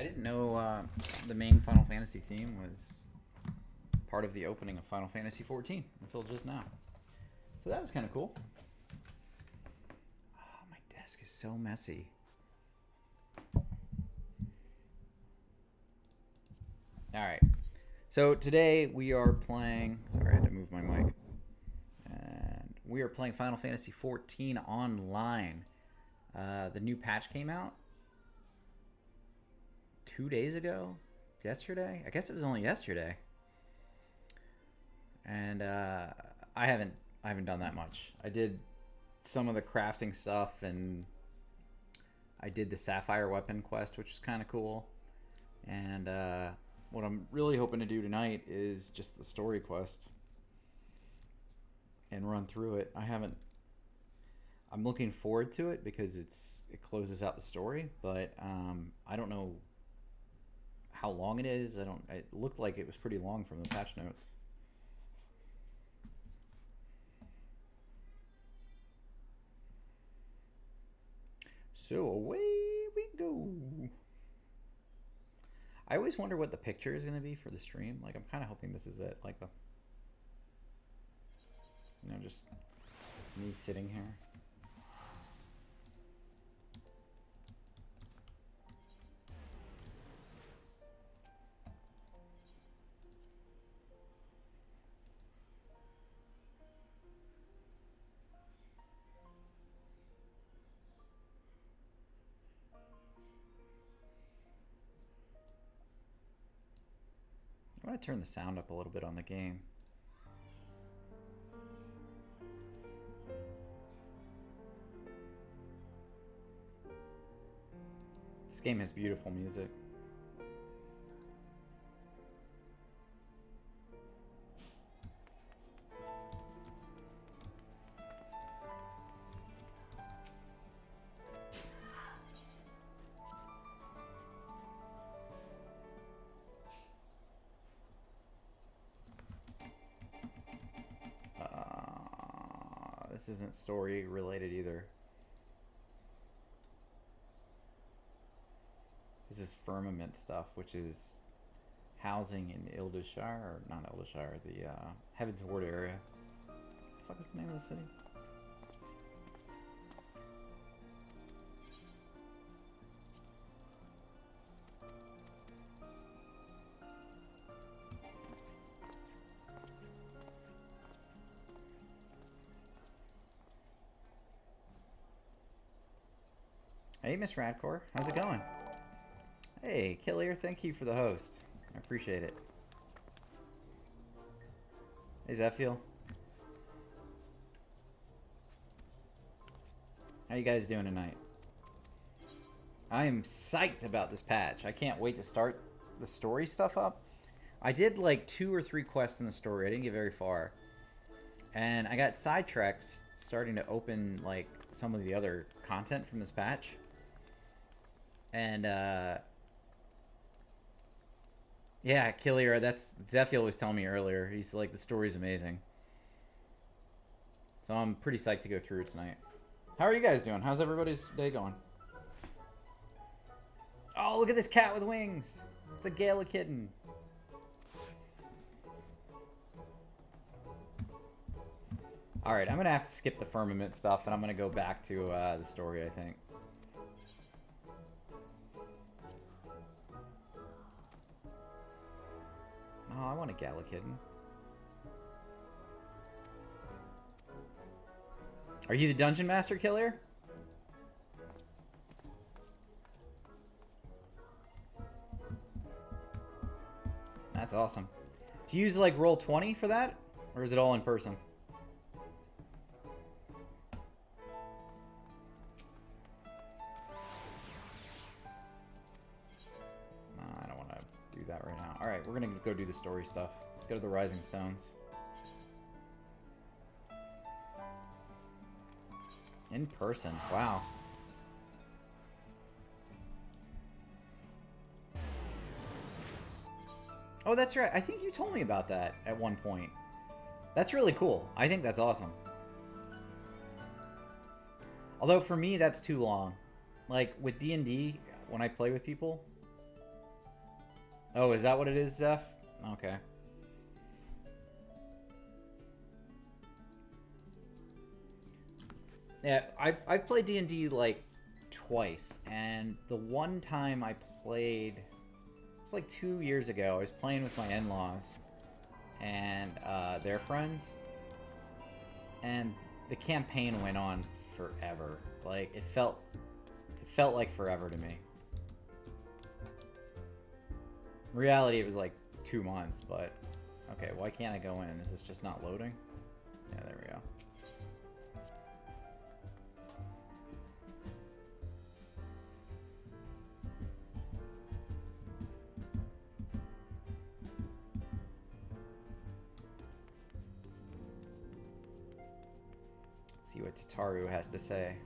I didn't know the main Final Fantasy theme was part of the opening of Final Fantasy XIV until just now. So that was kind of cool. Oh, my desk is so messy. Alright. So today we are playing... Sorry, I had to move my mic. And we are playing Final Fantasy XIV online. The new patch came out 2 days ago? Yesterday? I guess it was only yesterday. And I haven't done that much. I did some of the crafting stuff, and I did the Sapphire Weapon quest, which is kind of cool. And what I'm really hoping to do tonight is just the story quest and run through it. I'm looking forward to it because it closes out the story, but I don't know how long it is. It looked like it was pretty long from the patch notes. So away we go. I always wonder what the picture is going to be for the stream. Like, I'm kind of hoping this is it. Like just me sitting here. I'm going to turn the sound up a little bit on the game. This game has beautiful music. This isn't story related either. This is Firmament stuff, which is housing in Ildishire, or not Ildishire, the Heaven's Ward area. What the fuck is the name of the city? Hey, Miss Radcore, how's it going? Hey, Killier, thank you for the host. I appreciate it. Hey, Zephiel. How you guys doing tonight? I am psyched about this patch. I can't wait to start the story stuff up. I did like 2 or 3 quests in the story. I didn't get very far. And I got sidetracked starting to open like some of the other content from this patch. And yeah, Killier, that's Zephiel was telling me earlier. He's like, the story's amazing. So I'm pretty psyched to go through it tonight. How are you guys doing? How's everybody's day going? Oh, look at this cat with wings. It's a Gala kitten. Alright, I'm going to have to skip the Firmament stuff, and I'm going to go back to the story, I think. Oh, I want a Gala kitten. Are you the Dungeon Master, Killer? That's awesome. Do you use like Roll20 for that? Or is it all in person? I don't want to do that right now. Alright, we're going to go do the story stuff. Let's go to the Rising Stones. In person. Wow. Oh, that's right. I think you told me about that at one point. That's really cool. I think that's awesome. Although for me, that's too long. Like with D&D, when I play with people, Oh, is that what it is, Zeph? Okay. Yeah, I've played D&D like twice, and the one time I played, it was like 2 years ago. I was playing with my in-laws and their friends, and the campaign went on forever. Like it felt like forever to me. In reality, it was like 2 months, but okay. Why can't I go in? Is this just not loading? Yeah, there we go. See what Tataru has to say.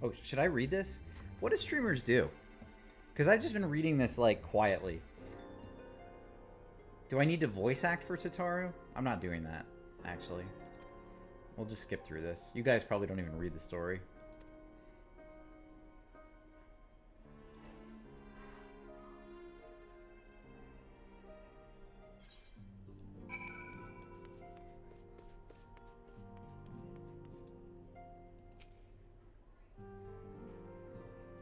Oh, should I read this? What do streamers do? Because I've just been reading this, like, quietly. Do I need to voice act for Tataru? I'm not doing that, actually. We'll just skip through this. You guys probably don't even read the story.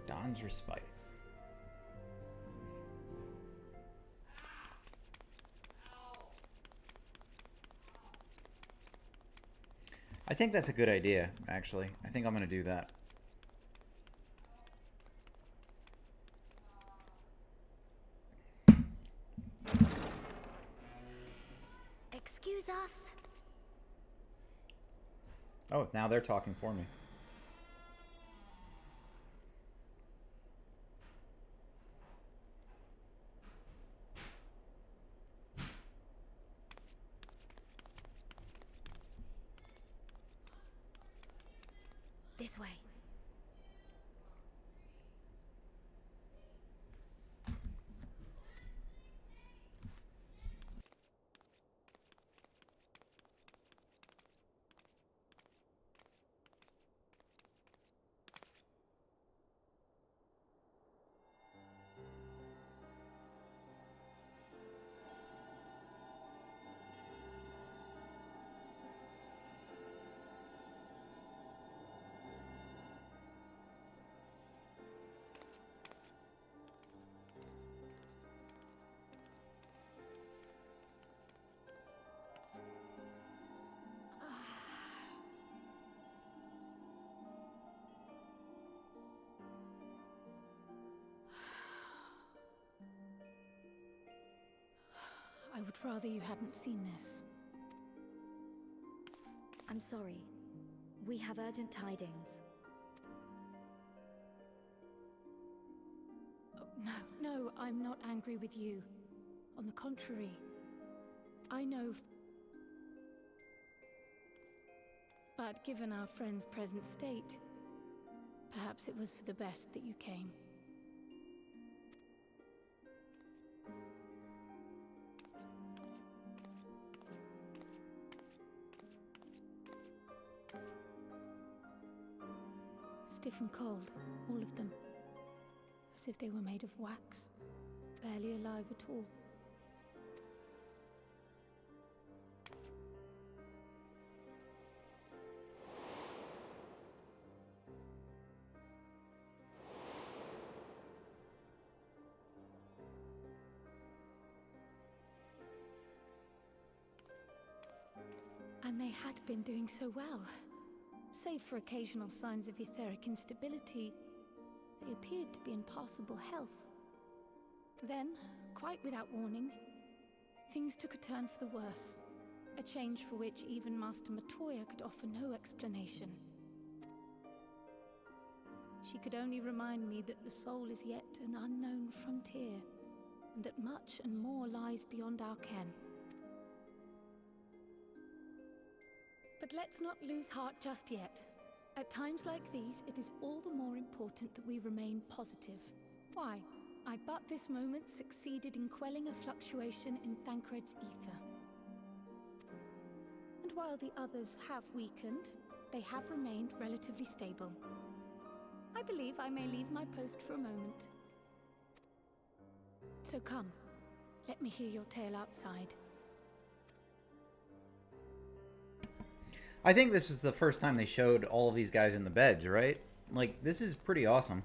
Dawn's Respite. I think that's a good idea, actually. I think I'm going to do that. Excuse us. Oh, now they're talking for me. This way. I would rather you hadn't seen this. I'm sorry. We have urgent tidings. Oh, no, I'm not angry with you. On the contrary, I know. But given our friend's present state, perhaps it was for the best that you came. Stiff and cold, all of them. As if they were made of wax, barely alive at all. And they had been doing so well. Save for occasional signs of etheric instability, they appeared to be in passable health. Then, quite without warning, things took a turn for the worse. A change for which even Master Matoya could offer no explanation. she could only remind me that the soul is yet an unknown frontier, and that much and more lies beyond our ken. But let's not lose heart just yet. At times like these, it is all the more important that we remain positive. Why? I but this moment succeeded in quelling a fluctuation in Thancred's ether. And while the others have weakened, they have remained relatively stable. I believe I may leave my post for a moment. So come, let me hear your tale outside. I think this is the first time they showed all of these guys in the beds, right? Like, this is pretty awesome.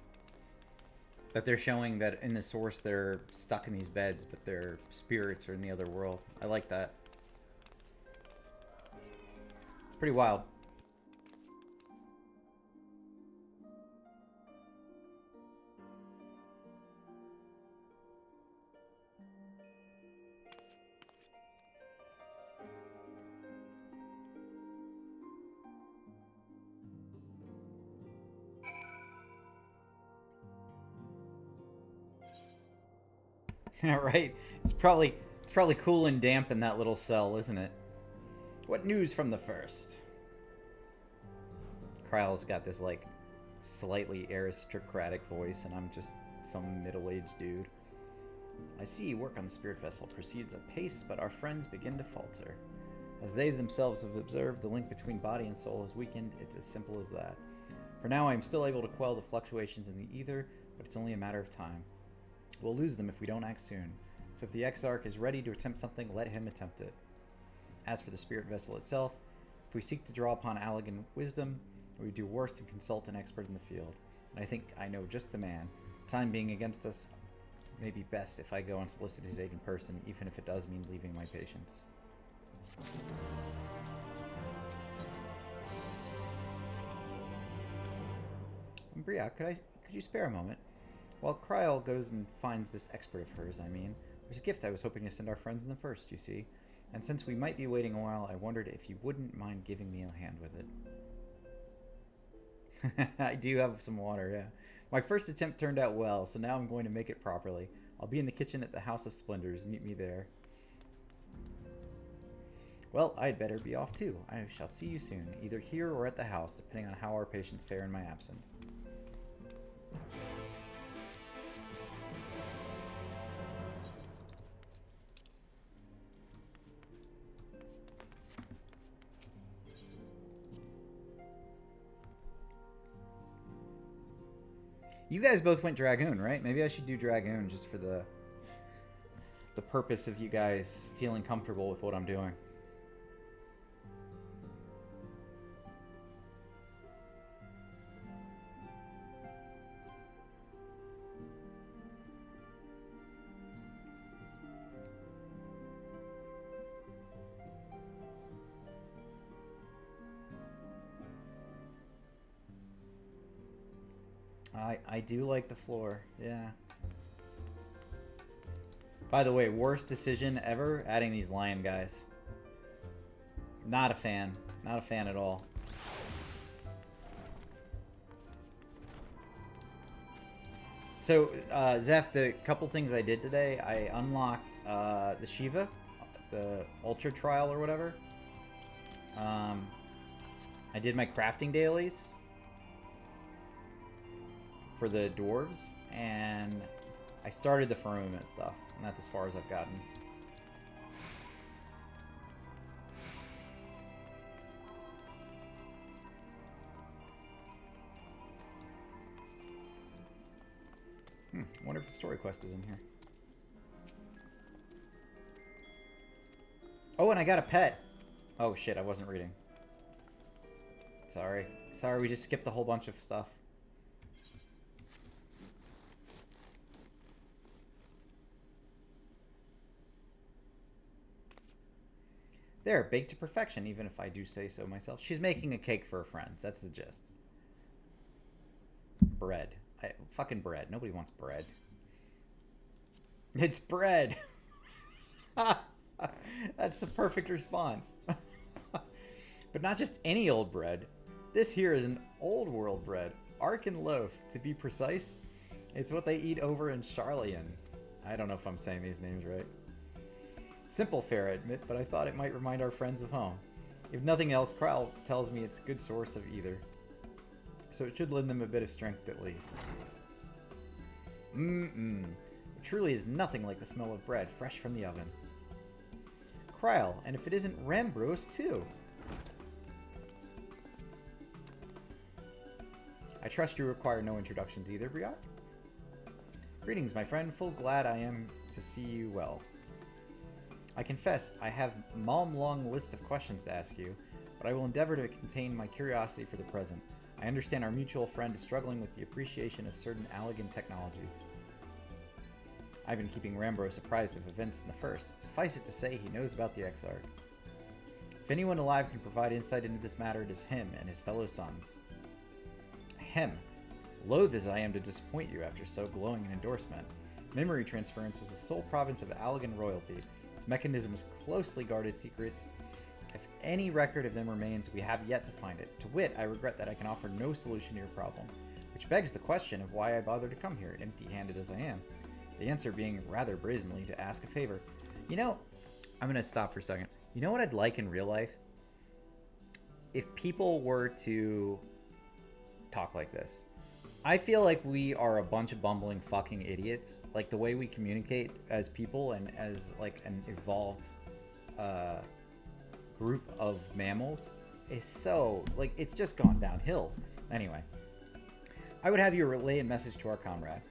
That they're showing that in the source they're stuck in these beds, but their spirits are in the other world. I like that. It's pretty wild. Right? It's probably cool and damp in that little cell, isn't it? What news from the first? Kryle's got this, like, slightly aristocratic voice, and I'm just some middle-aged dude. I see work on the spirit vessel proceeds apace, but our friends begin to falter. As they themselves have observed, the link between body and soul has weakened. It's as simple as that. For now, I am still able to quell the fluctuations in the ether, but it's only a matter of time. We'll lose them if we don't act soon. So if the Exarch is ready to attempt something, let him attempt it. As for the spirit vessel itself, if we seek to draw upon Allegan wisdom, we would do worse than consult an expert in the field. And I think I know just the man. Time being against us, it may be best if I go and solicit his aid in person, even if it does mean leaving my patients. Bria, could you spare a moment? While Kryle goes and finds this expert of hers, there's a gift I was hoping to send our friends in the first, you see. And since we might be waiting a while, I wondered if you wouldn't mind giving me a hand with it. I do have some water, yeah. My first attempt turned out well, so now I'm going to make it properly. I'll be in the kitchen at the House of Splendors. Meet me there. Well, I'd better be off too. I shall see you soon, either here or at the house, depending on how our patients fare in my absence. You guys both went Dragoon, right? Maybe I should do Dragoon just for the purpose of you guys feeling comfortable with what I'm doing. I do like the floor, yeah. By the way, worst decision ever, adding these lion guys. Not a fan. Not a fan at all. So, Zeph, the couple things I did today, I unlocked the Shiva, the Ultra Trial or whatever. I did my crafting dailies for the dwarves, and I started the firmament stuff, and that's as far as I've gotten. I wonder if the story quest is in here. Oh, and I got a pet. Oh shit, I wasn't reading. Sorry, we just skipped a whole bunch of stuff. They're baked to perfection, even if I do say so myself. She's making a cake for her friends. That's the gist. Bread. Fucking bread. Nobody wants bread. It's bread. That's the perfect response. But not just any old bread. This here is an old world bread. Arkan loaf, to be precise. It's what they eat over in Charlian. I don't know if I'm saying these names right. Simple fare, I admit, but I thought it might remind our friends of home. If nothing else, Kryle tells me it's a good source of either. So it should lend them a bit of strength at least. It truly is nothing like the smell of bread fresh from the oven. Kryle, and if it isn't Rambros too. I trust you require no introductions either, Briot. Greetings, my friend. Full glad I am to see you well. I confess, I have a long list of questions to ask you, but I will endeavor to contain my curiosity for the present. I understand our mutual friend is struggling with the appreciation of certain Allegan technologies. I've been keeping Rambros apprised of events in the First. Suffice it to say, he knows about the Exarch. If anyone alive can provide insight into this matter, it is him and his fellow sons. Ahem. Loath as I am to disappoint you after so glowing an endorsement. Memory transference was the sole province of Allegan royalty. Its mechanisms closely guarded secrets. If any record of them remains, we have yet to find it. To wit, I regret that I can offer no solution to your problem. Which begs the question of why I bother to come here, empty-handed as I am. The answer being rather brazenly to ask a favor. You know, I'm going to stop for a second. You know what I'd like in real life? If people were to talk like this. I feel like we are a bunch of bumbling fucking idiots. Like, the way we communicate as people and as, like, an evolved group of mammals is so, like, it's just gone downhill. Anyway, I would have you relay a message to our comrade.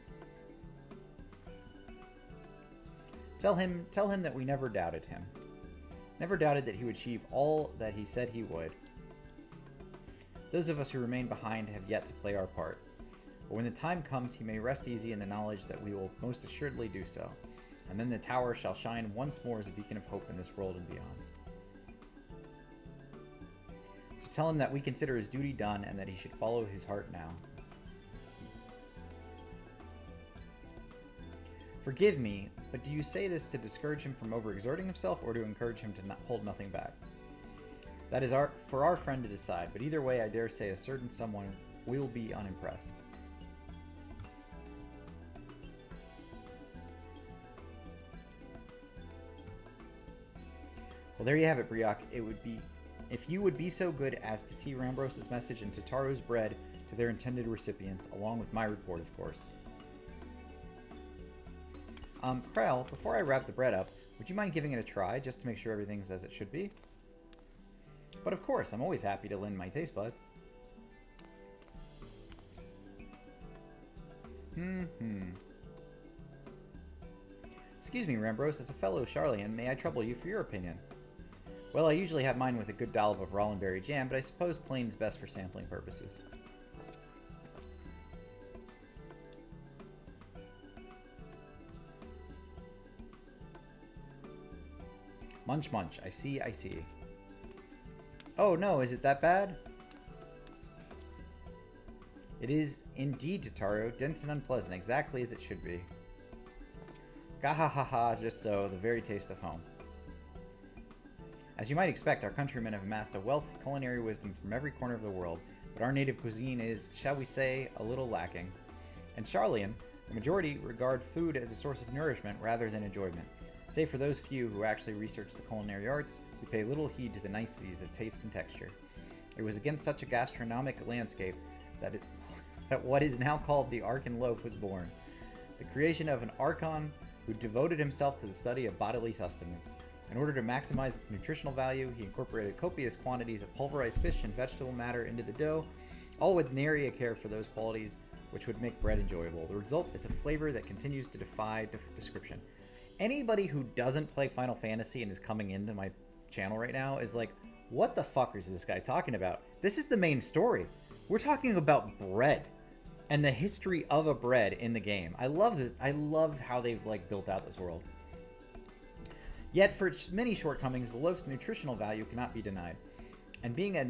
Tell him that we never doubted him. Never doubted that he would achieve all that he said he would. Those of us who remain behind have yet to play our part. But when the time comes, he may rest easy in the knowledge that we will most assuredly do so. And then the tower shall shine once more as a beacon of hope in this world and beyond. So tell him that we consider his duty done and that he should follow his heart now. Forgive me, but do you say this to discourage him from overexerting himself or to encourage him to hold nothing back? That is for our friend to decide, but either way I dare say a certain someone will be unimpressed. Well, there you have it, Briok. It would be, if you would be so good as to see Rambros' message and Tataro's bread to their intended recipients, along with my report, of course. Kryle, before I wrap the bread up, would you mind giving it a try, just to make sure everything's as it should be? But of course, I'm always happy to lend my taste buds. Excuse me, Rambros, as a fellow Charlian, may I trouble you for your opinion? Well, I usually have mine with a good dollop of Rollenberry jam, but I suppose plain is best for sampling purposes. Munch, munch. I see, I see. Oh no, is it that bad? It is indeed, Tataru. Dense and unpleasant, exactly as it should be. Gahahaha, just so, the very taste of home. As you might expect, our countrymen have amassed a wealth of culinary wisdom from every corner of the world, but our native cuisine is, shall we say, a little lacking. In Charlian, the majority regard food as a source of nourishment rather than enjoyment. Save for those few who actually research the culinary arts, we pay little heed to the niceties of taste and texture. It was against such a gastronomic landscape that what is now called the Arkan loaf was born. The creation of an Archon who devoted himself to the study of bodily sustenance. In order to maximize its nutritional value, he incorporated copious quantities of pulverized fish and vegetable matter into the dough, all with nary a care for those qualities which would make bread enjoyable. The result is a flavor that continues to defy description. Anybody who doesn't play Final Fantasy and is coming into my channel right now is like, what the fuck is this guy talking about? This is the main story. We're talking about bread and the history of a bread in the game. I love this. I love how they've like built out this world. Yet for its many shortcomings, the loaf's nutritional value cannot be denied. And being a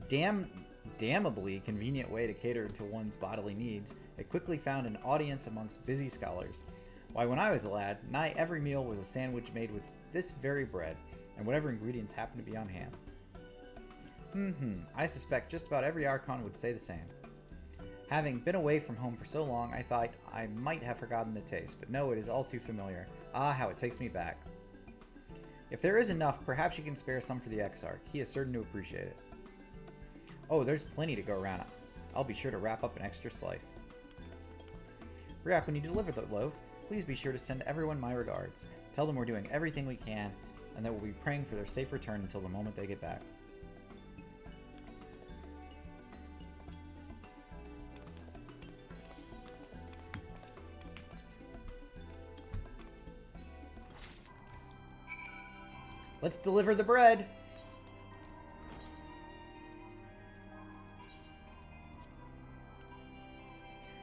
damnably convenient way to cater to one's bodily needs, it quickly found an audience amongst busy scholars. Why, when I was a lad, nigh every meal was a sandwich made with this very bread, and whatever ingredients happened to be on hand. I suspect just about every Archon would say the same. Having been away from home for so long, I thought I might have forgotten the taste, but no, it is all too familiar. Ah, how it takes me back. If there is enough, perhaps you can spare some for the Exarch. He is certain to appreciate it. Oh, there's plenty to go around. I'll be sure to wrap up an extra slice. Ryak, when you deliver the loaf, please be sure to send everyone my regards. Tell them we're doing everything we can, and that we'll be praying for their safe return until the moment they get back. Let's deliver the bread!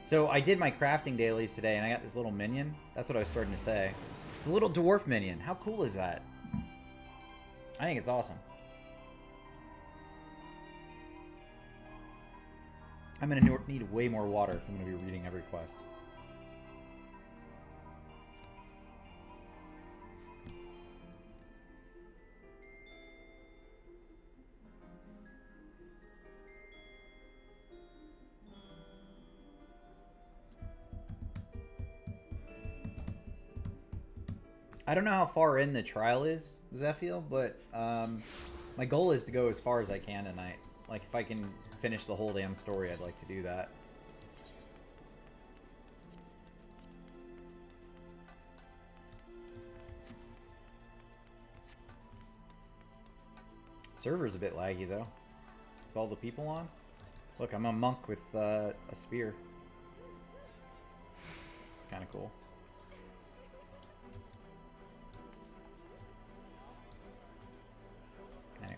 So I did my crafting dailies today, and I got this little minion. That's what I was starting to say. It's a little dwarf minion. How cool is that? I think it's awesome. I'm going to need way more water if I'm going to be reading every quest. I don't know how far in the trial is, Zephiel, but my goal is to go as far as I can tonight. Like, if I can finish the whole damn story, I'd like to do that. Server's a bit laggy, though. With all the people on. Look, I'm a monk with a spear. It's kind of cool. Anyway.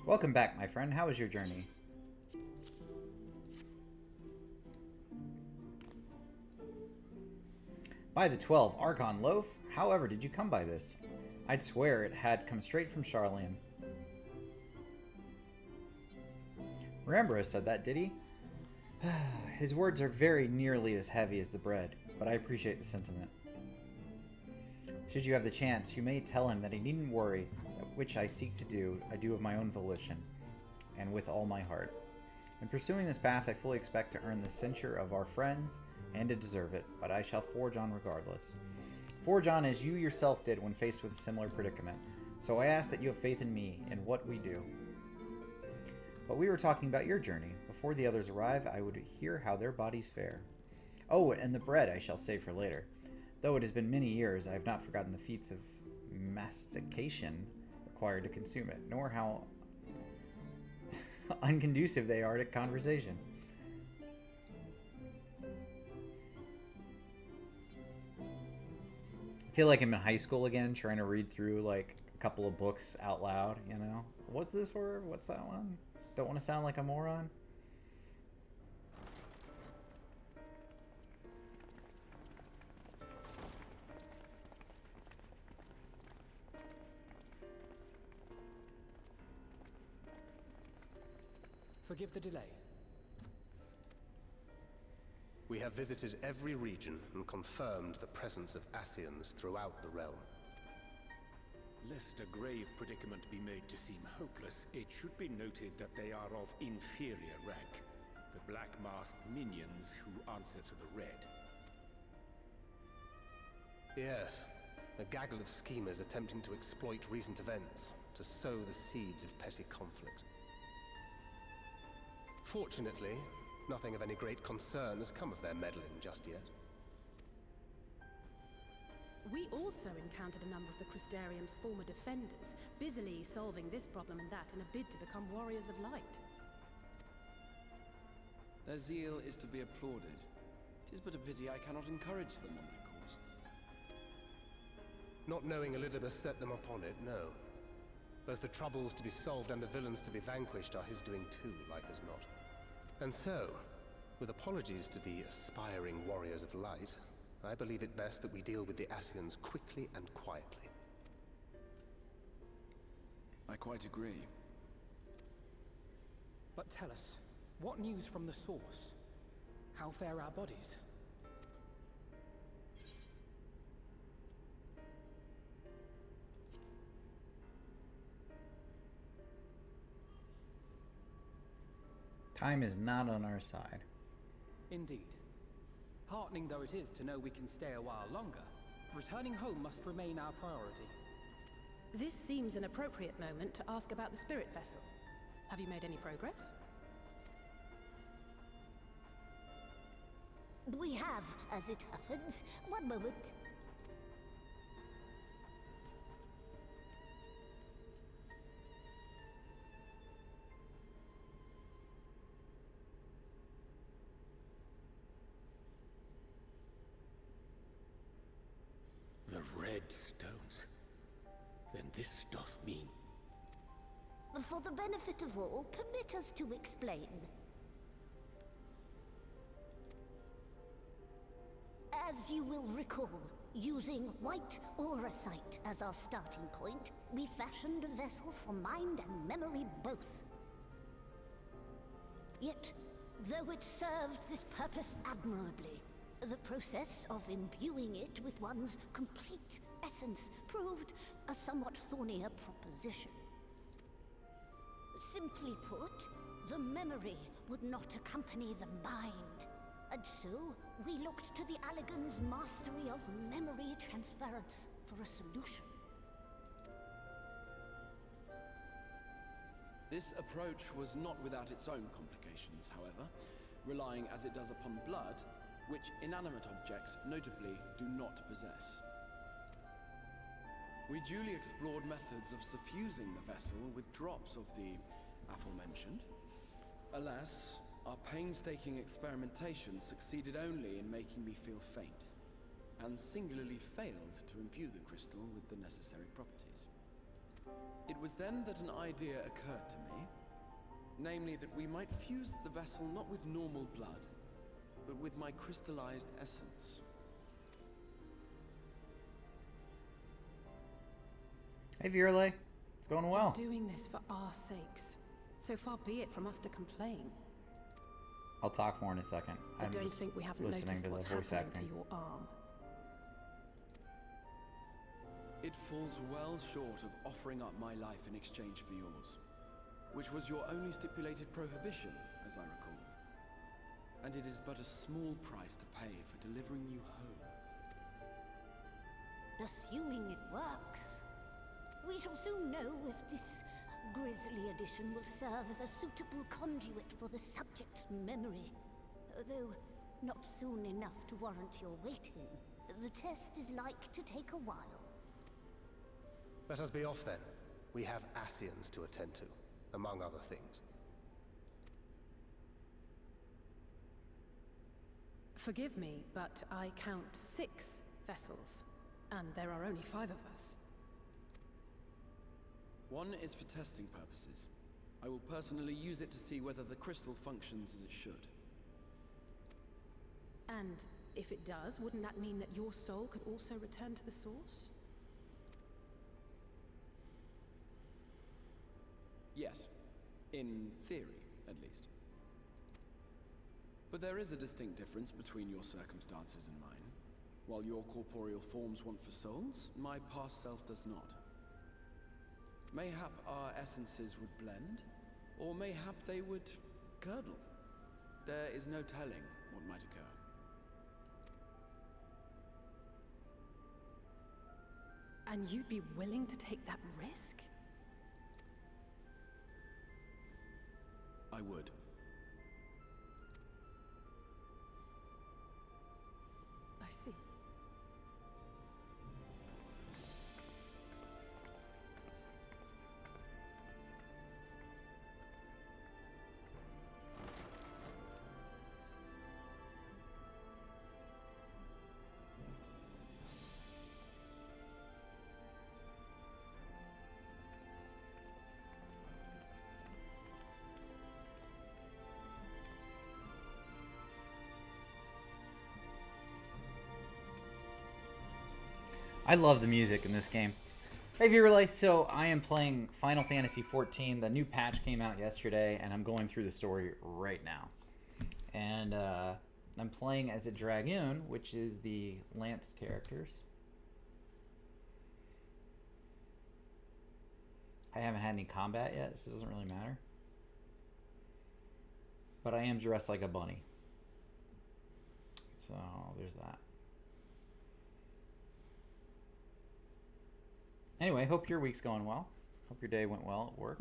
Welcome back, my friend. How was your journey? By the 12, Archon loaf? However, did you come by this? I'd swear it had come straight from Charlian. Rambro said that, did he? His words are very nearly as heavy as the bread, but I appreciate the sentiment. Should you have the chance, you may tell him that he needn't worry. Which I seek to do, I do of my own volition, and with all my heart. In pursuing this path, I fully expect to earn the censure of our friends, and to deserve it, but I shall forge on regardless. Forge on as you yourself did when faced with a similar predicament, so I ask that you have faith in me, in what we do. But we were talking about your journey. Before the others arrive, I would hear how their bodies fare. Oh, and the bread I shall save for later. Though it has been many years, I have not forgotten the feats of mastication required to consume it, nor how unconducive they are to conversation. I feel like I'm in high school again, trying to read through like a couple of books out loud, you know? What's this for? What's that one? Don't want to sound like a moron. Forgive the delay. We have visited every region and confirmed the presence of Ascians throughout the realm. Lest a grave predicament be made to seem hopeless, it should be noted that they are of inferior rank. The black-masked minions who answer to the red. Yes, a gaggle of schemers attempting to exploit recent events, to sow the seeds of petty conflict. Fortunately, nothing of any great concern has come of their meddling just yet. We also encountered a number of the CRYSTARIUM's former defenders, busily solving this problem and that in a bid to become warriors of light. Their zeal is to be applauded. It is but a pity I cannot encourage them on their cause. Not knowing Elizabeth set them upon it, no. Both the troubles to be solved and the villains to be vanquished are his doing too, like as not. And so, with apologies to the aspiring warriors of light, I believe it best that we deal with the Ascians quickly and quietly. I quite agree. But tell us, what news from the source? How fare our bodies? Time is not on our side. Indeed. Heartening though it is to know we can stay a while longer, returning home must remain our priority. This seems an appropriate moment to ask about the spirit vessel. Have you made any progress? We have, as it happens. One moment. The red stones. Then this doth mean... For the benefit of all, permit us to explain. As you will recall, using white auracite as our starting point, we fashioned a vessel for mind and memory both. Yet, though it served this purpose admirably, the process of imbuing it with one's complete essence proved a somewhat thornier proposition. Simply put, the memory would not accompany the mind. And so, we looked to the Allegans' mastery of memory transference for a solution. This approach was not without its own complications, however, relying as it does upon blood, which inanimate objects, notably, do not possess. We duly explored methods of suffusing the vessel with drops of the aforementioned. Alas, our painstaking experimentation succeeded only in making me feel faint, and singularly failed to imbue the crystal with the necessary properties. It was then that an idea occurred to me, namely that we might fuse the vessel not with normal blood, but with my crystallized essence. Hey, Virle. It's going well. You're doing this for our sakes. So far be it from us to complain. I'll talk more in a second. I I'm don't just think we haven't listening noticed to what's the voice happening acting. to your arm. It falls well short of offering up my life in exchange for yours, which was your only stipulated prohibition, as I recall. And it is but a small price to pay for delivering you home. Assuming it works. We shall soon know if this grisly addition will serve as a suitable conduit for the subject's memory. Though not soon enough to warrant your waiting. The test is like to take a while. Let us be off then. We have Ascians to attend to, among other things. Forgive me, but I count 6 vessels, and there are only 5 of us. One is for testing purposes. I will personally use it to see whether the crystal functions as it should. And if it does, wouldn't that mean that your soul could also return to the source? Yes. In theory, at least. But there is a distinct difference between your circumstances and mine. While your corporeal forms want for souls, my past self does not. Mayhap our essences would blend, or mayhap they would curdle. There is no telling what might occur. And you'd be willing to take that risk? I would. I see. I love the music in this game. Hey Virulay, so I am playing Final Fantasy XIV. The new patch came out yesterday, and I'm going through the story right now. And I'm playing as a Dragoon, which is the Lance characters. I haven't had any combat yet, so it doesn't really matter. But I am dressed like a bunny. So there's that. Anyway, hope your week's going well. Hope your day went well at work.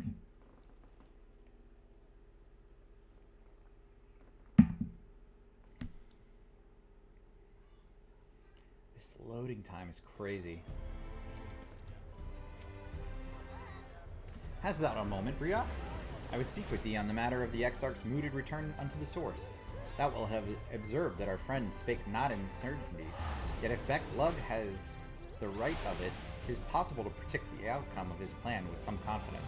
This loading time is crazy. Hast thou a moment, Briot? I would speak with thee on the matter of the Exarch's mooted return unto the source. Thou wilt have observed that our friend spake not in certainties. Yet if Beck Lug has the right of it, 'tis possible to predict the outcome of his plan with some confidence.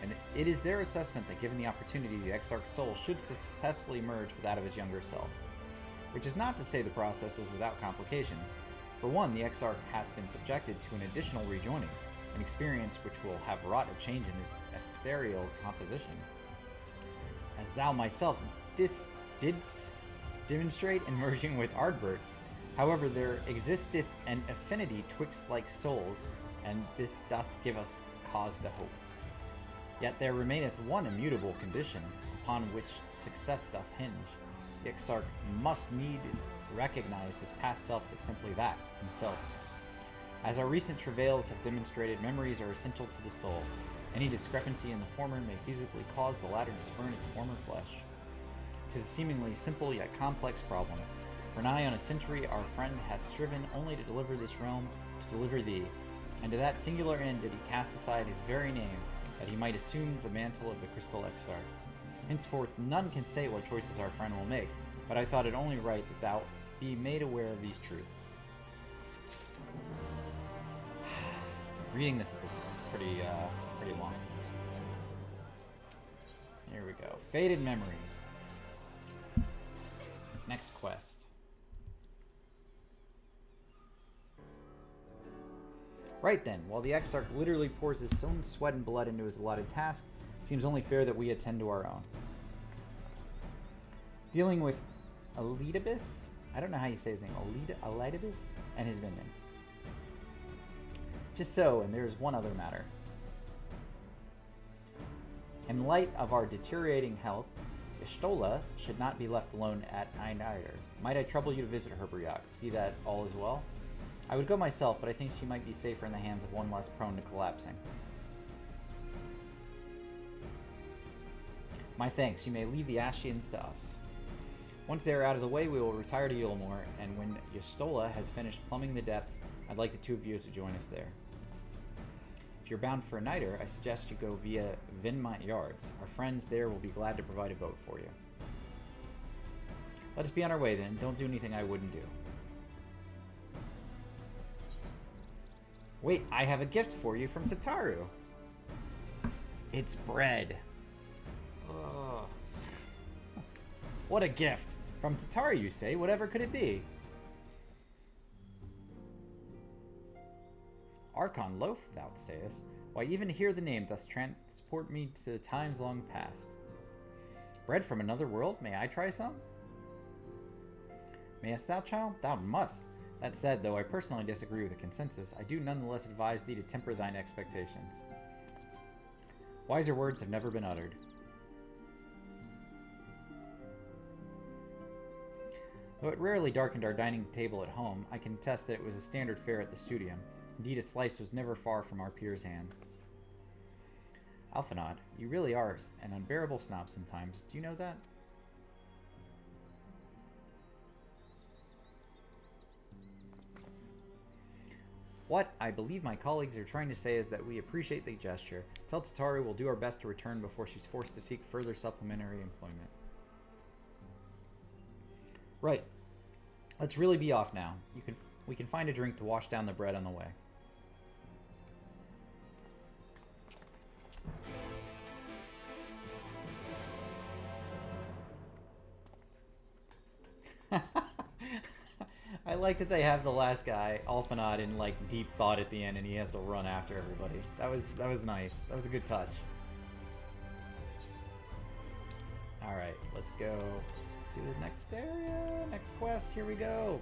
And it is their assessment that given the opportunity, the Exarch's soul should successfully merge with that of his younger self. Which is not to say the process is without complications. For one, the Exarch hath been subjected to an additional rejoining, an experience which will have wrought a change in his ethereal composition. As thou myself didst demonstrate in merging with Ardbert, however, there existeth an affinity twixt like souls, and this doth give us cause to hope. Yet there remaineth one immutable condition, upon which success doth hinge. The Exarch must needs recognize his past self as simply that, himself. As our recent travails have demonstrated, memories are essential to the soul. Any discrepancy in the former may feasibly cause the latter to spurn its former flesh. 'Tis a seemingly simple yet complex problem. For nigh on a century our friend hath striven only to deliver this realm, to deliver thee, and to that singular end did he cast aside his very name, that he might assume the mantle of the Crystal Exarch. Henceforth none can say what choices our friend will make, but I thought it only right that thou be made aware of these truths. Reading this is pretty long. Here we go. Faded Memories. Next quest. Right then, while the Exarch literally pours his own sweat and blood into his allotted task, it seems only fair that we attend to our own. Dealing with Elidibus, I don't know how you say his name, Elidibus, and his minions. Just so, and there's one other matter. In light of our deteriorating health, Y'shtola should not be left alone at Eineider. Might I trouble you to visit her, Briot? See that all is well? I would go myself, but I think she might be safer in the hands of one less prone to collapsing. My thanks. You may leave the Ashians to us. Once they are out of the way, we will retire to Yulmore, and when Y'shtola has finished plumbing the depths, I'd like the two of you to join us there. If you're bound for a nighter, I suggest you go via Vinmont Yards. Our friends there will be glad to provide a boat for you. Let us be on our way then. Don't do anything I wouldn't do. Wait, I have a gift for you from Tataru. It's bread. Ugh. What a gift. From Tataru, you say? Whatever could it be? Archon loaf, thou sayest. Why, even hear the name doth transport me to the times long past. Bread from another world? May I try some? Mayest thou, child? Thou must. That said, though I personally disagree with the consensus, I do nonetheless advise thee to temper thine expectations. Wiser words have never been uttered. Though it rarely darkened our dining table at home, I can attest that it was a standard fare at the studium. Indeed, a slice was never far from our peers' hands. Alphinaud, you really are an unbearable snob sometimes. Do you know that? What I believe my colleagues are trying to say is that we appreciate the gesture. Tell Tataru we'll do our best to return before she's forced to seek further supplementary employment. Right. Let's really be off now. We can find a drink to wash down the bread on the way. I like that they have the last guy, Alphanod, in like deep thought at the end, and he has to run after everybody. That was nice. That was a good touch. All right, let's go to the next area, next quest. Here we go.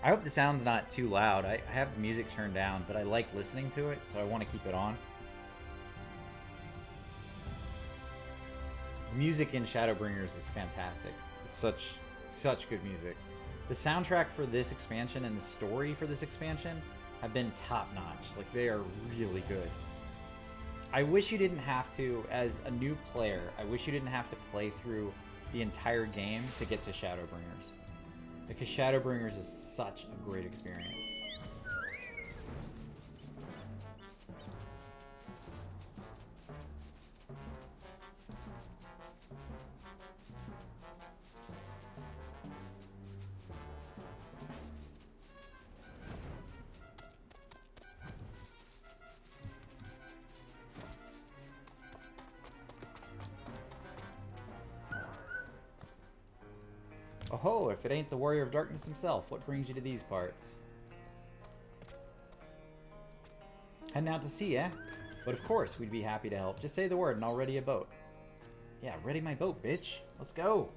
I hope the sound's not too loud. I have the music turned down, but I like listening to it, so I want to keep it on. Music in Shadowbringers is fantastic. It's such good music. The soundtrack for this expansion and the story for this expansion have been top-notch. Like, they are really good. I wish you didn't have to, as a new player, I wish you didn't have to play through the entire game to get to Shadowbringers. Because Shadowbringers is such a great experience. Oh, if it ain't the Warrior of Darkness himself, what brings you to these parts? Heading out to sea, eh? But of course, we'd be happy to help. Just say the word and I'll ready a boat. Yeah, ready my boat, bitch. Let's go.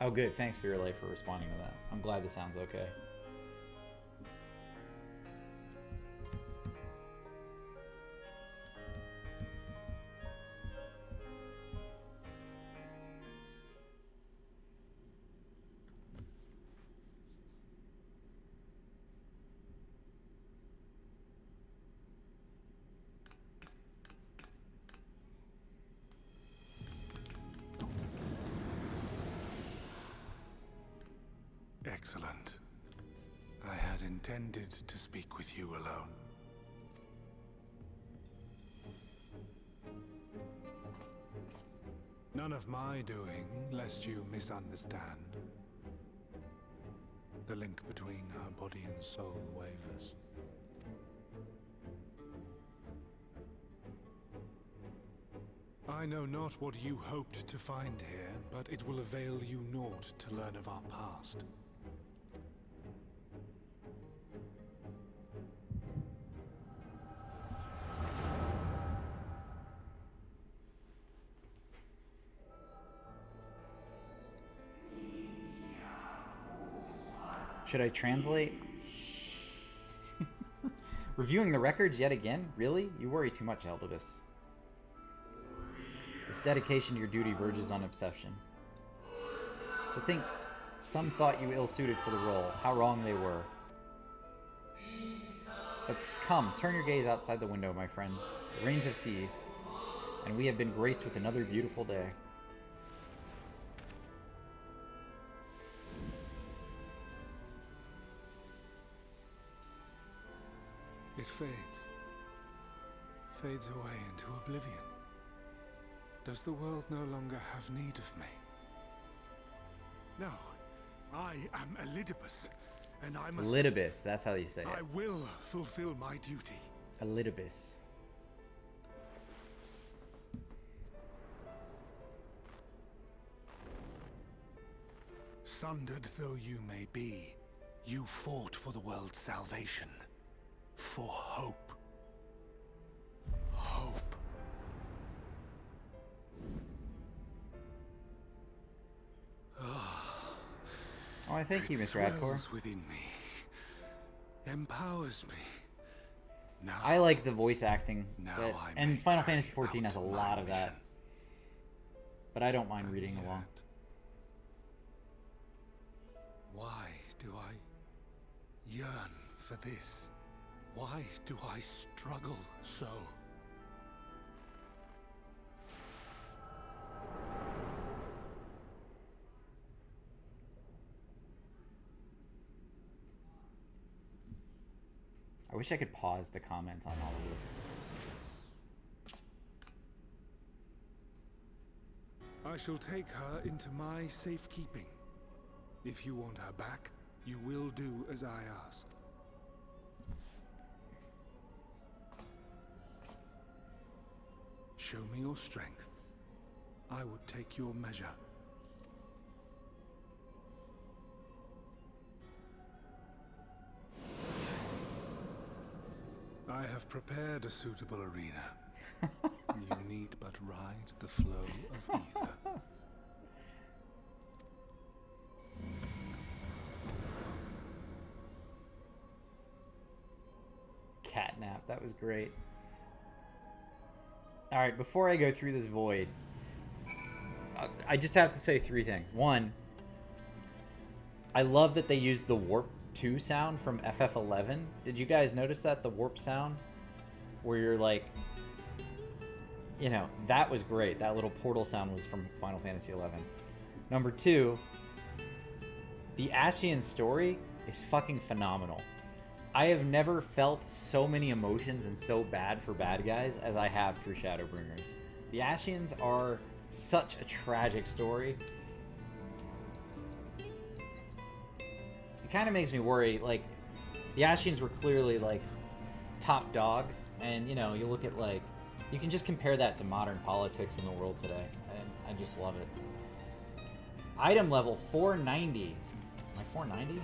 Oh, good. Thanks for your life for responding to that. I'm glad this sounds okay. Excellent. I had intended to speak with you alone. None of my doing, lest you misunderstand. The link between our body and soul wavers. I know not what you hoped to find here, but it will avail you naught to learn of our past. Should I translate? Reviewing the records yet again? Really? You worry too much, Eldibus. This dedication to your duty verges on obsession. To think some thought you ill-suited for the role, how wrong they were. But come, turn your gaze outside the window, my friend. The rains have ceased, and we have been graced with another beautiful day. It fades away into oblivion. Does the world no longer have need of me? No, I am Elidibus, and I must... Elidibus, that's how you say it. I will fulfill my duty. Elidibus. Sundered though you may be, you fought for the world's salvation. For hope. Hope. Oh, I thank you, Miss Radcor. Within me, empowers me. Now, I like the voice acting, and may Final carry Fantasy XIV has a out lot my of that. mission. But I don't mind reading along. Why do I yearn for this? Why do I struggle so? I wish I could pause to comment on all of this. I shall take her into my safekeeping. If you want her back, you will do as I asked. show me your strength, I would take your measure. I have prepared a suitable arena. You need but ride the flow of ether. Catnap, that was great. Alright, before I go through this void, I just have to say 3 things. 1, I love that they used the Warp 2 sound from FF11. Did you guys notice that? The Warp sound? Where you're like, you know, that was great. That little portal sound was from Final Fantasy 11. Number 2, the Ascian story is fucking phenomenal. I have never felt so many emotions and so bad for bad guys as I have through Shadowbringers. The Ascians are such a tragic story. It kind of makes me worry, like, the Ascians were clearly, like, top dogs, and, you know, you look at, like, you can just compare that to modern politics in the world today, and I just love it. Item level 490. Am I 490?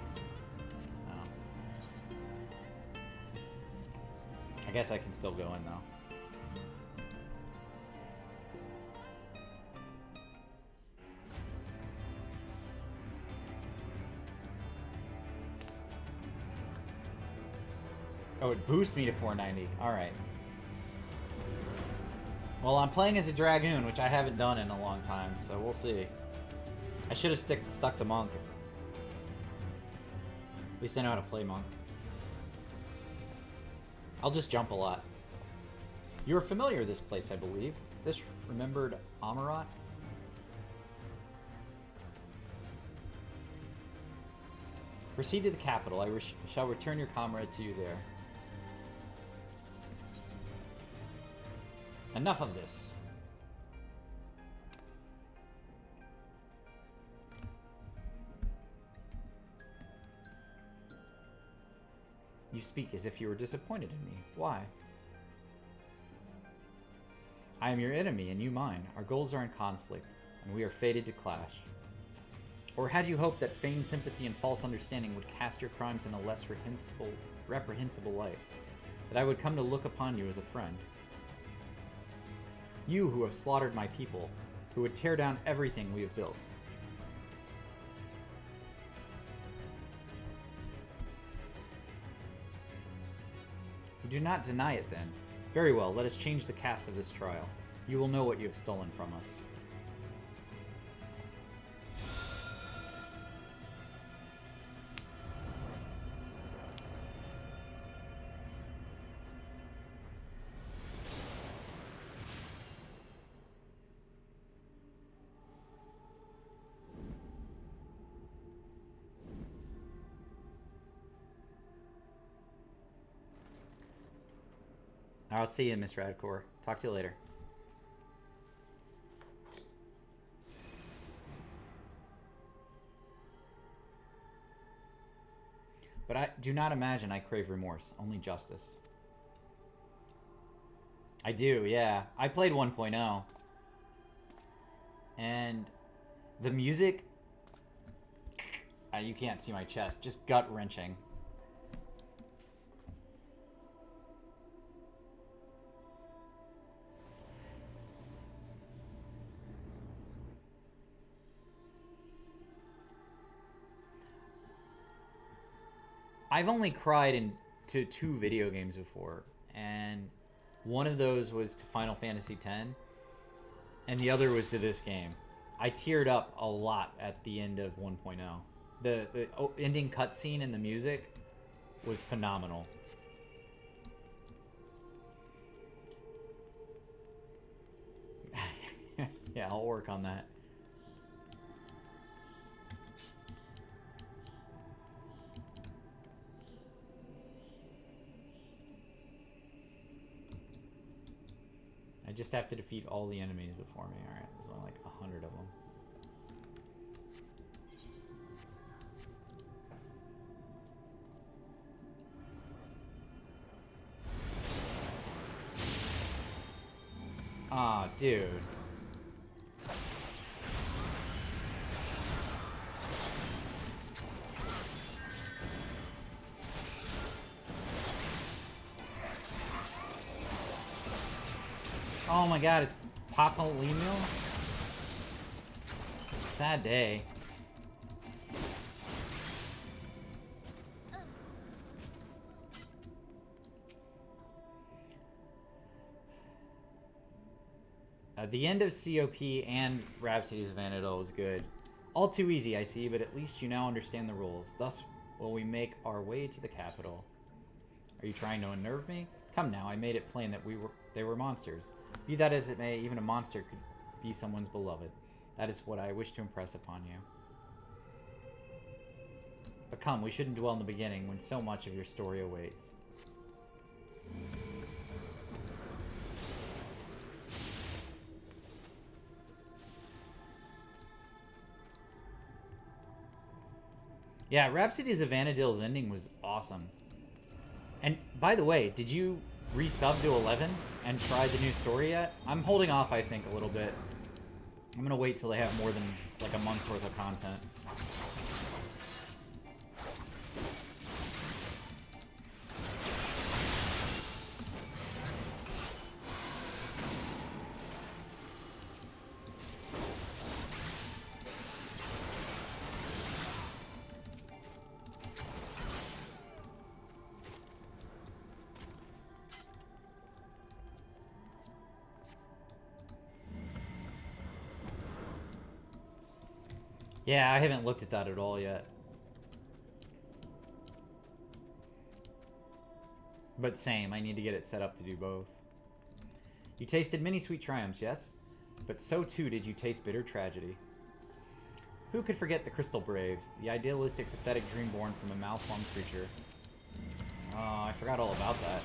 I guess I can still go in, though. Oh, it boosts me to 490. Alright. Well, I'm playing as a Dragoon, which I haven't done in a long time, so we'll see. I should have stuck to Monk. At least I know how to play Monk. I'll just jump a lot. You're familiar with this place, I believe. This remembered Amarat? Proceed to the capital. I shall return your comrade to you there. Enough of this. You speak as if you were disappointed in me. Why? I am your enemy and you mine. Our goals are in conflict, and we are fated to clash. Or had you hoped that feigned sympathy and false understanding would cast your crimes in a less reprehensible light? That I would come to look upon you as a friend? You who have slaughtered my people, who would tear down everything we have built. You do not deny it, then. Very well, let us change the cast of this trial. You will know what you have stolen from us. I'll see you, Miss Radcore. Talk to you later. But I do not imagine I crave remorse, only justice. I do, yeah. I played 1.0. And the music, you can't see my chest, just gut-wrenching. I've only cried into 2 video games before, and one of those was to Final Fantasy X, and the other was to this game. I teared up a lot at the end of 1.0. The ending cutscene and the music was phenomenal. Yeah, I'll work on that. I just have to defeat all the enemies before me. Alright, there's only like 100 of them. Aw, dude. Oh my god, it's Papa Lemur? Sad day. The end of COP and Rhapsodies of Vanadil was good. All too easy, I see, but at least you now understand the rules. Thus will we make our way to the capital. Are you trying to unnerve me? Come now, I made it plain that they were monsters. Be that as it may, even a monster could be someone's beloved. That is what I wish to impress upon you. But come, we shouldn't dwell in the beginning when so much of your story awaits. Yeah, Rhapsodies of Vanadil's ending was awesome. And by the way, did you resub to 11 and try the new story yet? I'm holding off, I think, a little bit. I'm gonna wait till they have more than like a month's worth of content. Yeah, I haven't looked at that at all yet. But same, I need to get it set up to do both. You tasted many sweet triumphs, yes? But so too did you taste bitter tragedy. Who could forget the Crystal Braves, the idealistic, pathetic dream born from a malformed creature? Oh, I forgot all about that.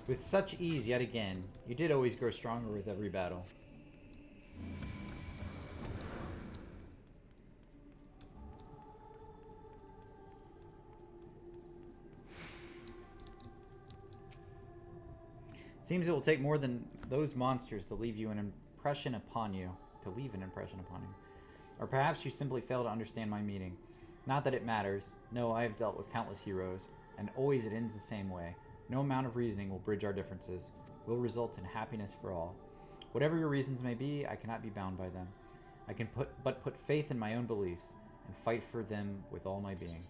With such ease, yet again, you did always grow stronger with every battle. Seems it will take more than those monsters to leave an impression upon you. Or perhaps you simply fail to understand my meaning. Not that it matters. No, I have dealt with countless heroes, and always it ends the same way. No amount of reasoning will bridge our differences. Will result in happiness for all. Whatever your reasons may be, I cannot be bound by them. I can but put faith in my own beliefs, and fight for them with all my being.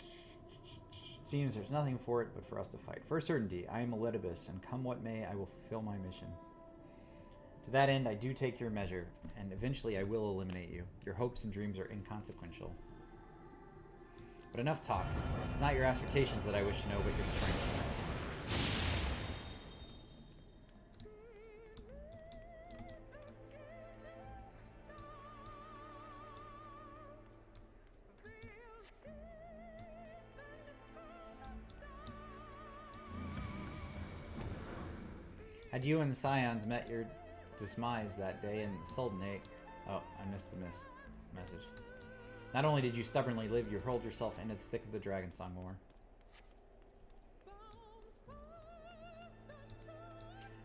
It seems there's nothing for it but for us to fight. For certainty, I am Elidibus, and come what may, I will fulfill my mission. To that end, I do take your measure, and eventually I will eliminate you. Your hopes and dreams are inconsequential. But enough talk. It's not your assertions that I wish to know, but your strength. Had you and the Scions met your demise that day in the Sultanate... Oh, I missed the message. Not only did you stubbornly live, you hurled yourself into the thick of the Dragonsong War.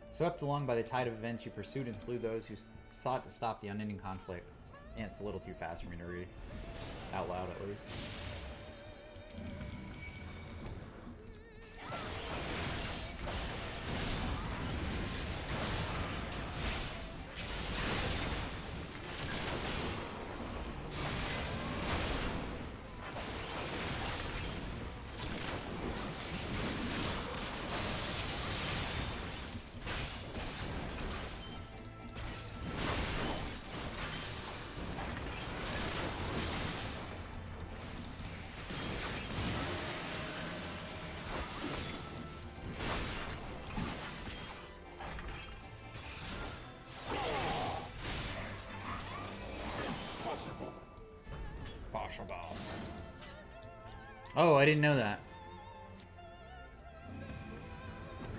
Swept along by the tide of events, you pursued and slew those who sought to stop the unending conflict. And it's a little too fast for me to read. Out loud, at least. Oh, I didn't know that.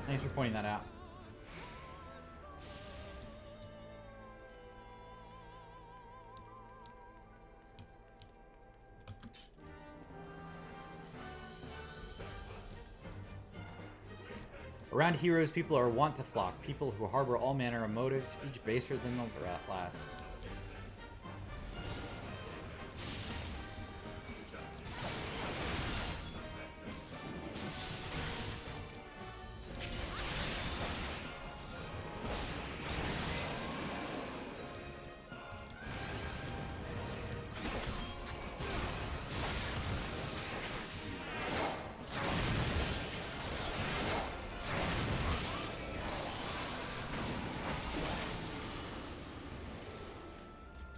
Thanks for pointing that out. Around heroes, people are wont to flock, people who harbor all manner of motives, each baser than the last.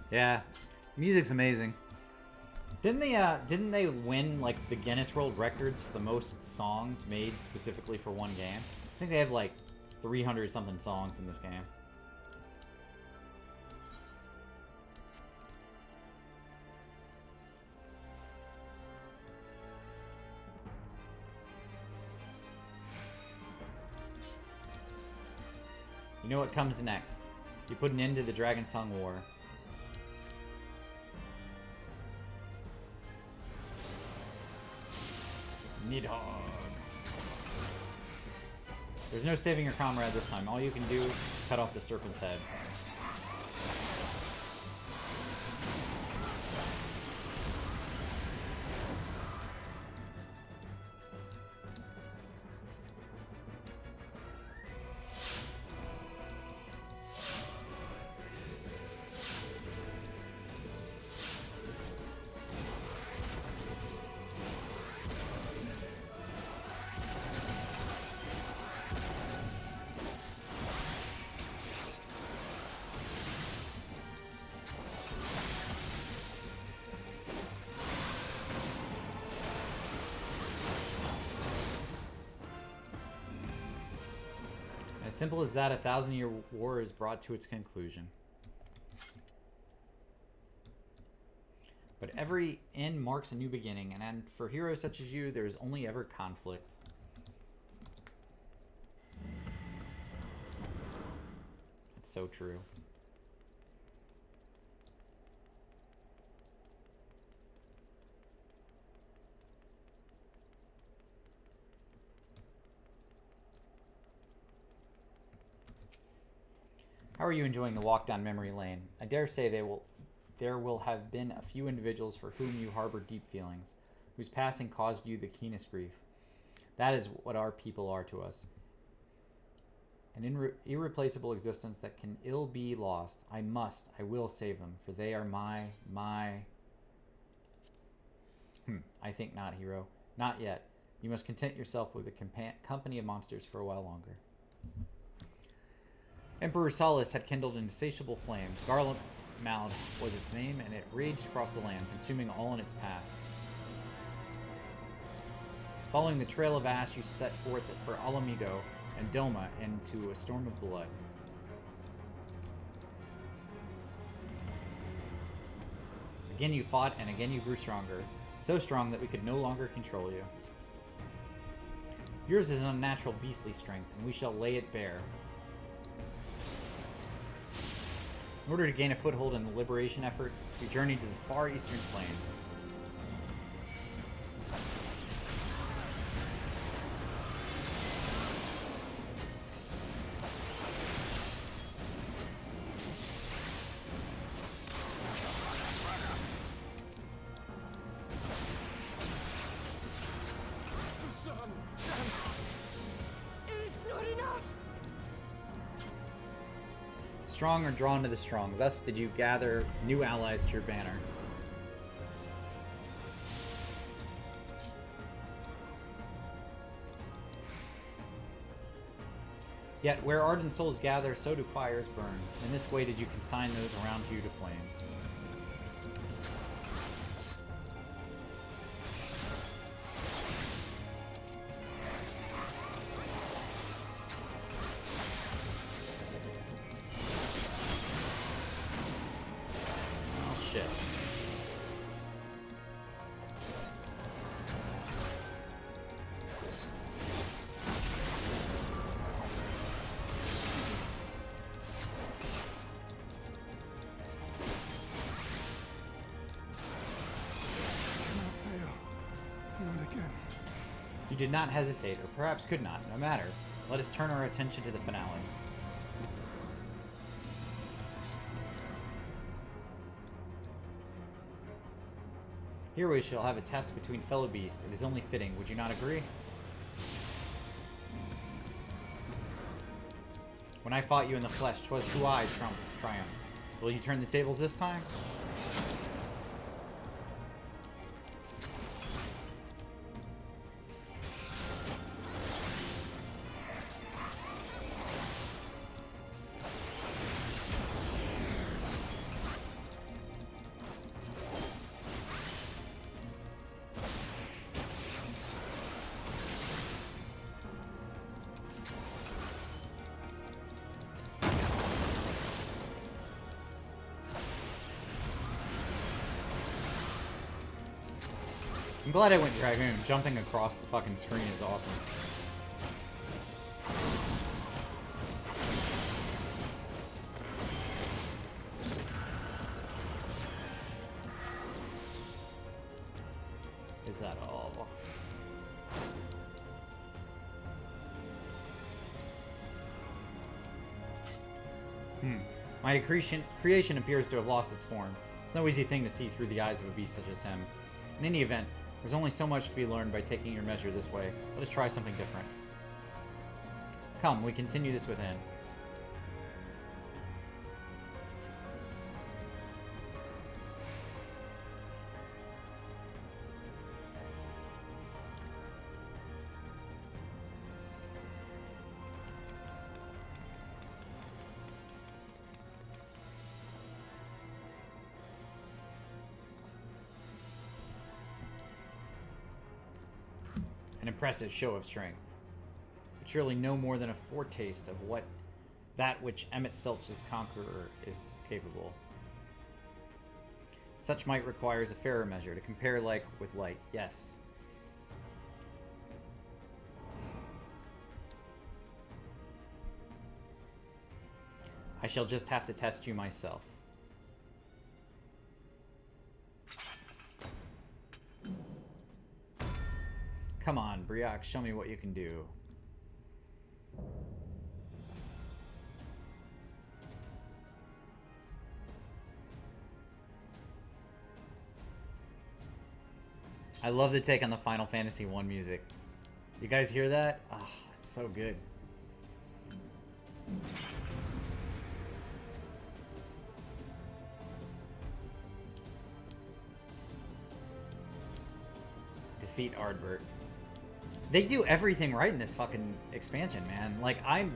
Yeah, music's amazing. Didn't they win like the Guinness World Records for the most songs made specifically for one game? I think they have like 300 something songs in this game. You know what comes next? You put an end to the Dragon Song War. Nidhogg. There's no saving your comrade this time. All you can do is cut off the serpent's head. As simple as that, a 1,000-year war is brought to its conclusion. But every end marks a new beginning, and for heroes such as you, there is only ever conflict. It's so true. How are you enjoying the walk down memory lane? I dare say there will have been a few individuals for whom you harbor deep feelings, whose passing caused you the keenest grief. That is what our people are to us. An irreplaceable existence that can ill be lost. I will save them, for they are my... I think not, hero. Not yet. You must content yourself with a company of monsters for a while longer. Emperor Solus had kindled an insatiable flame. Garlemald was its name, and it raged across the land, consuming all in its path. Following the trail of ash, you set forth for Alamigo and Doma into a storm of blood. Again you fought, and again you grew stronger, so strong that we could no longer control you. Yours is an unnatural beastly strength, and we shall lay it bare. In order to gain a foothold in the liberation effort, we journeyed to the far eastern plains. Strong are drawn to the strong. Thus did you gather new allies to your banner. Yet where ardent souls gather, so do fires burn. In this way did you consign those around you to flames. You did not hesitate, or perhaps could not. No matter. Let us turn our attention to the finale. Here we shall have a test between fellow beasts. It is only fitting. Would you not agree? When I fought you in the flesh, 'twas who I triumphed. Will you turn the tables this time? I'm glad I went Dragoon. Jumping across the fucking screen is awesome. Is that all? My creation appears to have lost its form. It's no easy thing to see through the eyes of a beast such as him. In any event, there's only so much to be learned by taking your measure this way. Let us try something different. Come, we continue this within. An impressive show of strength, but surely no more than a foretaste of what that which Emmett Selch's conqueror is capable. Such might requires a fairer measure, to compare like with like, yes. I shall just have to test you myself. Come on, Briac, show me what you can do. I love the take on the Final Fantasy 1 music. You guys hear that? Ah, oh, it's so good. Defeat Ardbert. They do everything right in this fucking expansion, man. Like, I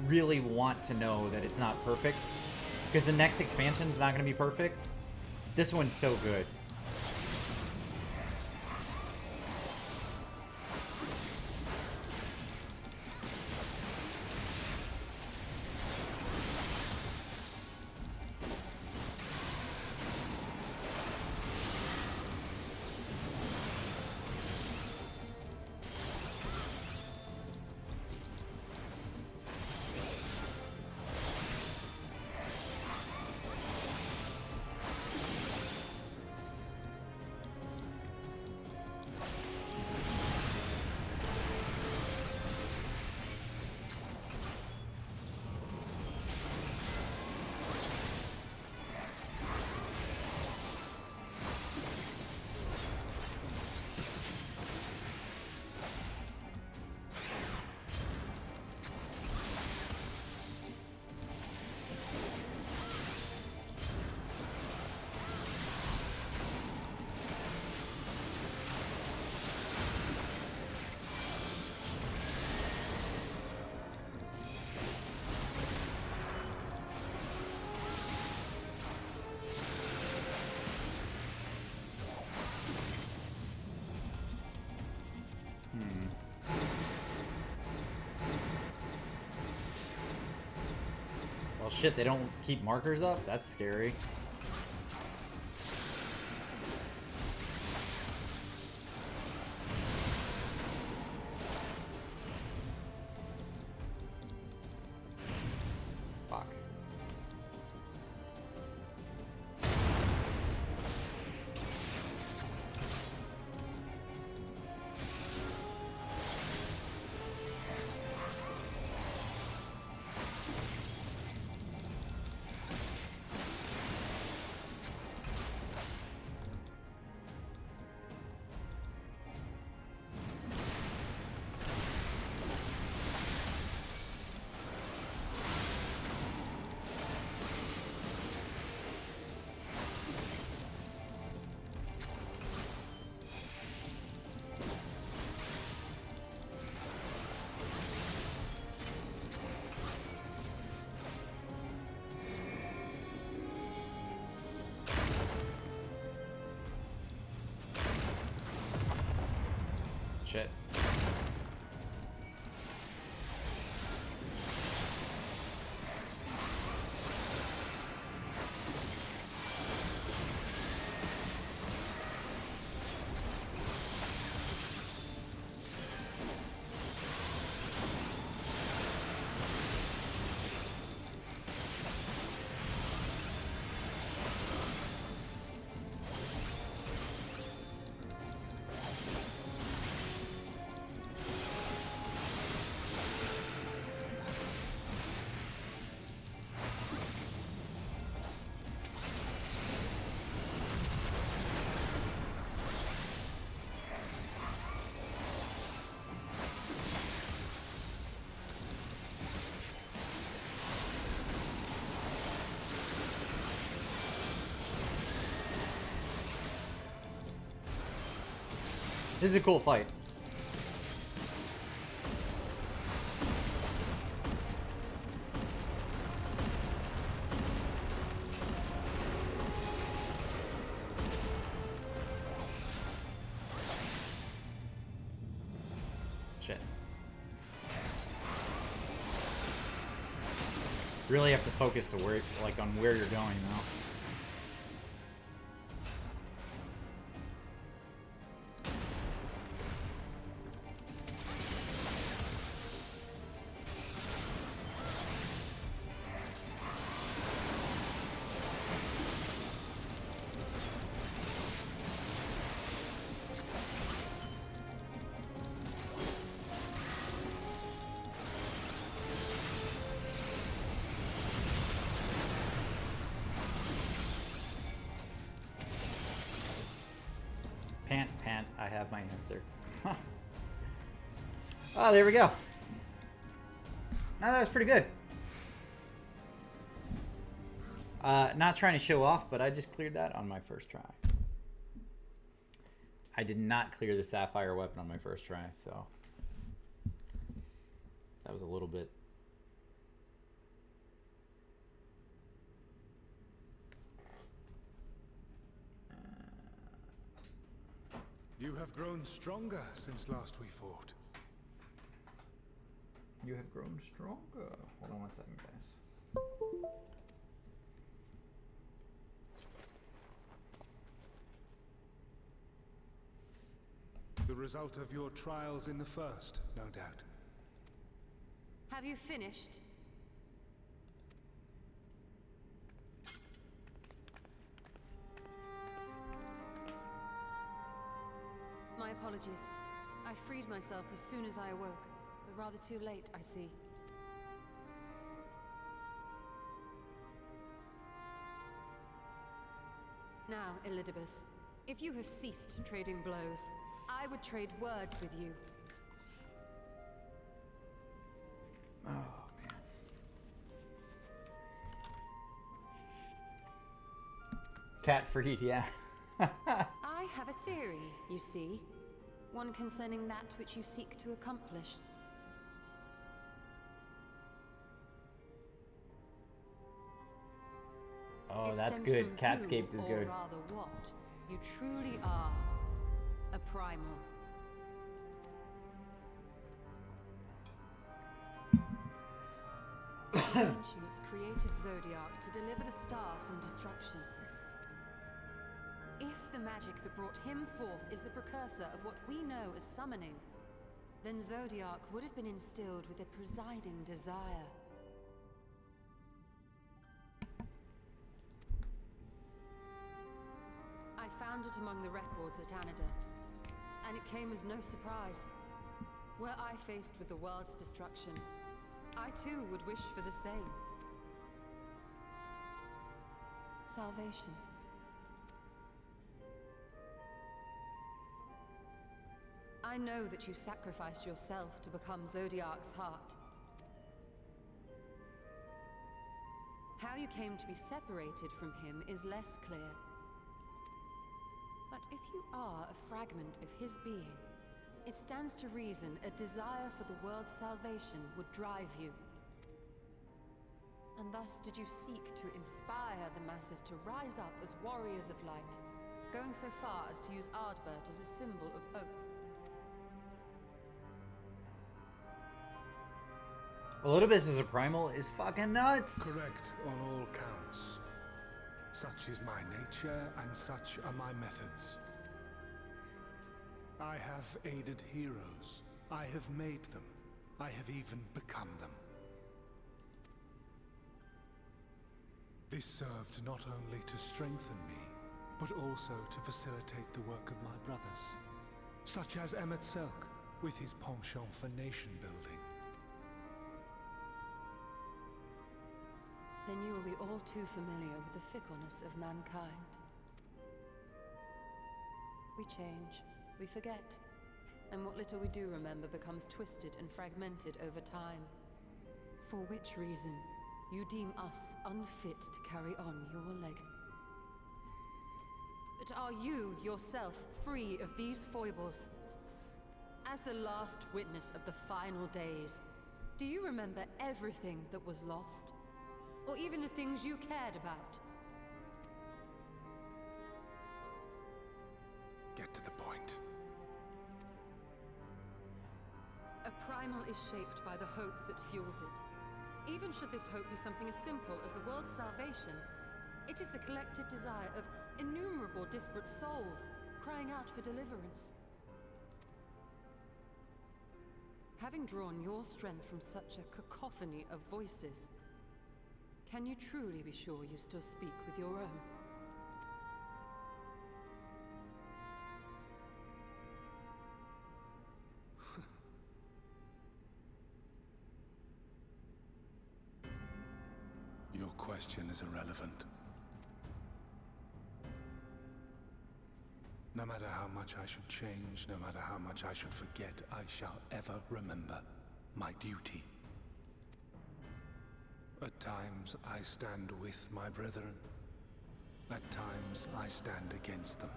really want to know that it's not perfect, because the next expansion's not going to be perfect. This one's so good. Well, shit, they don't keep markers up? That's scary. Fuck. shit. This is a cool fight. Shit. Really have to focus to where, like, on where you're going now. Pant, I have my answer. Oh, there we go. Now that was pretty good. Not trying to show off, but I just cleared that on my first try. I did not clear the sapphire weapon on my first try, so that was a little bit. You have grown stronger since last we fought. You have grown stronger. Hold on one second, guys. The result of your trials in the first, no doubt. Have you finished? My apologies. I freed myself as soon as I awoke, but rather too late, I see. Now, Elidibus, if you have ceased trading blows, I would trade words with you. Oh, man. Cat freed, yeah. I have a theory, you see. One concerning that which you seek to accomplish. Oh, It that's stems good. from Catscaped who, is or good. rather what, you truly are. A primal. The ancients created Zodiac to deliver the star from destruction. If the magic that brought him forth is the precursor of what we know as summoning, then Zodiac would have been instilled with a presiding desire. I found it among the records at Anida, and it came as no surprise. Were I faced with the world's destruction, I too would wish for the same. Salvation. I know that you sacrificed yourself to become Zodiac's heart. How you came to be separated from him is less clear. But if you are a fragment of his being, it stands to reason a desire for the world's salvation would drive you. And thus did you seek to inspire the masses to rise up as warriors of light, going so far as to use Ardbert as a symbol of hope. Elidibus as a primal is fucking nuts. Correct on all counts. Such is my nature, and such are my methods. I have aided heroes. I have made them. I have even become them. This served not only to strengthen me, but also to facilitate the work of my brothers, such as Emmett Selk, with his penchant for nation building. Then you will be all too familiar with the fickleness of mankind. We change, we forget, and what little we do remember becomes twisted and fragmented over time. For which reason, you deem us unfit to carry on your legacy. But are you, yourself, free of these foibles? As the last witness of the final days, do you remember everything that was lost? Or even the things you cared about? Get to the point. A primal is shaped by the hope that fuels it. Even should this hope be something as simple as the world's salvation, it is the collective desire of innumerable disparate souls crying out for deliverance. Having drawn your strength from such a cacophony of voices, can you truly be sure you still speak with your own? Your question is irrelevant. No matter how much I should change, no matter how much I should forget, I shall ever remember my duty. At times I stand with my brethren. At times I stand against them.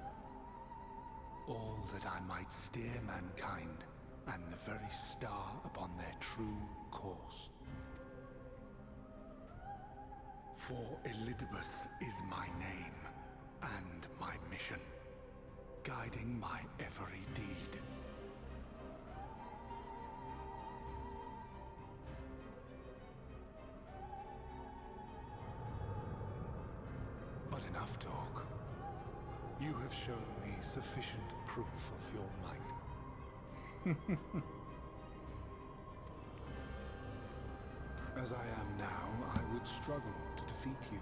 All that I might steer mankind and the very star upon their true course. For Elidibus is my name and my mission, guiding my every deed. But enough talk. You have shown me sufficient proof of your might. As I am now, I would struggle to defeat you.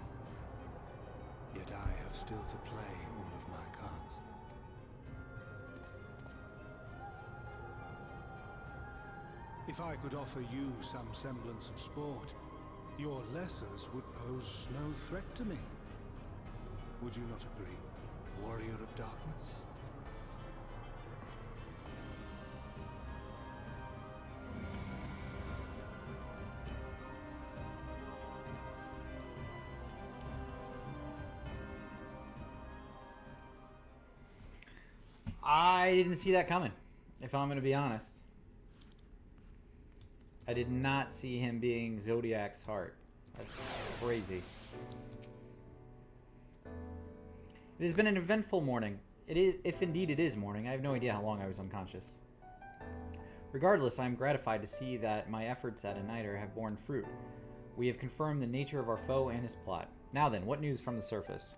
Yet I have still to play all of my cards. If I could offer you some semblance of sport, your lessers would pose no threat to me. Would you not agree, warrior of darkness? I didn't see that coming, if I'm going to be honest. I did not see him being Zodiac's heart. That's crazy. It has been an eventful morning. It is, if indeed it is morning. I have no idea how long I was unconscious. Regardless, I am gratified to see that my efforts at a niter have borne fruit. We have confirmed the nature of our foe and his plot. Now then, what news from the surface?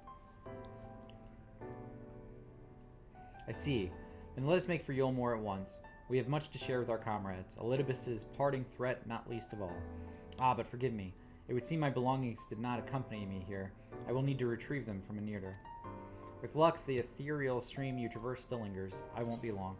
I see. Then let us make for Yulmore at once. We have much to share with our comrades. Elidibus's parting threat not least of all. Ah, but forgive me. It would seem my belongings did not accompany me here. I will need to retrieve them from Anirdir. With luck, the ethereal stream you traverse still lingers. I won't be long.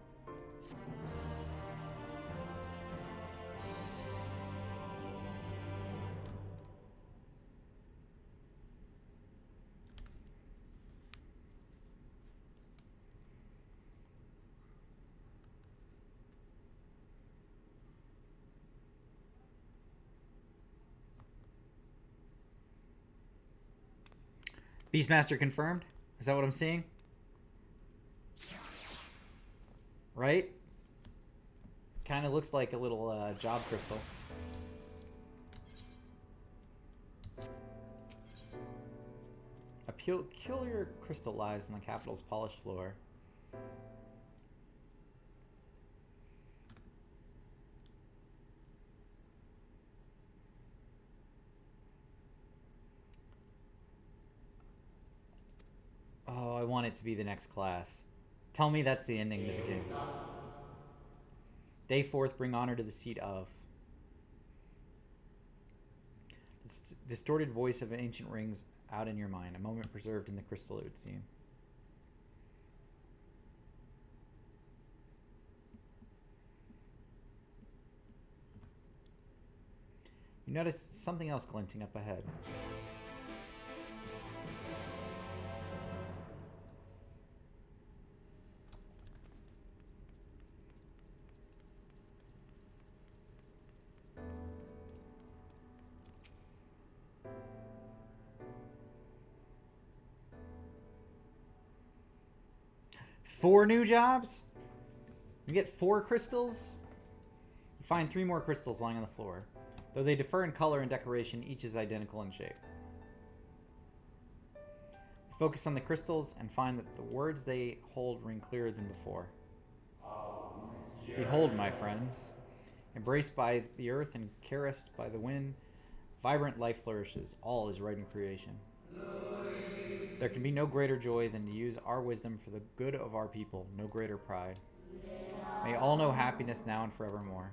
Beastmaster confirmed? Is that what I'm seeing? Right? Kind of looks like a little job crystal. A peculiar crystal lies on the capital's polished floor. want it to be the next class. Tell me that's the ending to the game. Day 4th, bring honor to the seat of. The distorted voice of an ancient rings out in your mind. A moment preserved in the crystal, it would seem. You notice something else glinting up ahead. Four new jobs? You get 4 crystals? You find 3 more crystals lying on the floor. Though they differ in color and decoration, each is identical in shape. You focus on the crystals and find that the words they hold ring clearer than before. Behold, my friends, embraced by the earth and caressed by the wind, vibrant life flourishes. All is right in creation. There can be no greater joy than to use our wisdom for the good of our people, no greater pride. May all know happiness now and forevermore.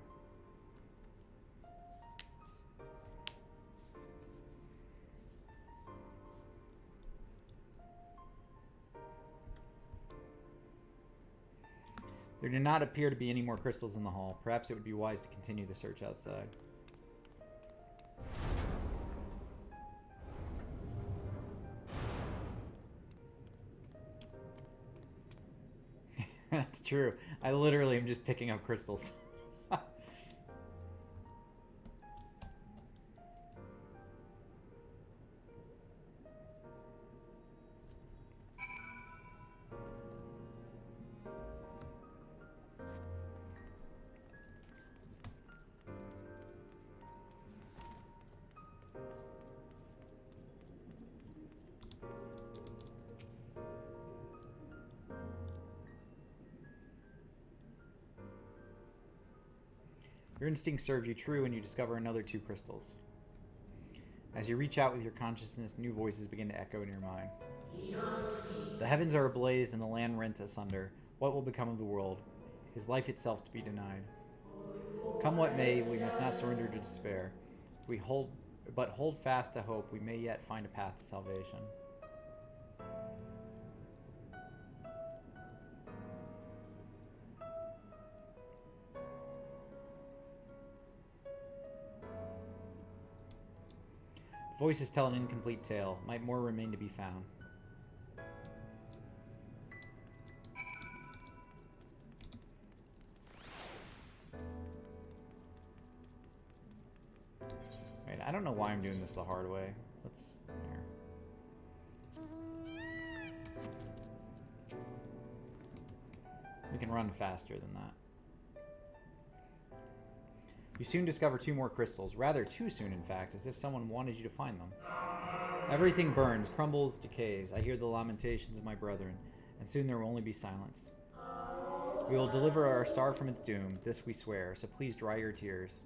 There do not appear to be any more crystals in the hall. Perhaps it would be wise to continue the search outside. That's true. I literally am just picking up crystals. Your instinct serves you true and you discover another 2 crystals. As you reach out with your consciousness, new voices begin to echo in your mind. The heavens are ablaze and the land rent asunder. What will become of the world? Is life itself to be denied? Come what may, we must not surrender to despair. If we hold fast to hope, we may yet find a path to salvation. Voices tell an incomplete tale. Might more remain to be found. Wait, I don't know why I'm doing this the hard way. Let's... here. We can run faster than that. You soon discover 2 more crystals. Rather too soon, in fact, as if someone wanted you to find them. Everything burns, crumbles, decays. I hear the lamentations of my brethren, and soon there will only be silence. We will deliver our star from its doom, this we swear, so please dry your tears.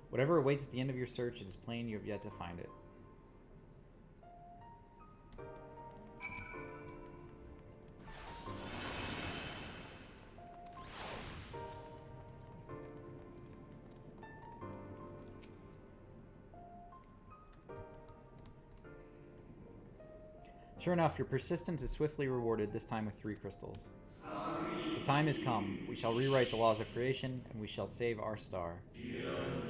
Whatever awaits at the end of your search, it is plain you have yet to find it. Sure enough, your persistence is swiftly rewarded, this time with 3 crystals. The time has come. We shall rewrite the laws of creation, and we shall save our star.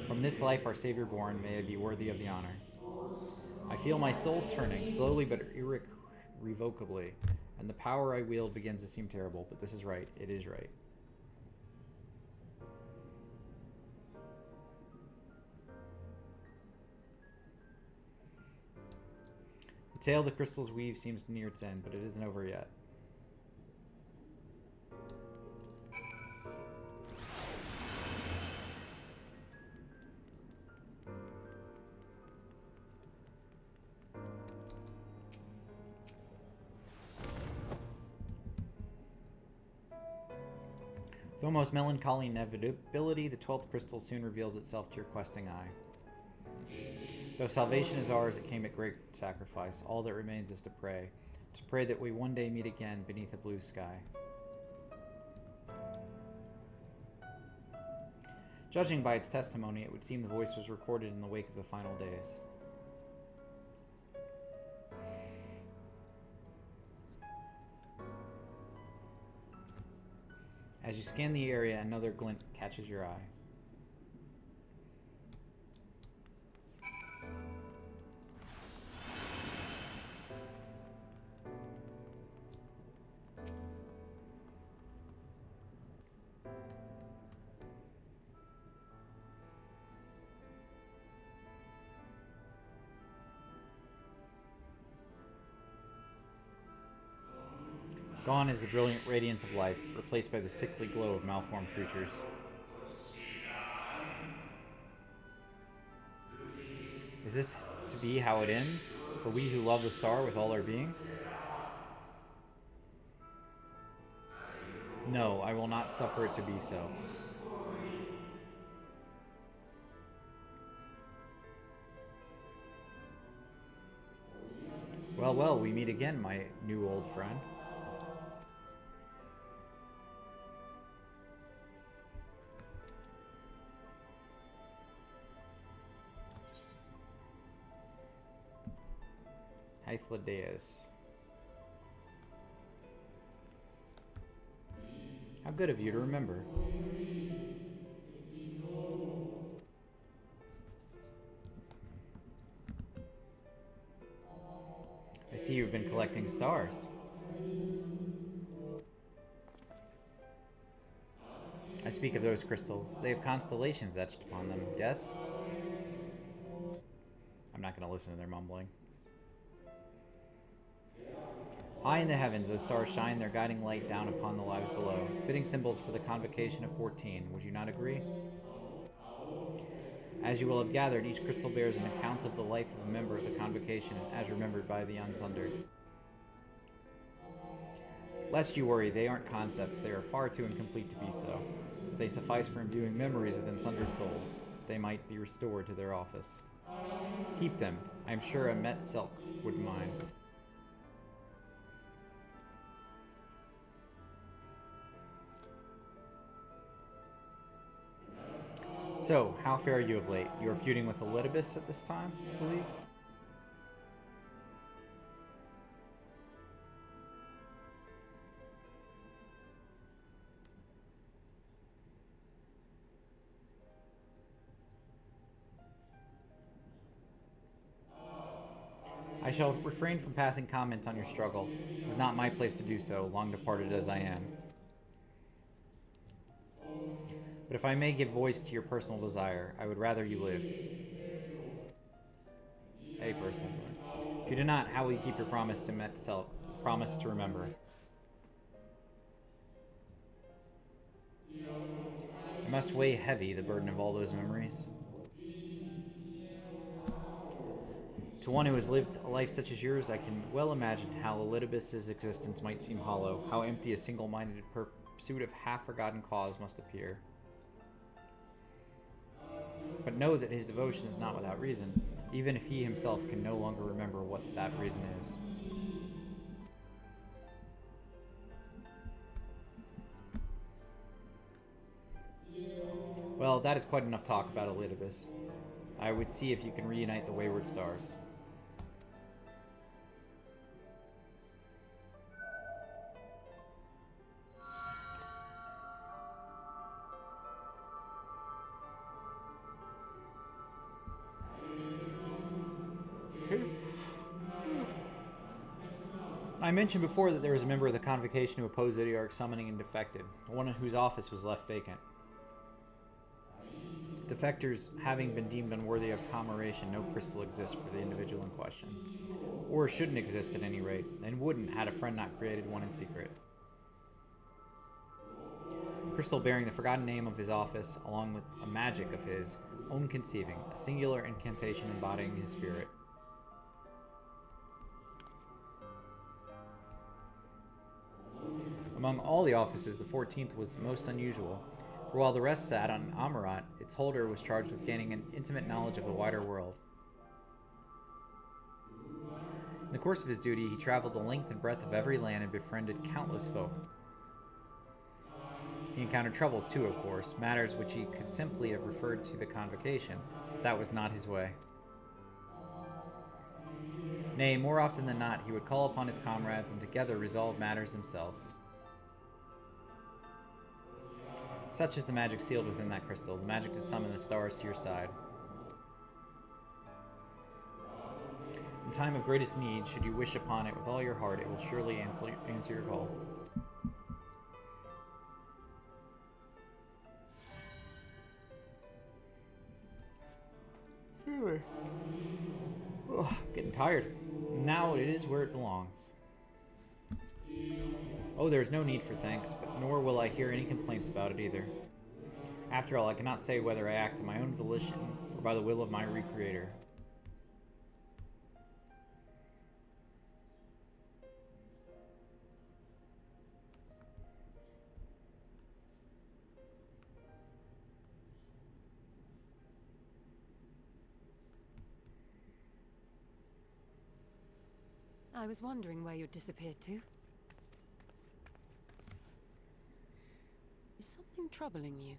From this life our Savior born, may I be worthy of the honor. I feel my soul turning, slowly but irrevocably, and the power I wield begins to seem terrible, but this is right. It is right. The tale the crystals weave seems near its end, but it isn't over yet. With almost melancholy inevitability, the 12th crystal soon reveals itself to your questing eye. Though salvation is ours, it came at great sacrifice. All that remains is to pray that we one day meet again beneath a blue sky. Judging by its testimony, it would seem the voice was recorded in the wake of the final days. As you scan the area, another glint catches your eye. Gone is the brilliant radiance of life, replaced by the sickly glow of malformed creatures. Is this to be how it ends? For we who love the star with all our being? No, I will not suffer it to be so. Well, well, we meet again, my new old friend. Hythlodaeus. How good of you to remember. I see you've been collecting stars. I speak of those crystals. They have constellations etched upon them, yes? I'm not going to listen to their mumbling. High in the heavens, those stars shine their guiding light down upon the lives below, fitting symbols for the convocation of 14. Would you not agree? As you will have gathered, each crystal bears an account of the life of a member of the convocation, as remembered by the Unsundered. Lest you worry, they aren't concepts. They are far too incomplete to be so. But they suffice for imbuing memories of Unsundered souls. They might be restored to their office. Keep them. I am sure a Met Silk wouldn't mind. So, how fare you of late? You are feuding with Elidibus at this time, I believe? I shall refrain from passing comment on your struggle. It is not my place to do so, long departed as I am. But if I may give voice to your personal desire, I would rather you lived. A personal desire. If you do not, how will you keep your promise to Met Self? Promise to remember. It must weigh heavy, the burden of all those memories. To one who has lived a life such as yours, I can well imagine how Elidibus's existence might seem hollow, how empty a single-minded pursuit of half-forgotten cause must appear. But know that his devotion is not without reason, even if he himself can no longer remember what that reason is. Well, that is quite enough talk about Elidibus. I would see if you can reunite the wayward stars. I mentioned before that there was a member of the convocation who opposed Zodiarc's summoning and defected, one whose office was left vacant. Defectors having been deemed unworthy of commemoration, no crystal exists for the individual in question. Or shouldn't exist at any rate, and wouldn't had a friend not created one in secret. A crystal bearing the forgotten name of his office, along with a magic of his own conceiving, a singular incantation embodying his spirit. Among all the offices, the 14th was most unusual, for while the rest sat on Amarat, its holder was charged with gaining an intimate knowledge of the wider world. In the course of his duty, he traveled the length and breadth of every land and befriended countless folk. He encountered troubles too, of course, matters which he could simply have referred to the convocation. That was not his way. Nay, more often than not, he would call upon his comrades and together resolve matters themselves. Such is the magic sealed within that crystal, the magic to summon the stars to your side. In time of greatest need, should you wish upon it with all your heart, it will surely answer your call. Ugh, getting tired. Now it is where it belongs. Oh, there is no need for thanks, but nor will I hear any complaints about it either. After all, I cannot say whether I act of my own volition or by the will of my Recreator. I was wondering where you'd disappeared to. Is something troubling you?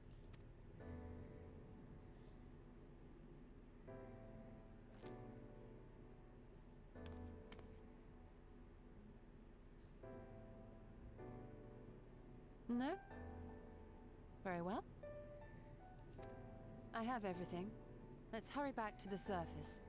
No? Very well. I have everything. Let's hurry back to the surface.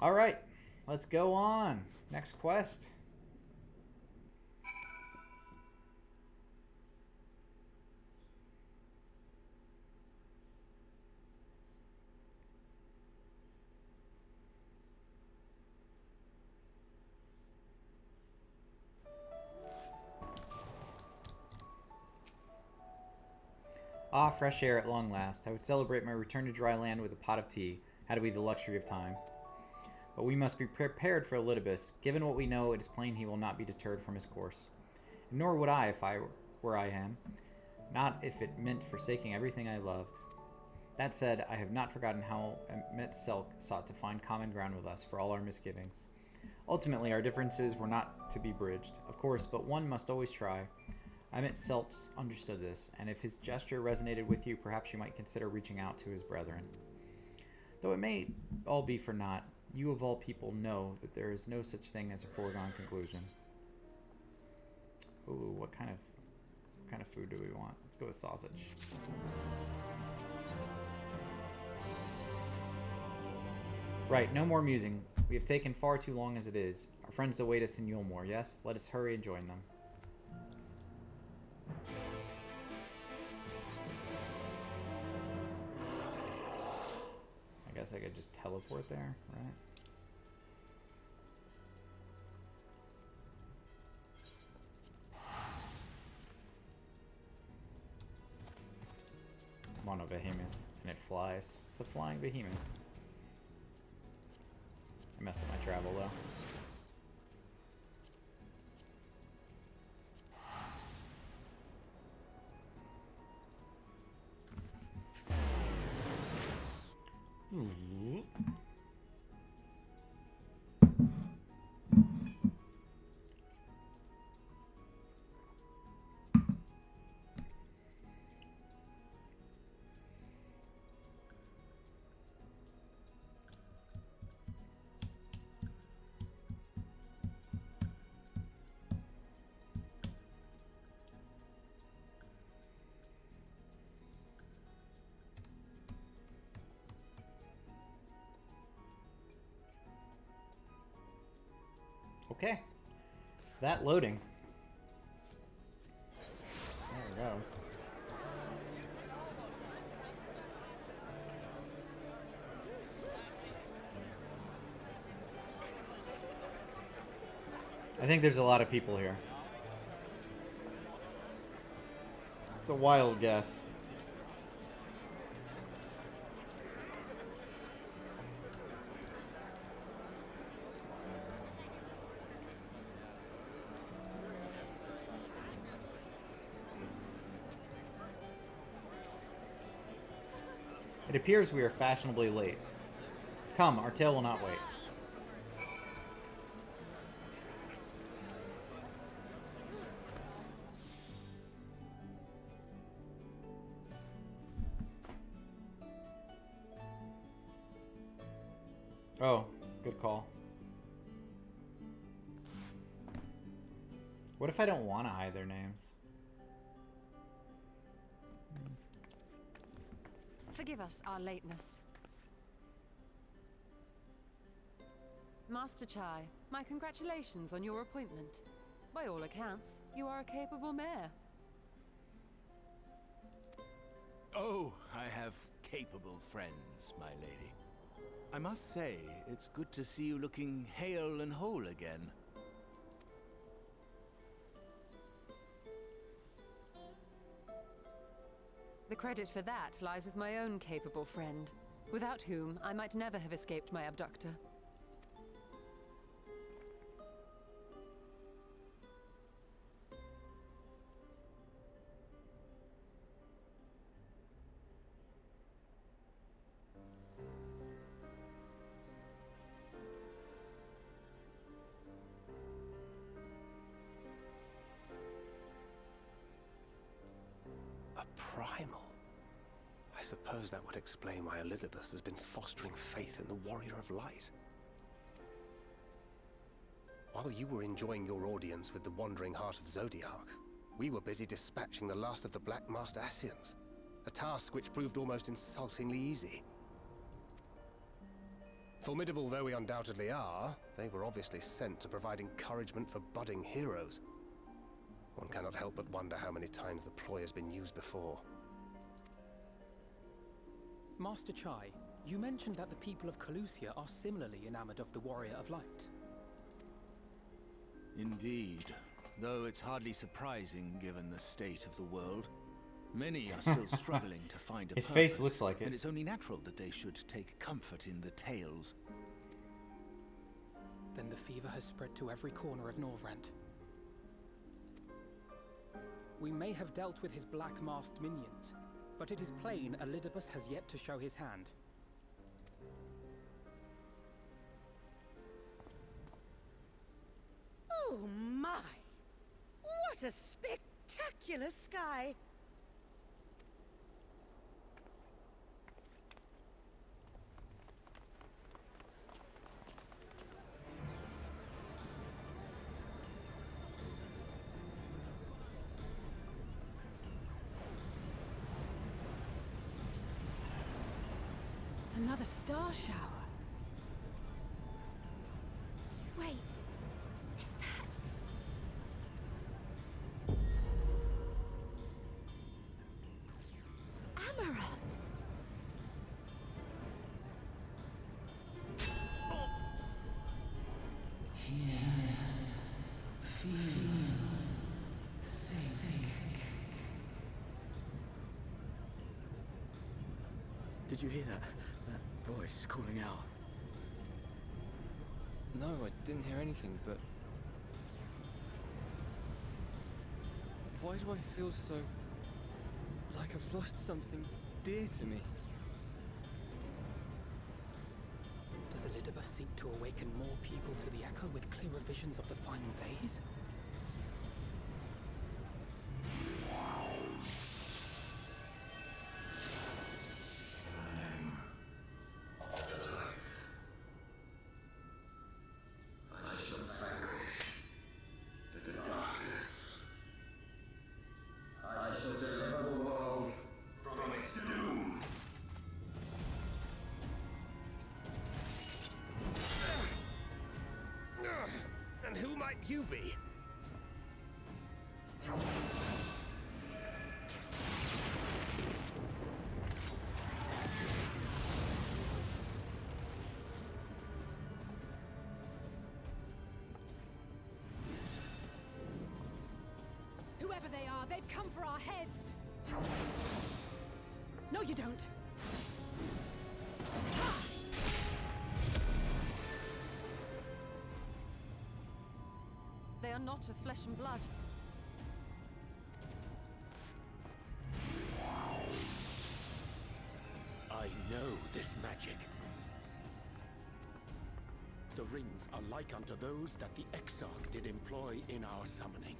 All right, let's go on. Next quest. Ah, fresh air at long last. I would celebrate my return to dry land with a pot of tea, had we the luxury of time. But we must be prepared for Elidibus. Given what we know, it is plain he will not be deterred from his course. Nor would I if I were I him, not if it meant forsaking everything I loved. That said, I have not forgotten how Emmett Selk sought to find common ground with us for all our misgivings. Ultimately, our differences were not to be bridged, of course, but one must always try. Emmett Selk understood this, and if his gesture resonated with you, perhaps you might consider reaching out to his brethren. Though it may all be for naught, you of all people know that there is no such thing as a foregone conclusion. Ooh, what kind of food do we want? Let's go with sausage. Right, no more musing. We have taken far too long as it is. Our friends await us in Yulmore, yes? Let us hurry and join them. I guess I could just teleport there, right? I'm on a behemoth, and it flies. It's a flying behemoth. I messed up my travel, though. Okay, that loading. There it goes. I think there's a lot of people here. It's a wild guess. It appears we are fashionably late. Come, our tale will not wait. Oh, good call. What if I don't want to hide their names? Forgive us our lateness. Master Chai, my congratulations on your appointment. By all accounts, you are a capable mayor. Oh, I have capable friends, my lady. I must say, it's good to see you looking hale and whole again. The credit for that lies with my own capable friend, without whom I might never have escaped my abductor. A primal? I suppose that would explain why Elidibus has been fostering faith in the Warrior of Light. While you were enjoying your audience with the Wandering Heart of Zodiark, we were busy dispatching the last of the Black Master Ascians, a task which proved almost insultingly easy. Formidable though we undoubtedly are, they were obviously sent to provide encouragement for budding heroes. One cannot help but wonder how many times the ploy has been used before. Master Chai, you mentioned that the people of KHOLUSIA are similarly enamored of the Warrior of Light. Indeed, though it's hardly surprising given the state of the world. Many are still struggling to find a His purpose, face looks like it. and it's only natural that they should take comfort in the tales. Then the fever has spread to every corner of NORVRANDT. We may have dealt with his black-masked minions, but it is plain Elidibus has yet to show his hand. Oh my! What a spectacular sky! Another star shower. Wait, is that... Amaranth? Did you hear that? That voice calling out? No, I didn't hear anything, but... Why do I feel so... like I've lost something dear to me? Does Elidibus seek to awaken more people to the Echo with clearer visions of the final days? And who might you be? Whoever they are, they've come for our heads! No, you don't. They are not of flesh and blood. I know this magic. The rings are like unto those that the Exarch did employ in our summoning.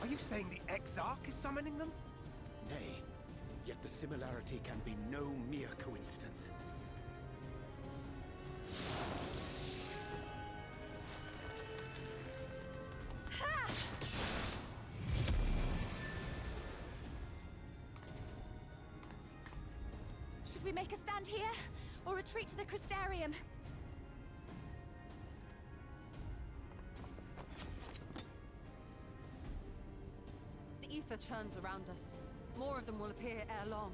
Are you saying the Exarch is summoning them? Nay, yet the similarity can be no mere coincidence. Should we make a stand here, or retreat to the CRYSTARIUM? The ether churns around us. More of them will appear ere long.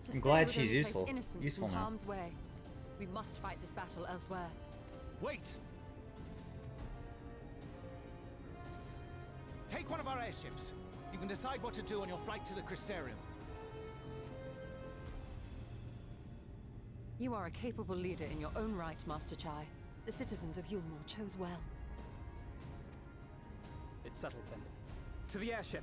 To I'm stay glad would she's only place useful. innocents Useful in now. harm's way. We must fight this battle elsewhere. Wait! Take one of our airships. You can decide what to do on your flight to the CRYSTARIUM. You are a capable leader in your own right, Master Chai. The citizens of Yulmore chose well. It's settled then. To the airship!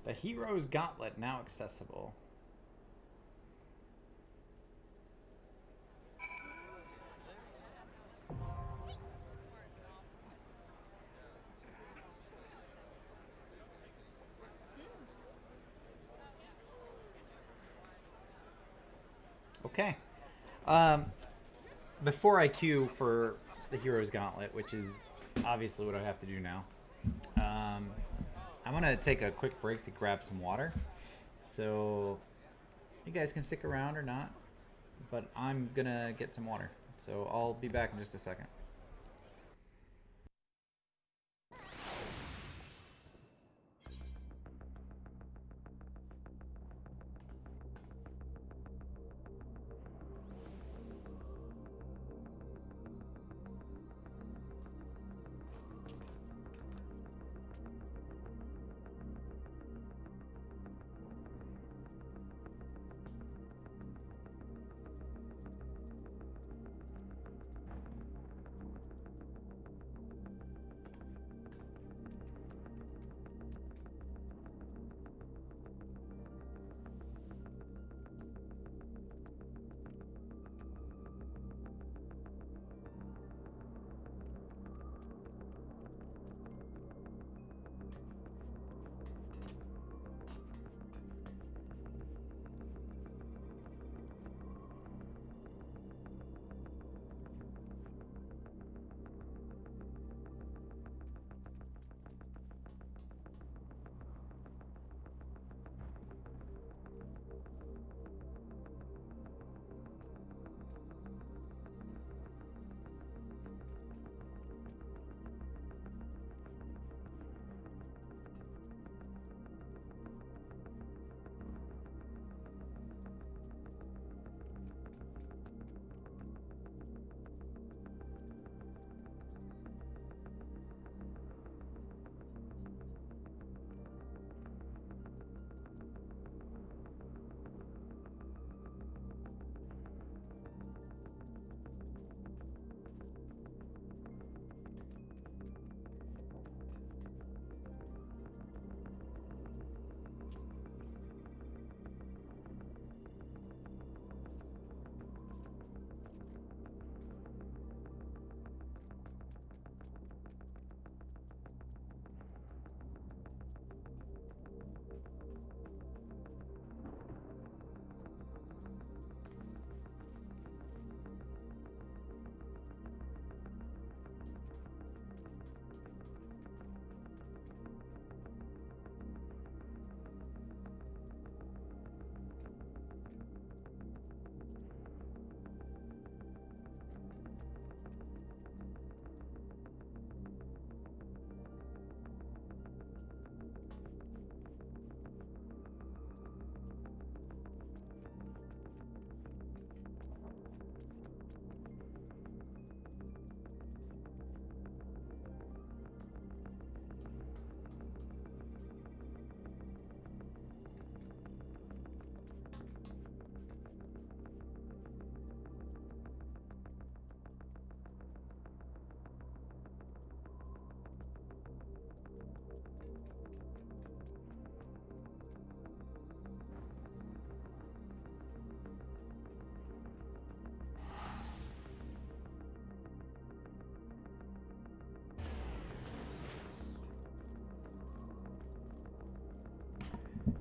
The Hero's Gauntlet now accessible. Okay. Before I queue for the Hero's Gauntlet, which is obviously what I have to do now, I'm gonna take a quick break to grab some water. So you guys can stick around or not, but I'm gonna get some water. So I'll be back in just a second.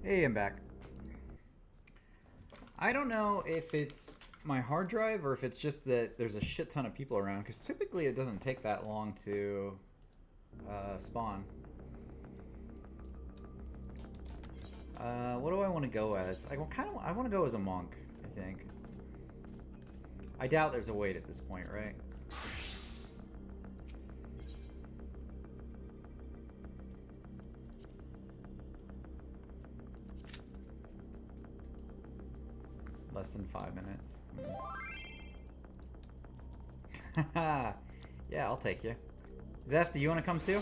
Hey, I'm back. I don't know if it's my hard drive or if it's just that there's a shit ton of people around, because typically it doesn't take that long to spawn. What do I want to go as? I want to go as a monk, I think. I doubt there's a wait at this point, right? Less than 5 minutes. Yeah, I'll take you. Zeph, do you want to come too?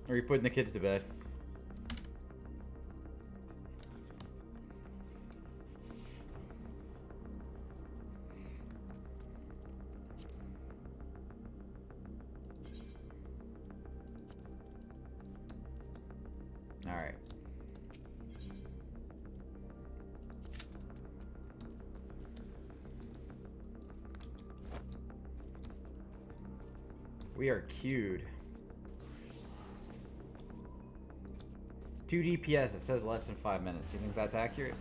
Or are you putting the kids to bed? All right. We are queued. 2 DPS, it says less than 5 minutes. Do you think that's accurate?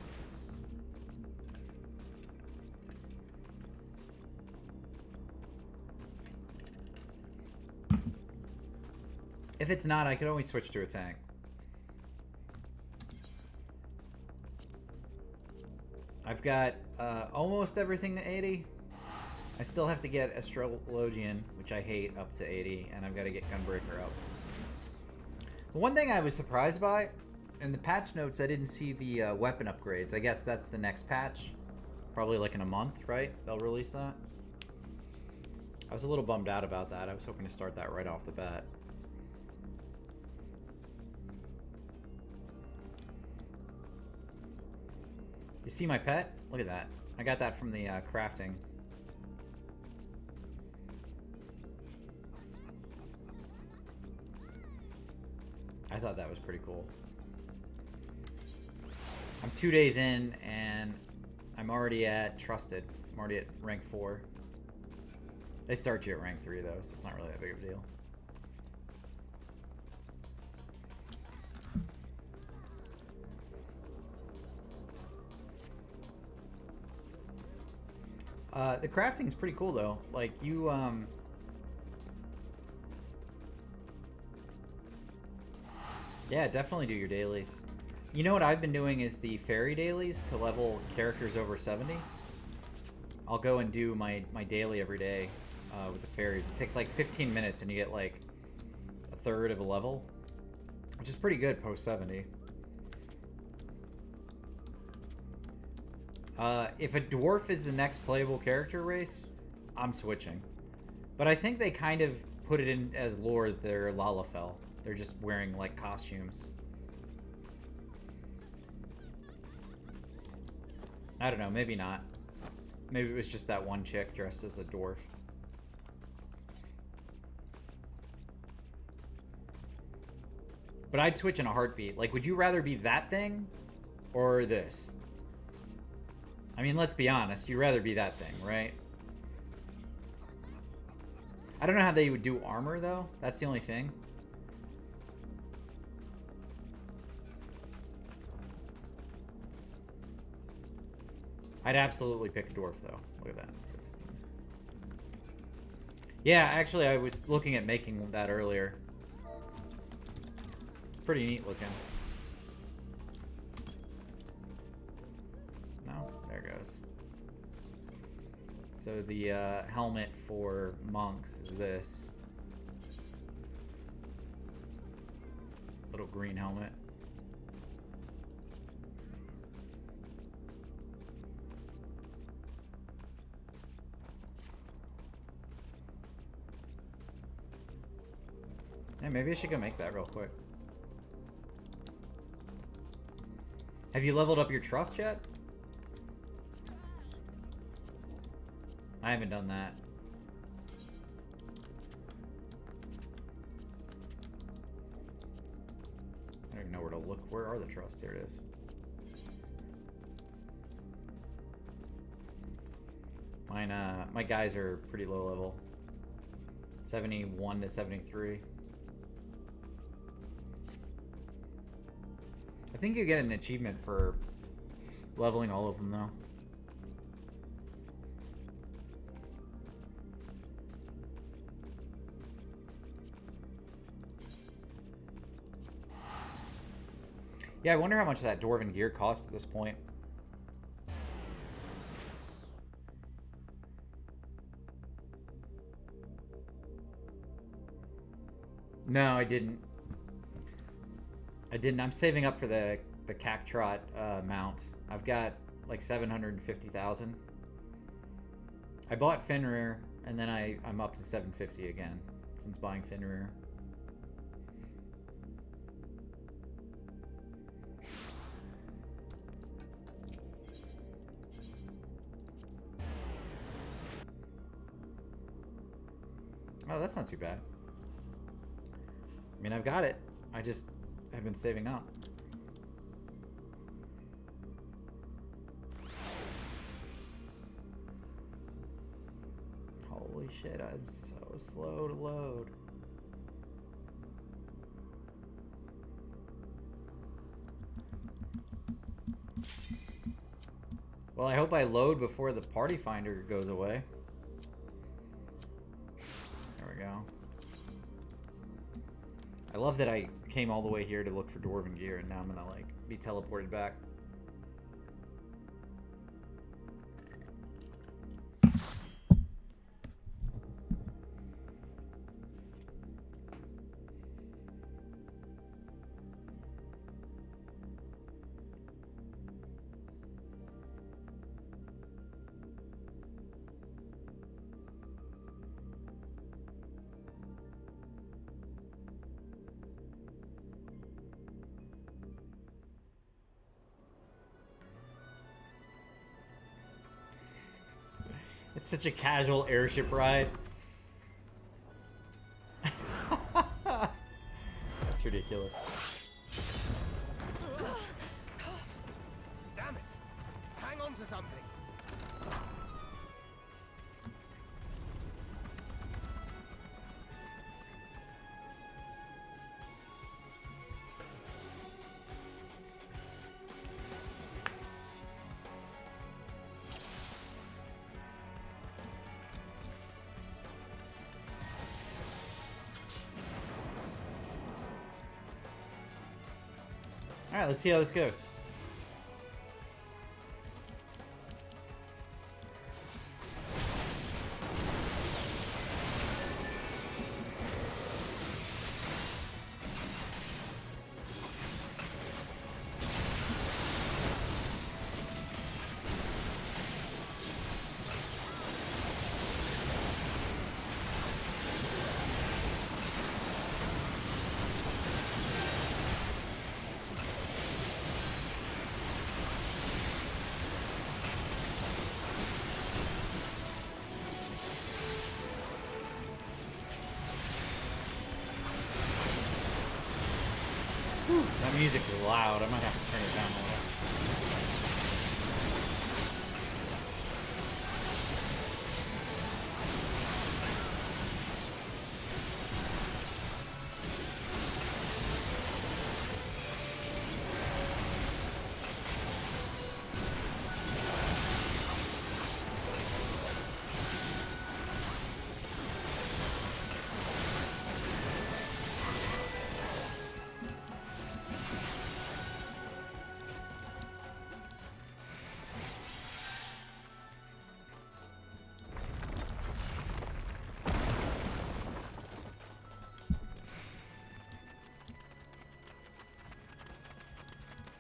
If it's not, I could always switch to a tank. I've got almost everything to 80. I still have to get Astrologian, which I hate, up to 80, and I've got to get Gunbreaker up. The one thing I was surprised by, in the patch notes, I didn't see the weapon upgrades. I guess that's the next patch. Probably like in a month, right? They'll release that. I was a little bummed out about that. I was hoping to start that right off the bat. You see my pet? Look at that. I got that from the crafting. I thought that was pretty cool. I'm 2 days in and I'm already at Trusted. I'm already at rank 4. They start you at rank 3 though, so it's not really that big of a deal. The crafting's pretty cool though. Like you, yeah, definitely do your dailies. You know what I've been doing is the fairy dailies to level characters over 70. I'll go and do my daily every day with the fairies. It takes like 15 minutes and you get like a third of a level, which is pretty good post 70. If a dwarf is the next playable character race, I'm switching. But I think they kind of put it in as lore that they're Lalafell. They're just wearing like costumes. I don't know, maybe not. Maybe it was just that one chick dressed as a dwarf. But I'd switch in a heartbeat. Like, would you rather be that thing or this? I mean, let's be honest. You'd rather be that thing, right? I don't know how they would do armor, though. That's the only thing. I'd absolutely pick dwarf, though. Look at that. Yeah, actually, I was looking at making that earlier. It's pretty neat looking. No, there it goes. So the helmet for monks is this. Little green helmet. Yeah, maybe I should go make that real quick. Have you leveled up your trust yet? I haven't done that. I don't even know where to look. Where are the trusts? Here it is. Mine, my guys are pretty low level. 71 to 73. I think you get an achievement for leveling all of them, though. Yeah, I wonder how much that Dwarven gear costs at this point. No, I didn't. I'm saving up for the Cactrot mount. I've got like 750,000. I bought Fenrir, and then I'm up to 750 again since buying Fenrir. Oh, that's not too bad. I mean, I've got it. I just have been saving up. Holy shit, I'm so slow to load. Well, I hope I load before the party finder goes away. There we go. I love that I came all the way here to look for Dwarven gear, and now I'm gonna, like, be teleported back. It's such a casual airship ride. That's ridiculous. Damn it! Hang on to something. Alright, let's see how this goes. That music is loud. I might have to turn it down a little.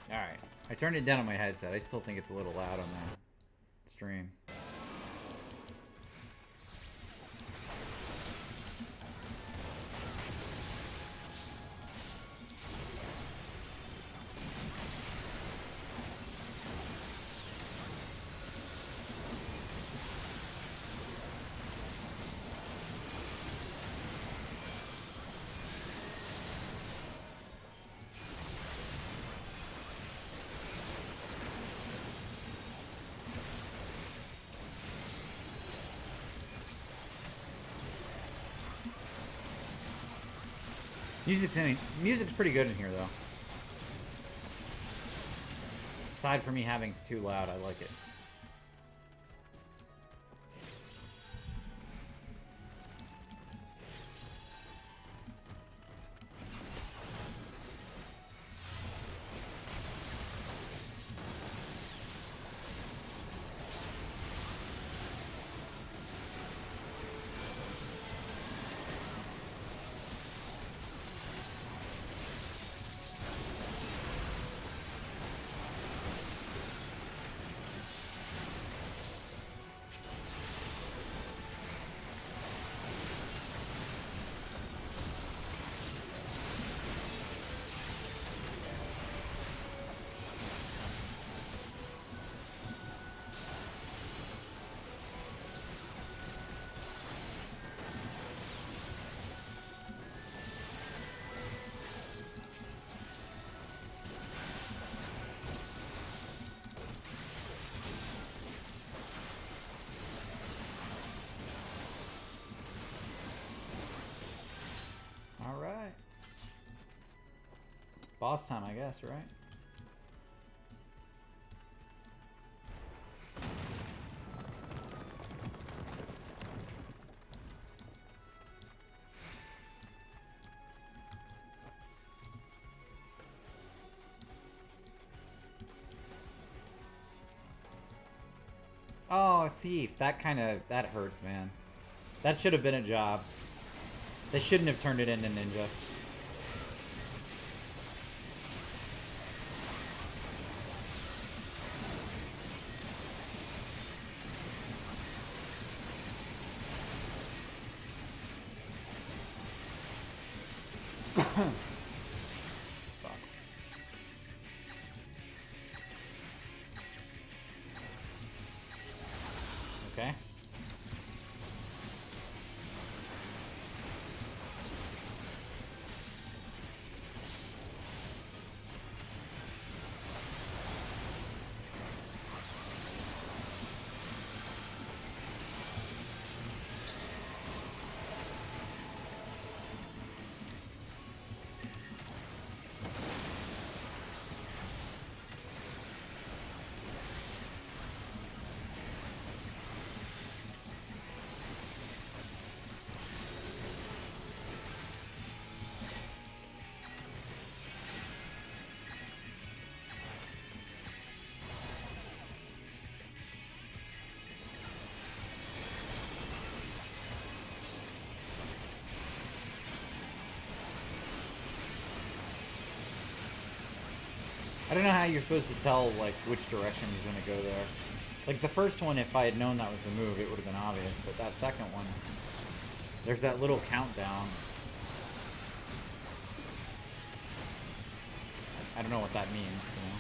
Alright. I turned it down on my headset. I still think it's a little loud on the stream. Music's pretty good in here, though. Aside from me having too loud, I like it. Alright. Boss time, I guess, right? Oh, a thief. That hurts, man. That should have been a job. They shouldn't have turned it into ninja. Fuck. Okay. I don't know how you're supposed to tell, like, which direction he's gonna go there. Like, the first one, if I had known that was the move, it would have been obvious. But that second one, there's that little countdown. I don't know what that means, you know?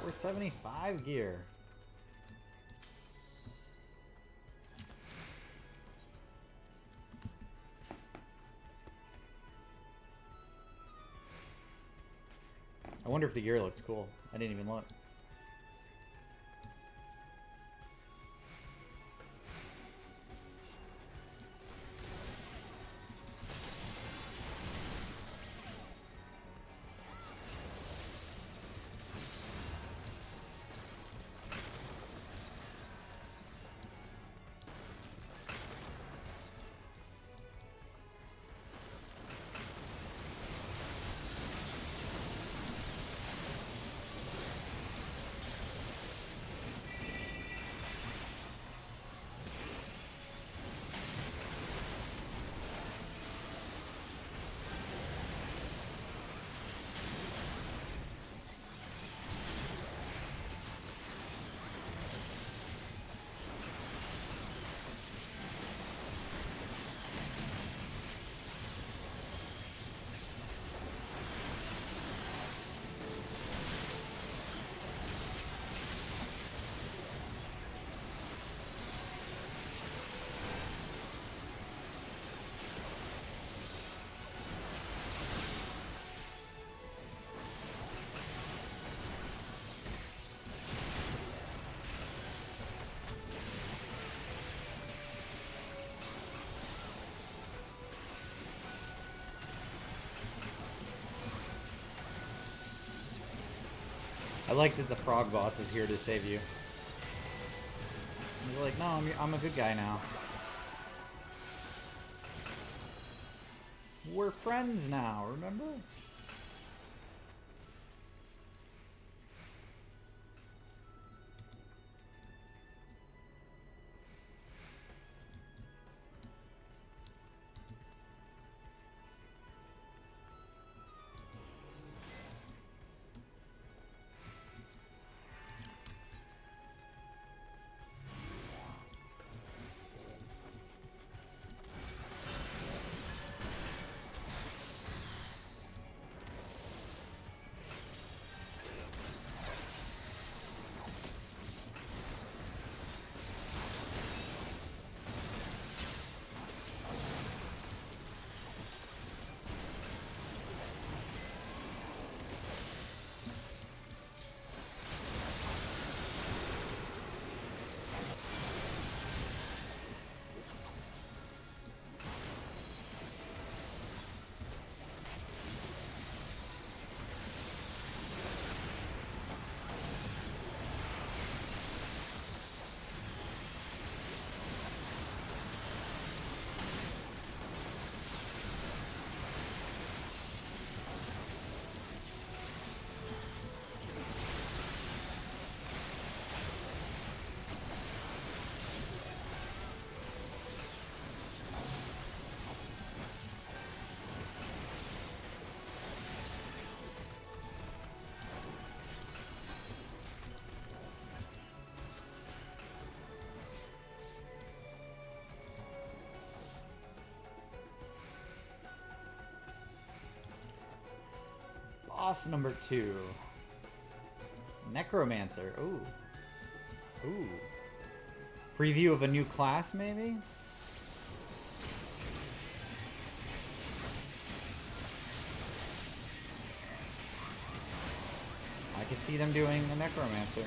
We're 75 gear. I wonder if the gear looks cool. I didn't even look. I like that the frog boss is here to save you. He's like, no, I'm a good guy now. We're friends now, remember? Boss number 2. Necromancer. Ooh. Ooh. Preview of a new class, maybe? I could see them doing a Necromancer.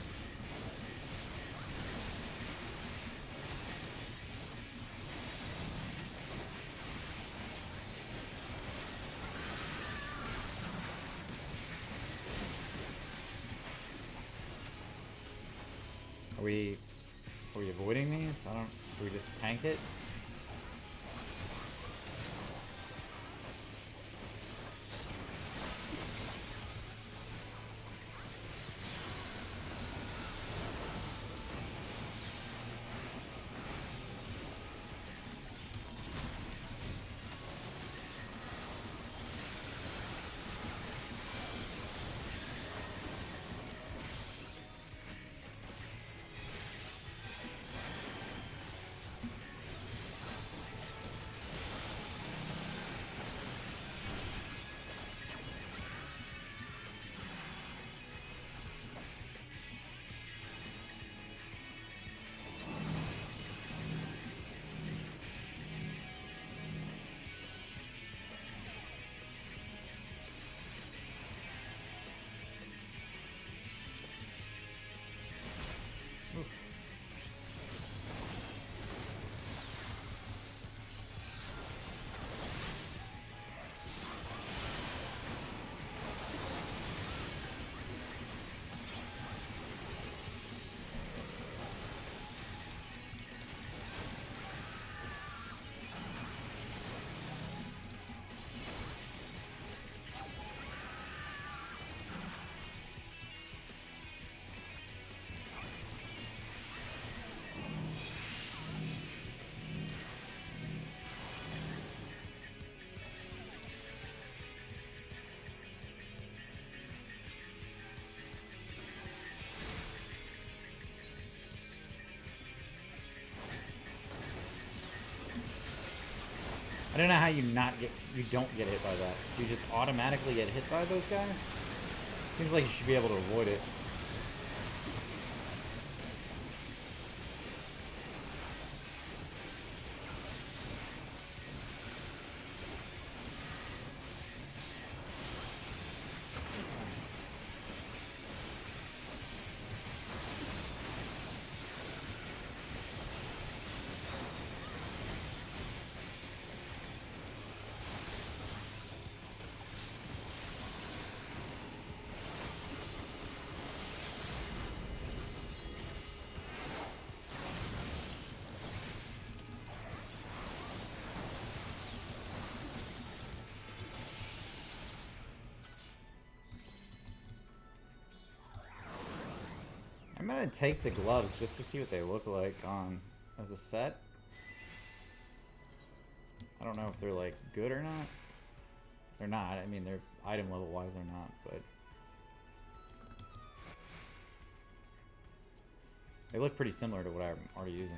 Are we avoiding these? I don't. Do we just tank it? I don't know how you don't get hit by that. You just automatically get hit by those guys? Seems like you should be able to avoid it. gonna take the gloves just to see what they look like on as a set. I don't know if they're like good or not. They're not. I mean, they're item level wise, they're not, but they look pretty similar to what I'm already using.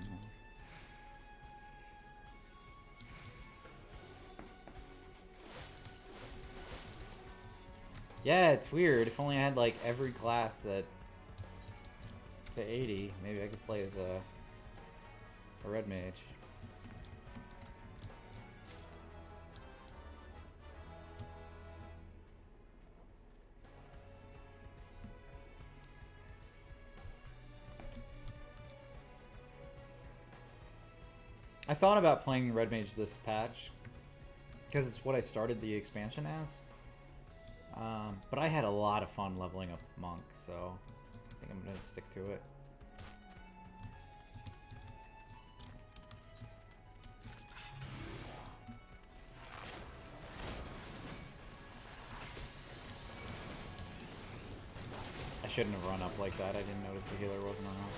Yeah, it's weird. If only I had like every class that to 80, maybe I could play as a red mage. I thought about playing red mage this patch because it's what I started the expansion as. But I had a lot of fun leveling up monk, so I think I'm gonna stick to it. I shouldn't have run up like that. I didn't notice the healer wasn't around.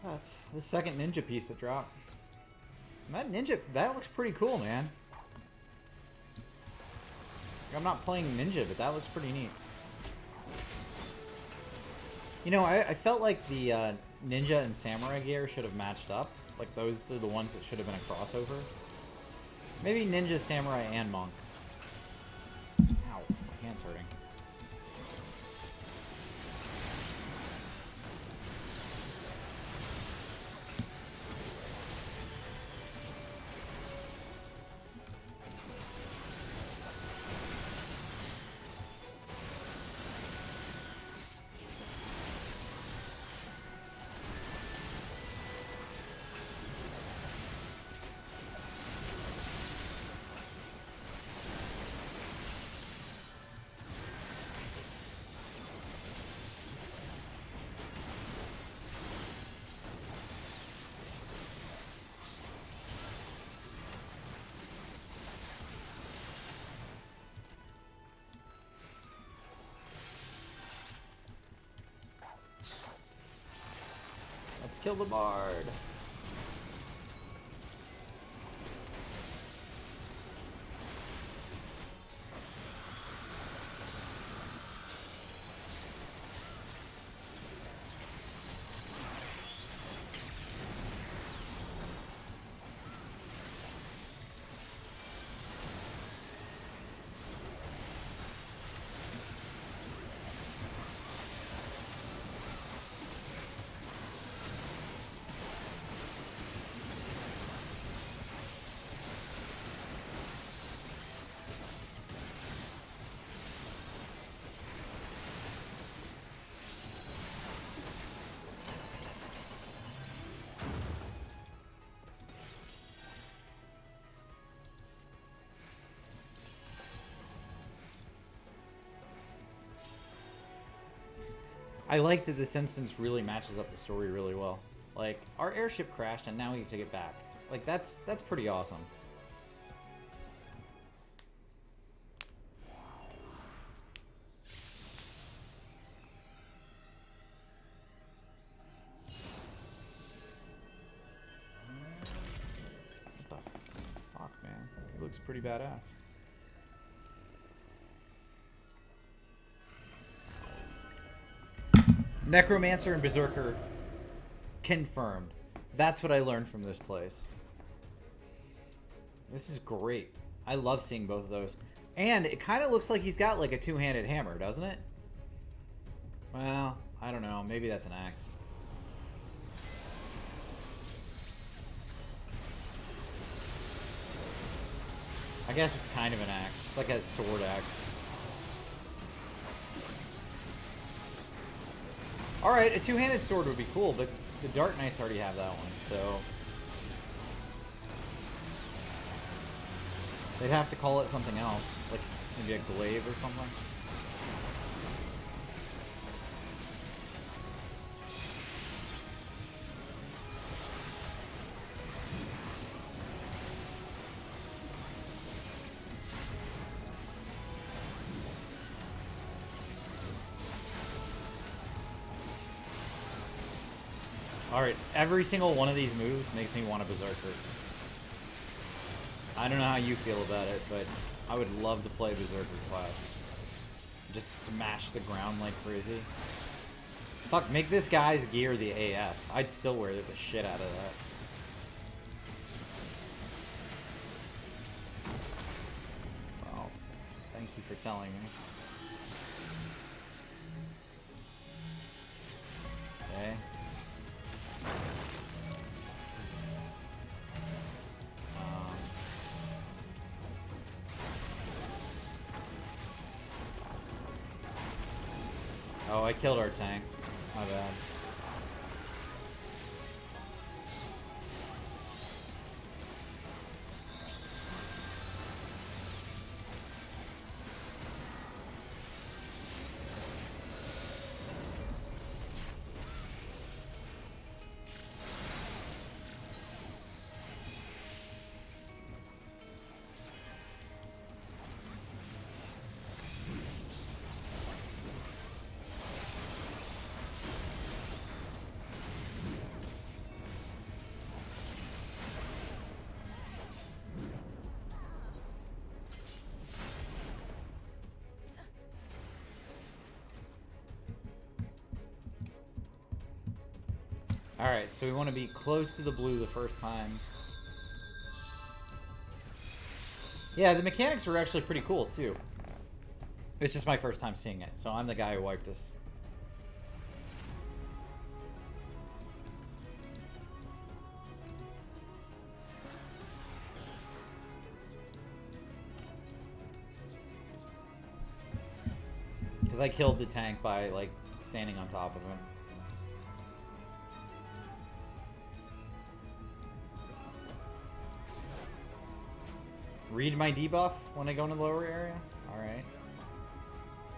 That's the second ninja piece that dropped. And that looks pretty cool, man. I'm not playing ninja, but that looks pretty neat. You know, I felt like the ninja and samurai gear should have matched up. Like, those are the ones that should have been a crossover. Maybe ninja, samurai, and monk. Ow, my hand's hurting. Kill the bard. I like that this instance really matches up the story really well. Like, our airship crashed and now we have to get back. Like, that's pretty awesome. What the fuck, man? He looks pretty badass. Necromancer and Berserker confirmed. That's what I learned from this place. This is great. I love seeing both of those. And it kind of looks like he's got like a two-handed hammer, doesn't it? Well, I don't know. Maybe that's an axe. I guess it's kind of an axe. It's like a sword axe. Alright, a two-handed sword would be cool, but the Dark Knights already have that one, so... they'd have to call it something else, like maybe a glaive or something. Alright, every single one of these moves makes me want a Berserker. I don't know how you feel about it, but I would love to play Berserker class. Just smash the ground like crazy. Fuck, make this guy's gear the AF. I'd still wear the shit out of that. Well, thank you for telling me. Okay. Oh, I killed our tank. My bad. Alright, so we want to be close to the blue the first time. Yeah, the mechanics were actually pretty cool, too. It's just my first time seeing it, so I'm the guy who wiped us. Because I killed the tank by, like, standing on top of him. Read my debuff when I go in the lower area? Alright.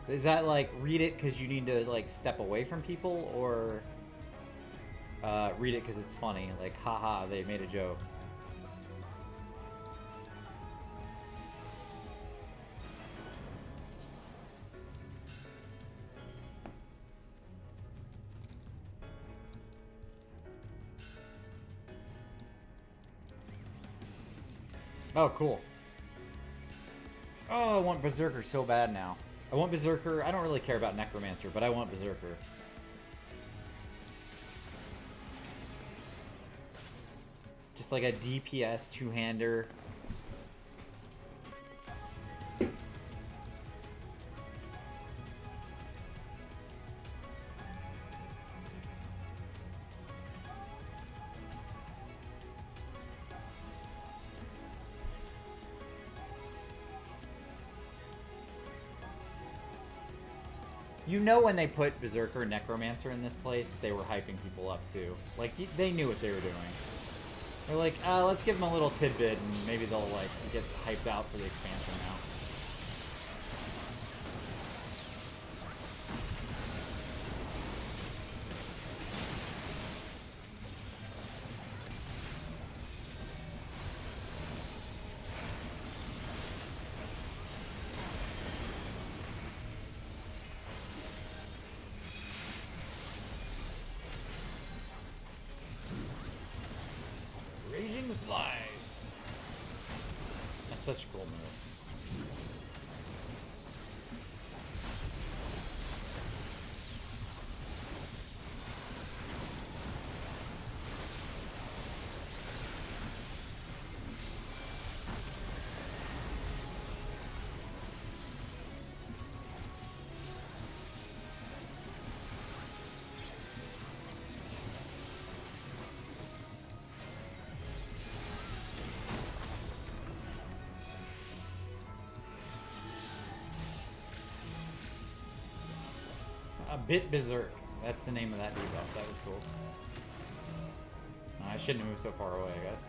Is that like, read it because you need to like step away from people, or read it because it's funny? Like, haha, they made a joke. Oh, cool. Oh, I want Berserker so bad now. I want Berserker. I don't really care about Necromancer, but I want Berserker. Just like a DPS two-hander. You know when they put Berserker and Necromancer in this place, they were hyping people up too. Like, they knew what they were doing. They're like, let's give them a little tidbit and maybe they'll like get hyped out for the expansion now. Slice! That's such a cool move. A bit berserk. That's the name of that debuff. That was cool. I shouldn't move so far away, I guess.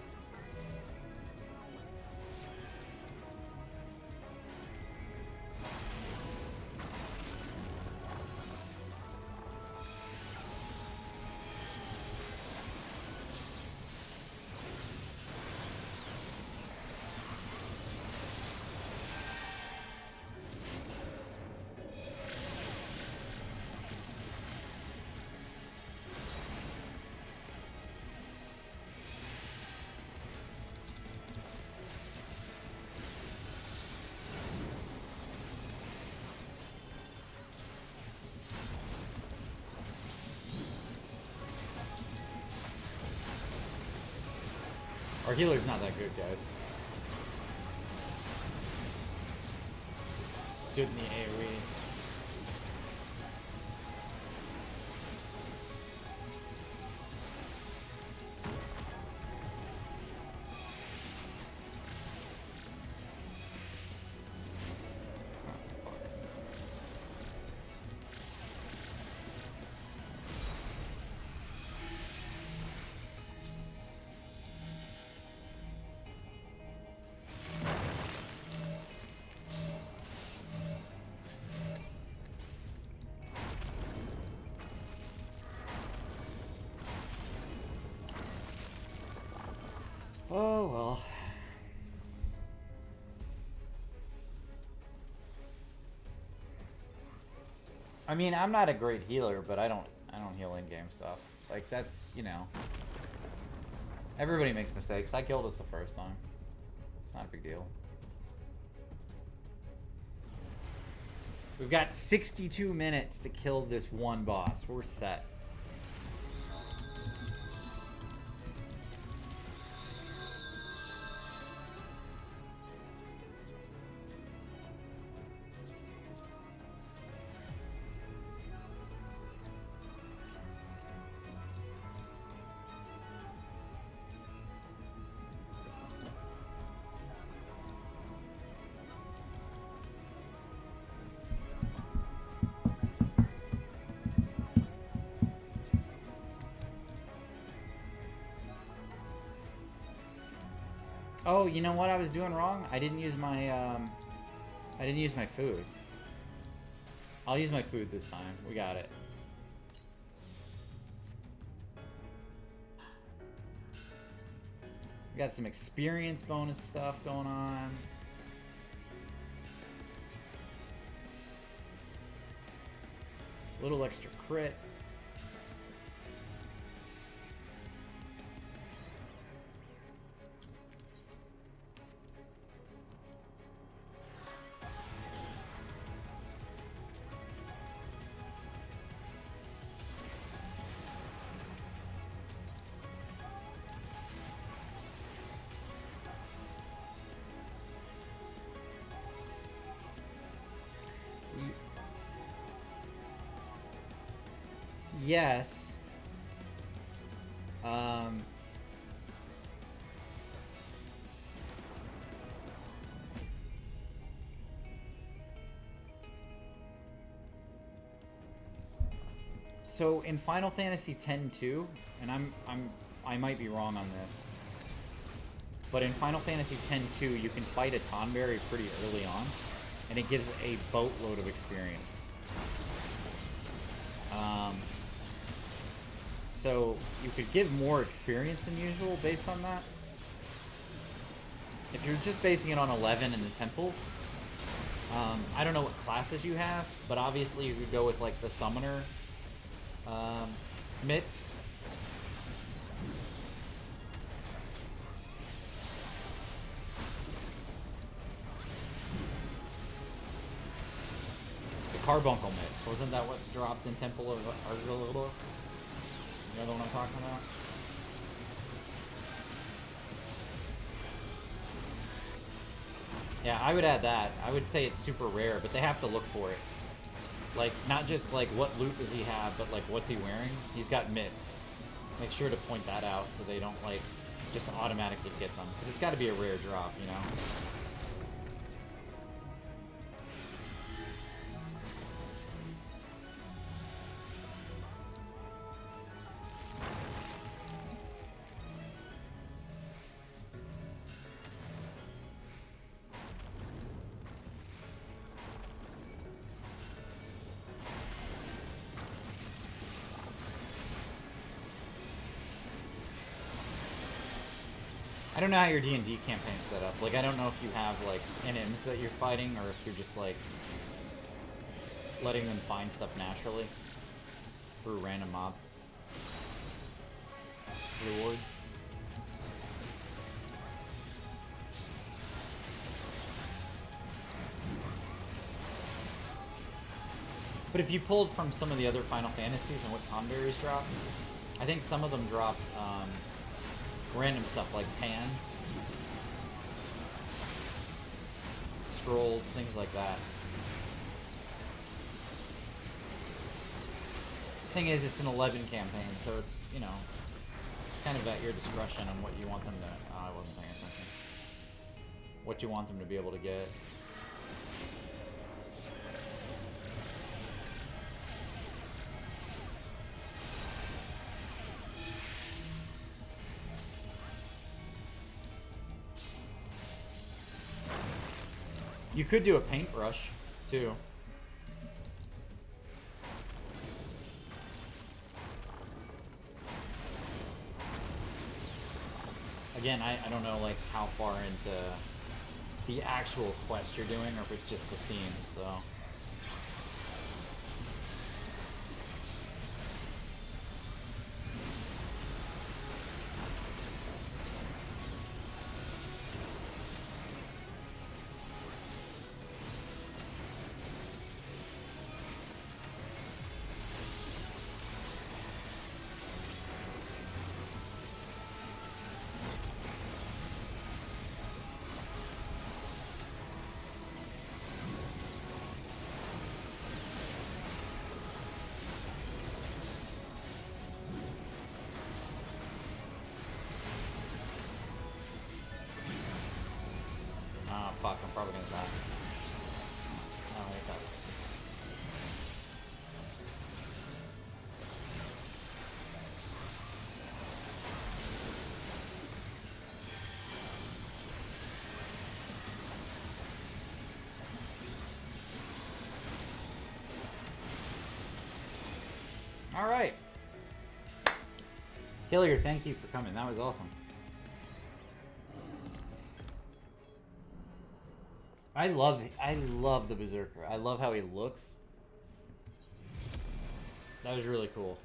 Our healer's not that good, guys. Just stood in the AoE. Oh well. I mean, I'm not a great healer, but I don't heal in-game stuff. Like that's, you know, everybody makes mistakes. I killed us the first time. It's not a big deal. We've got 62 minutes to kill this one boss. We're set. Oh, you know what I was doing wrong? I didn't use my food. I'll use my food this time. We got it. We got some experience bonus stuff going on. A little extra crit. Yes. So in Final Fantasy X-2, and I might be wrong on this, but in Final Fantasy X-2 you can fight a Tonberry pretty early on, and it gives a boatload of experience. So you could give more experience than usual based on that. If you're just basing it on 11 in the temple, I don't know what classes you have, but obviously you could go with like the summoner mitts. Carbuncle Mitts. Wasn't that what dropped in Temple of Argilildo? You know the one I'm talking about? Yeah, I would add that. I would say it's super rare, but they have to look for it. Like, not just like what loot does he have, but like what's he wearing? He's got mitts. Make sure to point that out so they don't like just automatically get them. Because it's got to be a rare drop, you know? I don't know how your D&D campaign's set up. Like, I don't know if you have, like, NMs that you're fighting, or if you're just, like, letting them find stuff naturally through random mob rewards. But if you pulled from some of the other Final Fantasies and what Tonberries drop, I think some of them drop, random stuff like pans, scrolls, things like that. Thing is, it's an 11 campaign, so it's, you know, it's kind of at your discretion on what you want them to, I wasn't paying attention, what you want them to be able to get. You could do a paintbrush, too. Again, I don't know, like, how far into the actual quest you're doing, or if it's just the theme, so... Fuck, I'm probably gonna die. Oh, I got it. All right. Hillier, thank you for coming. That was awesome. I love the Berserker. I love how he looks. That was really cool.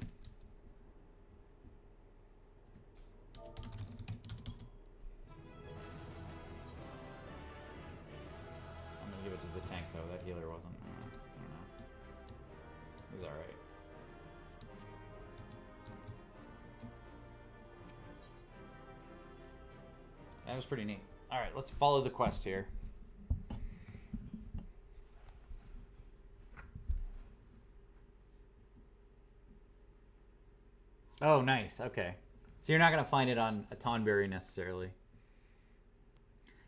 I'm gonna give it to the tank though. That healer wasn't. I don't know. He was all right. That was pretty neat. All right, let's follow the quest here. Oh, nice. Okay. So you're not going to find it on a Tonberry necessarily.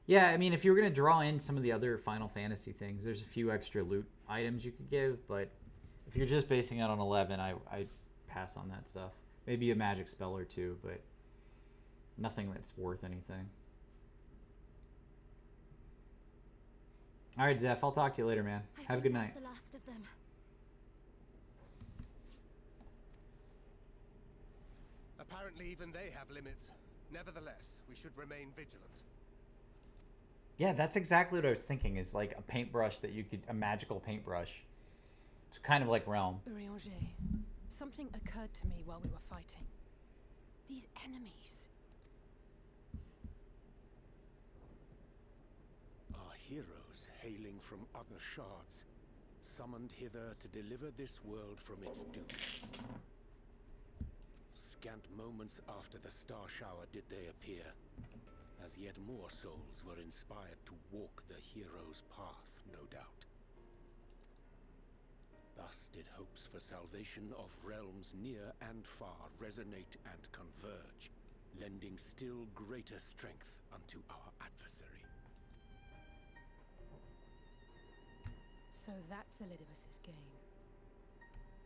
Yeah, I mean, if you were going to draw in some of the other Final Fantasy things, there's a few extra loot items you could give, but if you're just basing it on 11, I'd pass on that stuff. Maybe a magic spell or two, but nothing that's worth anything. All right, Zeph, I'll talk to you later, man. Have a good night. The last of them. Apparently even they have limits. Nevertheless, we should remain vigilant. Yeah, that's exactly what I was thinking, is like a paintbrush that you could, a magical paintbrush. It's kind of like Realm. Urianger, something occurred to me while we were fighting. These enemies. Our heroes hailing from other shards. summoned hither to deliver this world from its doom. Scant moments after the star shower did they appear, as yet more souls were inspired to walk the hero's path, no doubt. Thus did hopes for salvation of realms near and far resonate and converge, lending still greater strength unto our adversary. So that's Elidibus's game.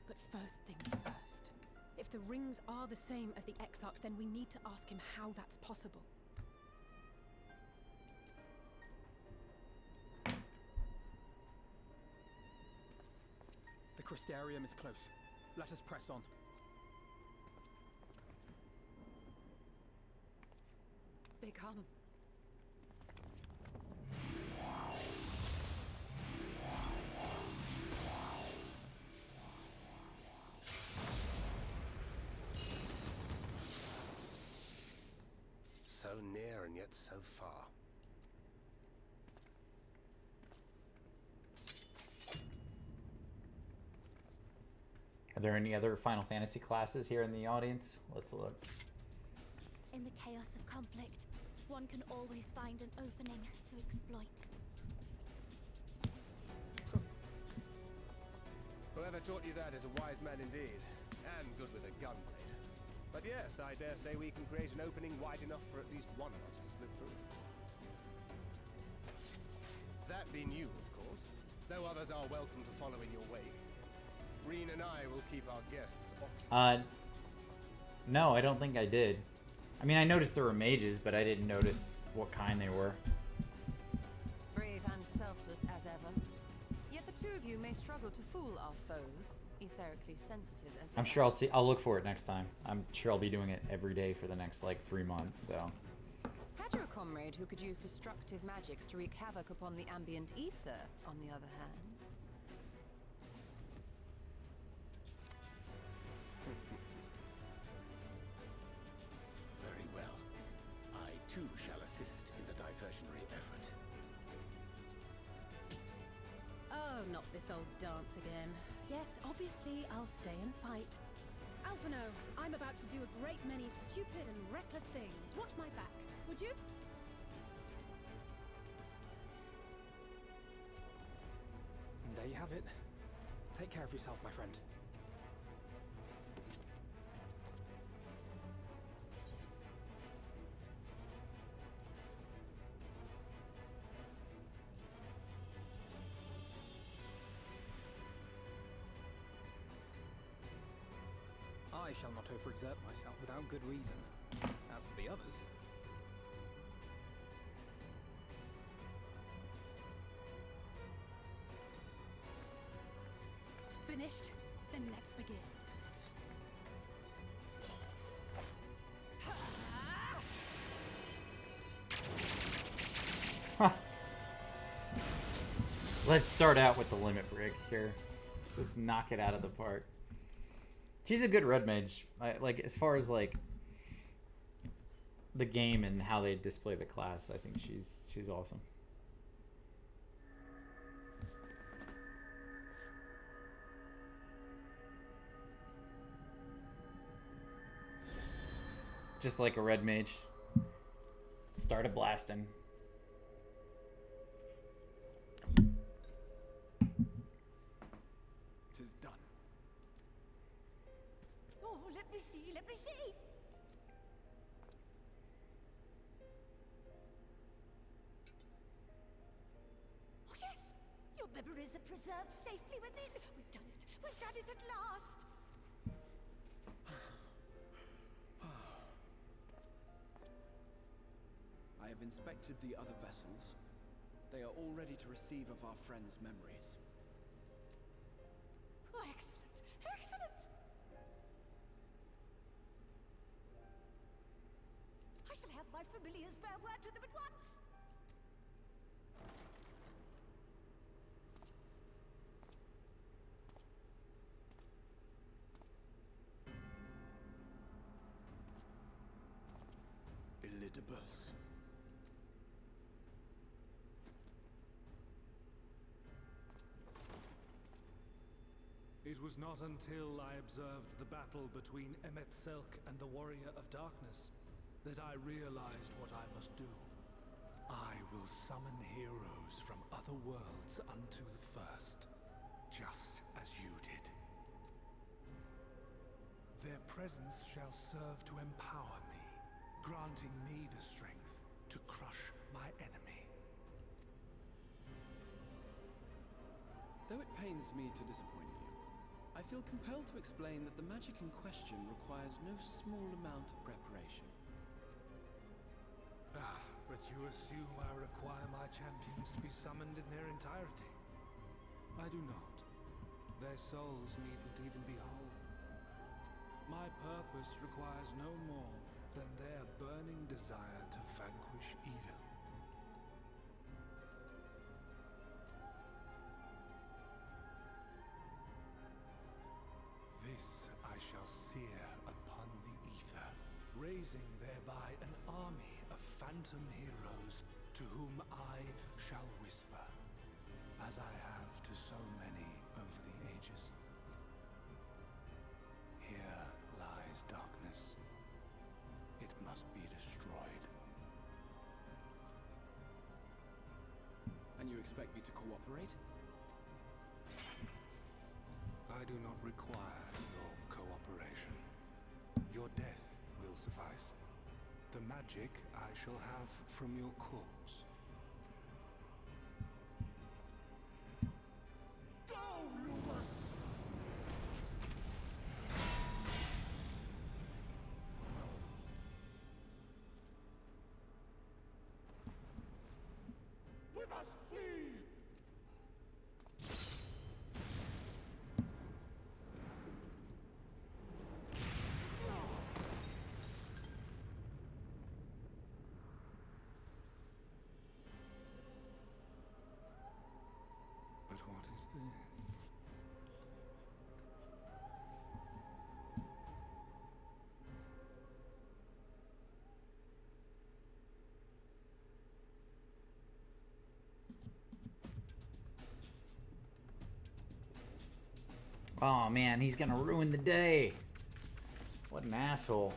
But first things first. If the rings are the same as the Exarchs, then we need to ask him how that's possible. The Crystarium is close. Let us press on. They come. So near and yet so far. Are there any other Final Fantasy classes here in the audience? Let's look. In the chaos of conflict, one can always find an opening to exploit. Whoever taught you that is a wise man indeed, and good with a gun blade. But yes, I dare say we can create an opening wide enough for at least one of us to slip through. That being you, of course, though others are welcome to follow in your wake. Reen and I will keep our guests occupied. No, I don't think I did. I mean, I noticed there were mages, but I didn't notice what kind they were. Brave and selfless as ever. Yet the two of you may struggle to fool our foes, etherically sensitive as they I'm sure I'll look for it next time. I'm sure I'll be doing it every day for the next, like, 3 months, so. Had you a comrade who could use destructive magics to wreak havoc upon the ambient ether, on the other hand? Very well. I too shall assist in the diversionary effort. Oh, not this old dance again. Yes, obviously I'll stay and fight. Alphino, I'm about to do a great many stupid and reckless things. Watch my back, would you? And there you have it. Take care of yourself, my friend. I shall not overexert myself without good reason. As for the others... Finished? Then let's begin. Let's start out with the limit break here. Let's just knock it out of the park. She's a good red mage. Like, as far as like the game and how they display the class, I think she's awesome. Just like a red mage. Start a blasting. Tis done. Oh, let me see, let me see! Oh, yes! Your memories are preserved safely within. We've done it! We've done it at last! I have inspected the other vessels. They are all ready to receive of our friends' memories. Oh, excellent! Excellent! I shall have my familiars bear word to them at once! Elidibus. It was not until I observed the battle between Emet-Selch and the Warrior of Darkness that I realized what I must do. I will summon heroes from other worlds unto the first, just as you did. Their presence shall serve to empower me, granting me the strength to crush my enemy. Though it pains me to disappoint you, I feel compelled to explain that the magic in question requires no small amount of preparation. Ah, but you assume I require my champions to be summoned in their entirety. I do not. Their souls needn't even be whole. My purpose requires no more than their burning desire to vanquish evil. This I shall sear upon the ether, raising thereby an army of phantom heroes to whom I shall whisper, as I have to so many over the ages. Here lies darkness. It must be destroyed. And you expect me to cooperate? I do not require your cooperation. Your death will suffice. The magic I shall have from your corpse. Go, Lupus! We must flee! But what is this? Oh man, he's gonna ruin the day. What an asshole.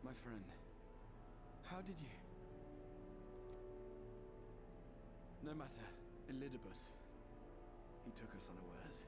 My friend, how did you... No matter, Elidibus. He took us unawares.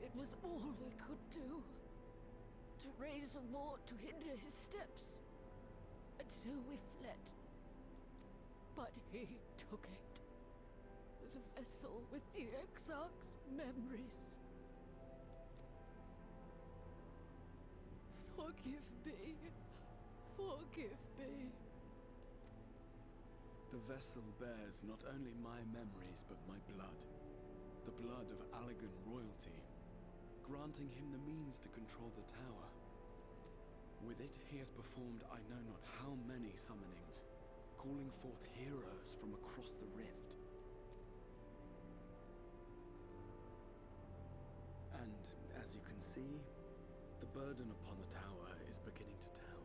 It was all we could do. To raise a war to hinder his steps. And so we fled. But he took it. The vessel with the Exarch's memories. Forgive me. Forgive me. The vessel bears not only my memories, but my blood. The blood of Allegan royalty, granting him the means to control the tower. With it, he has performed I know not how many summonings, calling forth heroes from across the rift. And, as you can see, the burden upon the tower is beginning to tell.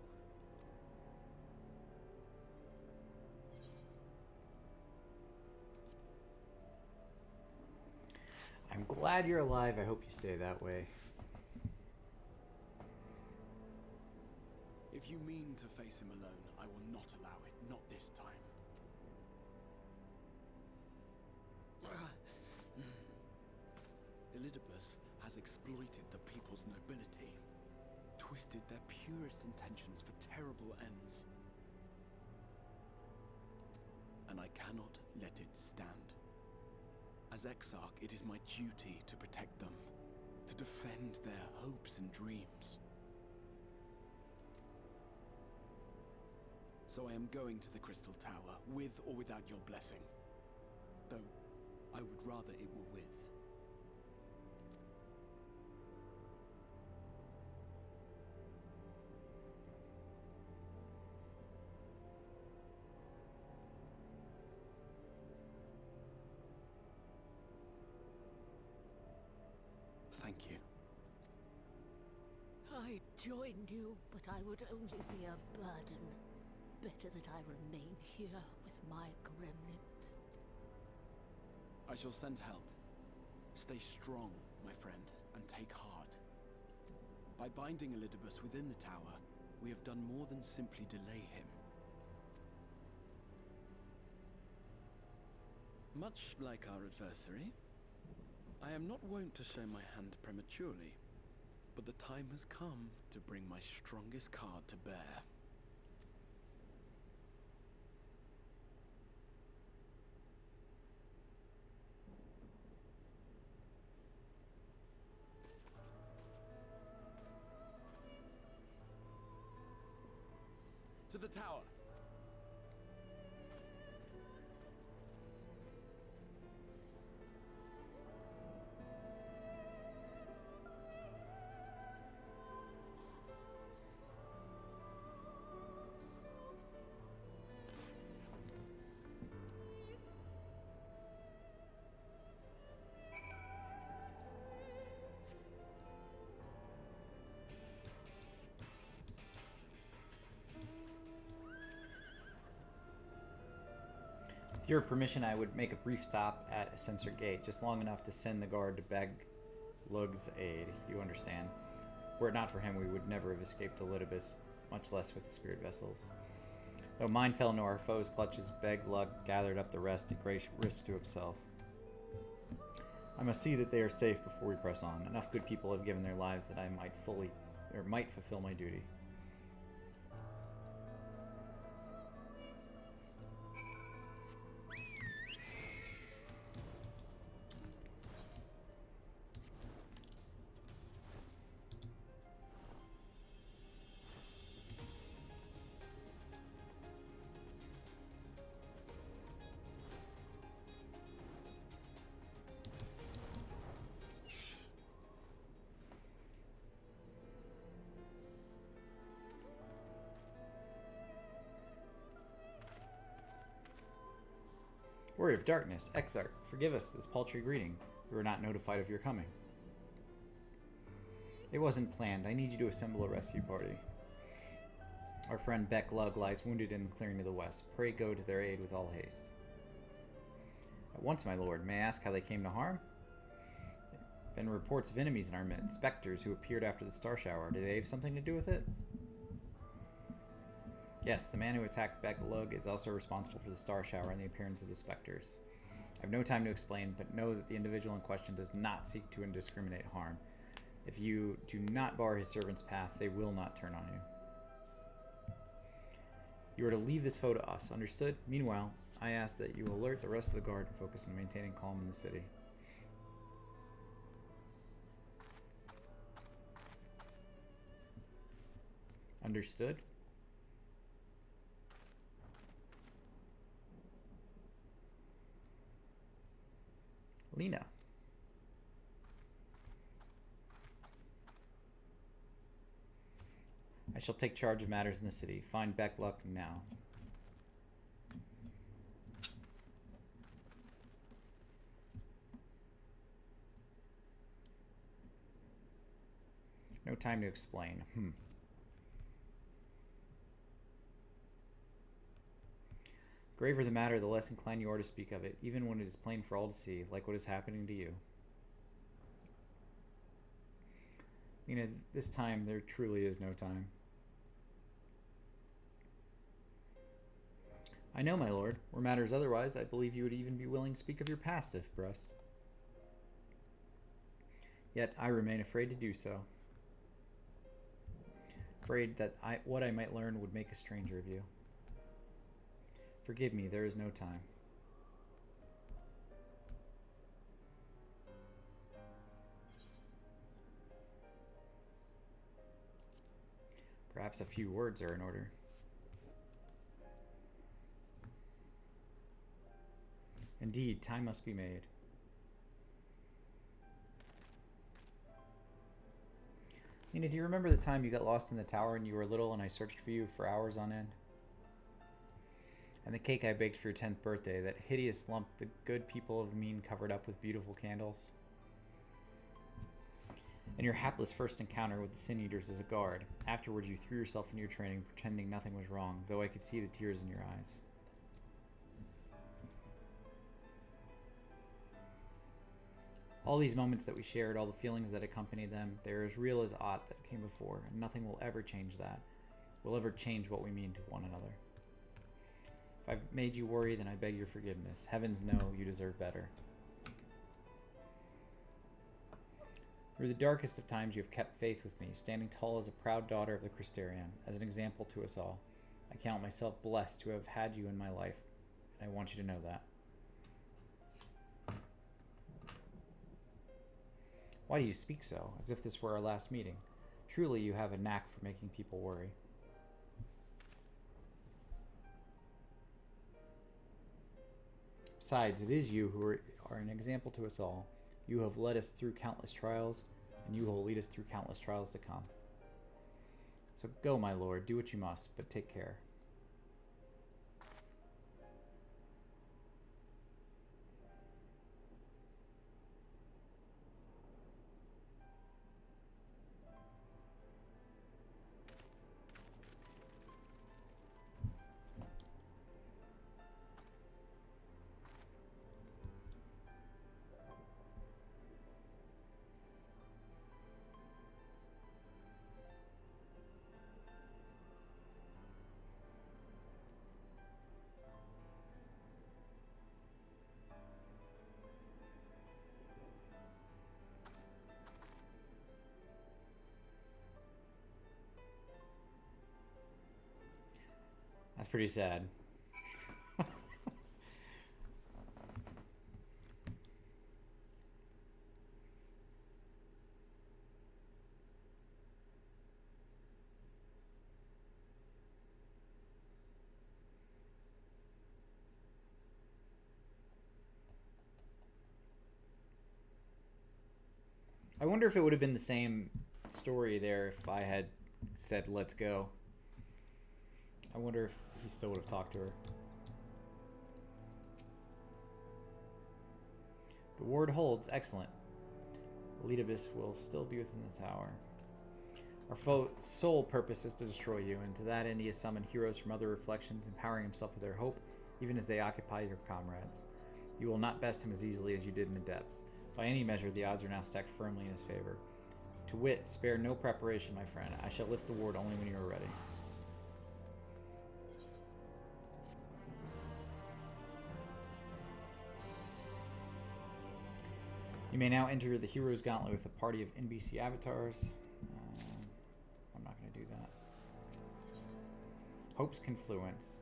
I'm glad you're alive. I hope you stay that way. If you mean to face him alone, I will not allow it. Not this time. Elidibus has exploited the people's nobility, twisted their purest intentions for terrible ends. And I cannot let it stand. As Exarch, it is my duty to protect them, to defend their hopes and dreams. So I am going to the Crystal Tower, with or without your blessing. Though, I would rather it were with. Thank you. I joined you, but I would only be a burden. Better that I remain here with my gremlins. I shall send help. Stay strong, my friend, and take heart. By binding Elidibus within the tower, we have done more than simply delay him. Much like our adversary, I am not wont to show my hand prematurely, but the time has come to bring my strongest card to bear. To the tower! With your permission, I would make a brief stop at a sensor gate, just long enough to send the guard to beg Lug's aid. You understand. Were it not for him, we would never have escaped Elidibus, much less with the spirit vessels. Though mine fell into our foes' clutches, Beg Lug gathered up the rest at great risk to himself. I must see that they are safe before we press on. Enough good people have given their lives that I might fulfill my duty. Warrior of Darkness, Exarch, forgive us this paltry greeting. We were not notified of your coming. It wasn't planned. I need you to assemble a rescue party. Our friend Beck Lug lies wounded in the clearing to the west. Pray go to their aid with all haste. At once, my lord, may I ask how they came to harm? There have been reports of enemies in our midst, specters who appeared after the star shower. Do they have something to do with it? Yes, the man who attacked Beck Lug is also responsible for the star shower and the appearance of the specters. I have no time to explain, but know that the individual in question does not seek to indiscriminate harm. If you do not bar his servant's path, they will not turn on you. You are to leave this foe to us, understood? Meanwhile, I ask that you alert the rest of the guard and focus on maintaining calm in the city. Understood? Lena. I shall take charge of matters in the city. Find Beck Luck now. No time to explain. Graver the matter, the less inclined you are to speak of it, even when it is plain for all to see, like what is happening to you. This time there truly is no time. I know, my lord. Were matters otherwise, I believe you would even be willing to speak of your past if pressed. Yet I remain afraid to do so. Afraid that what I might learn would make a stranger of you. Forgive me, there is no time. Perhaps a few words are in order. Indeed, time must be made. Nina, do you remember the time you got lost in the tower and you were little and I searched for you for hours on end? And the cake I baked for your 10th birthday, that hideous lump the good people of Mean covered up with beautiful candles? And your hapless first encounter with the Sin Eaters as a guard. Afterwards you threw yourself into your training, pretending nothing was wrong, though I could see the tears in your eyes. All these moments that we shared, all the feelings that accompanied them, they are as real as aught that came before, and nothing will ever change that. Will ever change what we mean to one another. If I've made you worry, then I beg your forgiveness. Heavens know you deserve better. Through the darkest of times you have kept faith with me, standing tall as a proud daughter of the CRYSTARIUM, as an example to us all. I count myself blessed to have had you in my life, and I want you to know that. Why do you speak so, as if this were our last meeting? Truly, you have a knack for making people worry. Besides, it is you who are an example to us all. You have led us through countless trials, and you will lead us through countless trials to come. So go, my lord, do what you must, but take care. That's pretty sad. I wonder if it would have been the same story there if I had said, let's go. I wonder if he still would have talked to her. The ward holds. Excellent. Elidibus will still be within the tower. Our sole purpose is to destroy you, and to that end he has summoned heroes from other reflections, empowering himself with their hope, even as they occupy your comrades. You will not best him as easily as you did in the depths. By any measure, the odds are now stacked firmly in his favor. To wit, spare no preparation, my friend. I shall lift the ward only when you are ready. You may now enter the Hero's Gauntlet with a party of NBC avatars. I'm not going to do that. Hope's Confluence.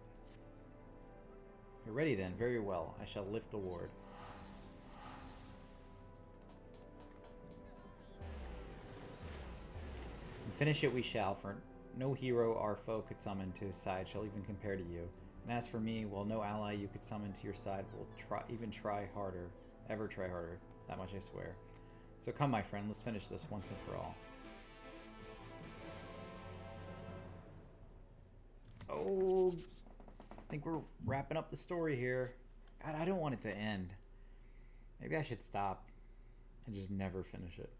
You're ready then. Very well. I shall lift the ward. And finish it we shall, for no hero our foe could summon to his side shall even compare to you. And as for me, well, no ally you could summon to your side will try harder. Ever try harder. That much I swear. So come, my friend, let's finish this once and for all. Oh, I think we're wrapping up the story here. God, I don't want it to end. Maybe I should stop and just never finish it.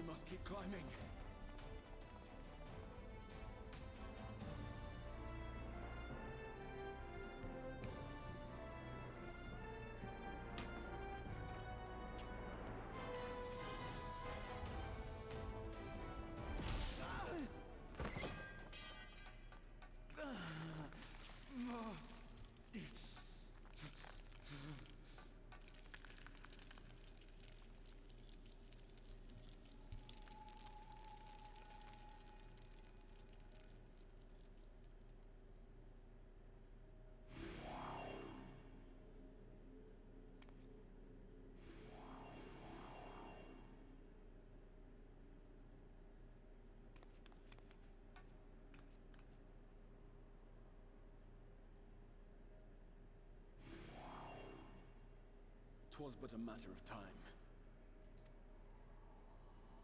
must keep climbing. Was but a matter of time.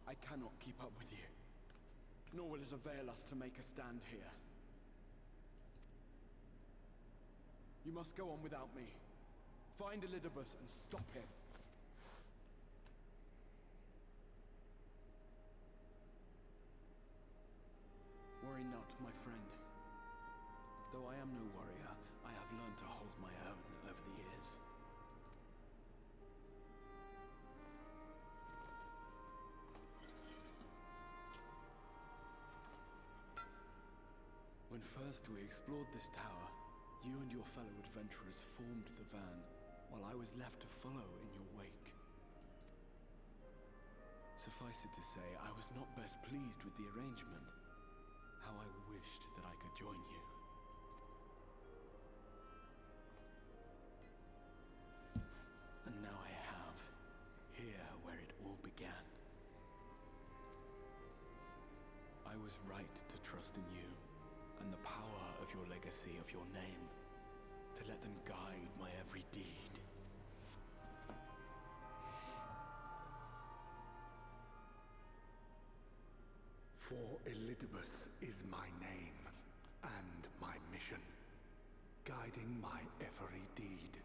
I cannot keep up with you, nor will it avail us to make a stand here. You must go on without me. Find Elidibus and stop him. Worry not, my friend. Though I am no warrior, I have learned to hold my own over the years. When first we explored this tower, you and your fellow adventurers formed the van, while I was left to follow in your wake. Suffice it to say, I was not best pleased with the arrangement. How I wished that I could join you. And now I have, here where it all began. I was right to trust in you. And the power of your legacy, of your name, to let them guide my every deed. For Elidibus is my name, and my mission, guiding my every deed.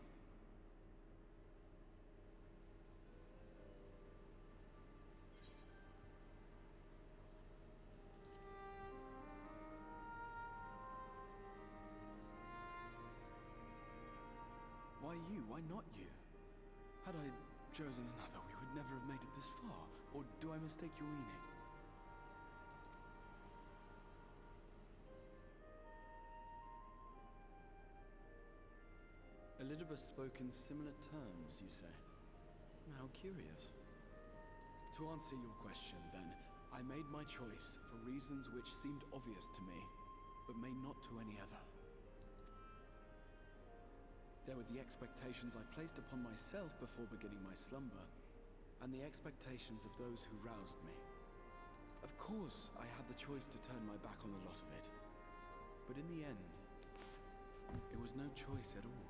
Why you? Why not you? Had I chosen another, we would never have made it this far. Or do I mistake your meaning? Elidibus spoke in similar terms, you say? How curious. To answer your question, then, I made my choice for reasons which seemed obvious to me, but may not to any other. There were the expectations I placed upon myself before beginning my slumber, and the expectations of those who roused me. Of course, I had the choice to turn my back on a lot of it, but in the end, it was no choice at all.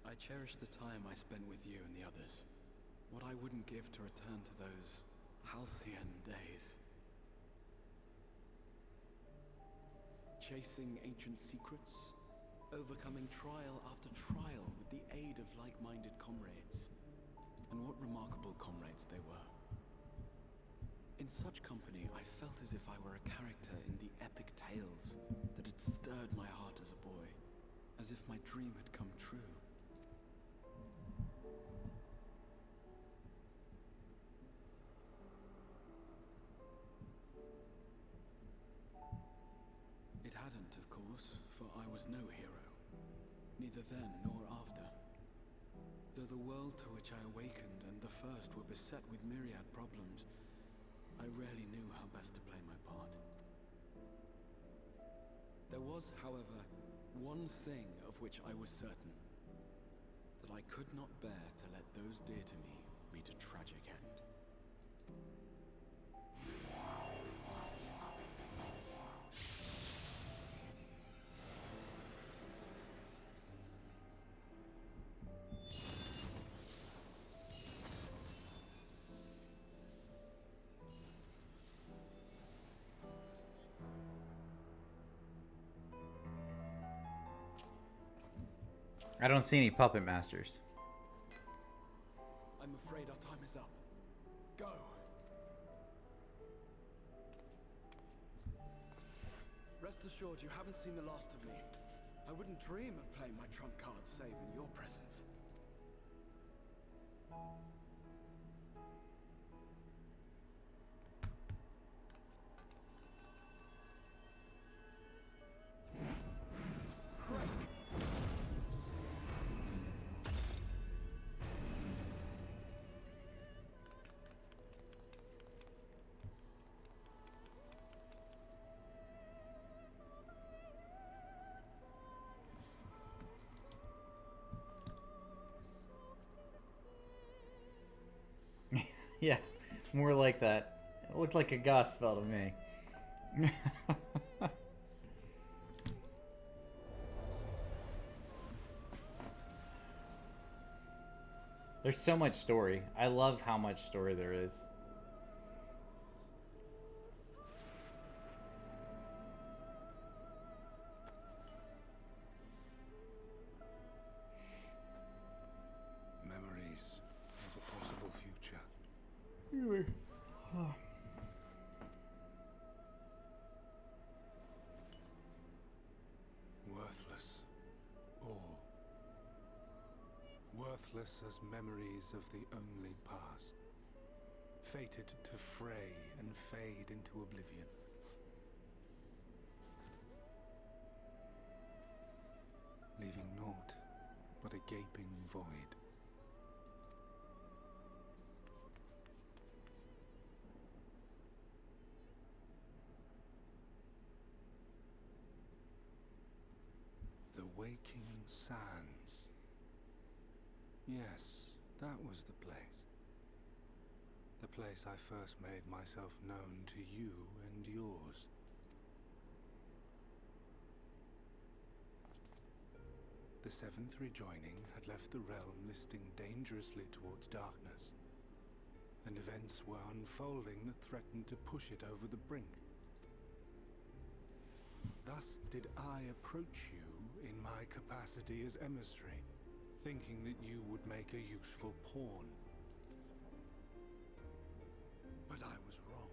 I cherish the time I spent with you and the others. What I wouldn't give to return to those halcyon days. Chasing ancient secrets, overcoming trial after trial with the aid of like-minded comrades. And what remarkable comrades they were. In such company, I felt as if I were a character in the epic tales that had stirred my heart as a boy, as if my dream had come true. It hadn't, of course, for I was no hero, neither then nor after. Though the world to which I awakened and the first were beset with myriad problems, I rarely knew how best to play my part. There was, however, one thing of which I was certain, that I could not bear to let those dear to me meet a tragic end. I don't see any puppet masters. I'm afraid our time is up. Go. Rest assured, you haven't seen the last of me. I wouldn't dream of playing my trump card save in your presence. Yeah, more like that. It looked like a goth spell to me. There's so much story. I love how much story there is. Memories of a possible future. Worthless. All. Worthless as memories of the only past. Fated to fray and fade into oblivion. Leaving naught but a gaping void. The Waking Sands. Yes, that was the place. The place I first made myself known to you and yours. The seventh rejoining had left the realm listing dangerously towards darkness, and events were unfolding that threatened to push it over the brink. Thus did I approach you in my capacity as emissary, thinking that you would make a useful pawn. But I was wrong.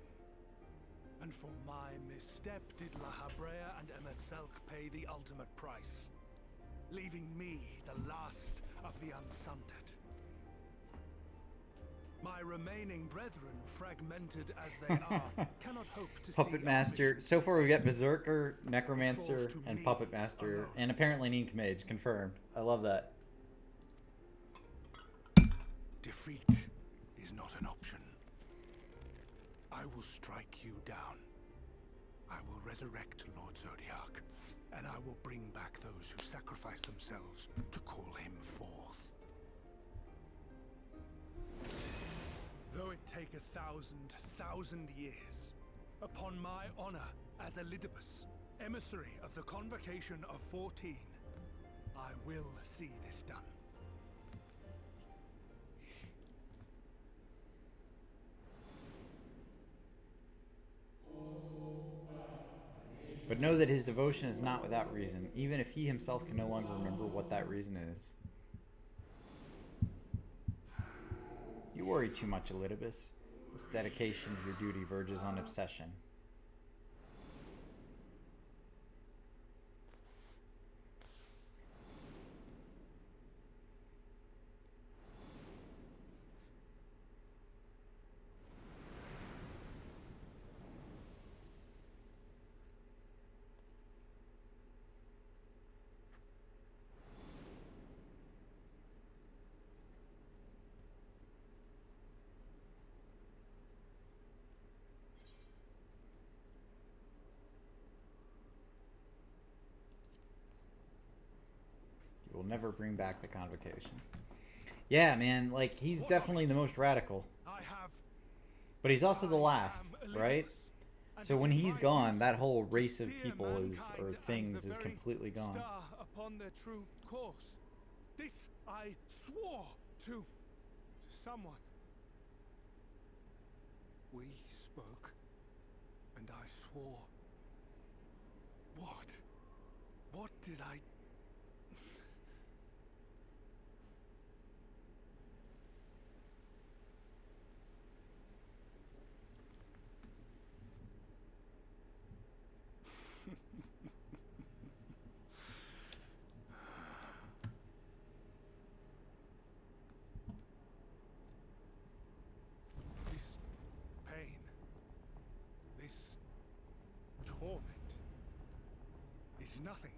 And for my misstep did La Habrea and Emetzelk pay the ultimate price, leaving me the last of the Unsundered. My remaining brethren, fragmented as they are, cannot hope to Puppet Master. So far we've got Berserker, Necromancer, and Puppet Master, and apparently Nink Mage. Confirmed. I love that. Defeat is not an option. I will strike you down. I will resurrect Lord Zodiac, and I will bring back those who sacrifice themselves to call him forth. Though it take 1,000 years, upon my honor as Elidibus, emissary of the Convocation of 14, I will see this done. But know that his devotion is not without reason, even if he himself can no longer remember what that reason is. You worry too much, Elidibus. This dedication to your duty verges on obsession. Will never bring back the Convocation. Yeah, man, like, he's definitely the most radical. But he's also the last, right? So when he's gone, that whole race of people is, or things, is completely gone. Upon their true course. This I swore to someone. We spoke, and I swore. What? What did I... nothing.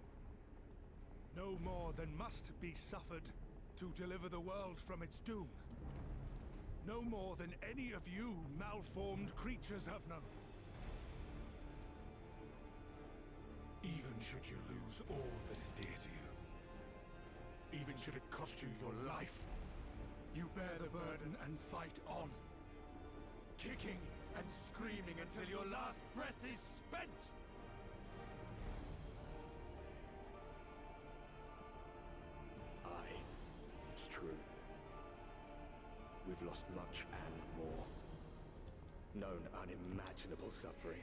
No more than must be suffered to deliver the world from its doom. No more than any of you malformed creatures have known. Even should you lose all that is dear to you, even should it cost you your life, you bear the burden and fight on, kicking and screaming until your last breath is spent! Aye, it's true. We've lost much and more. Known unimaginable suffering.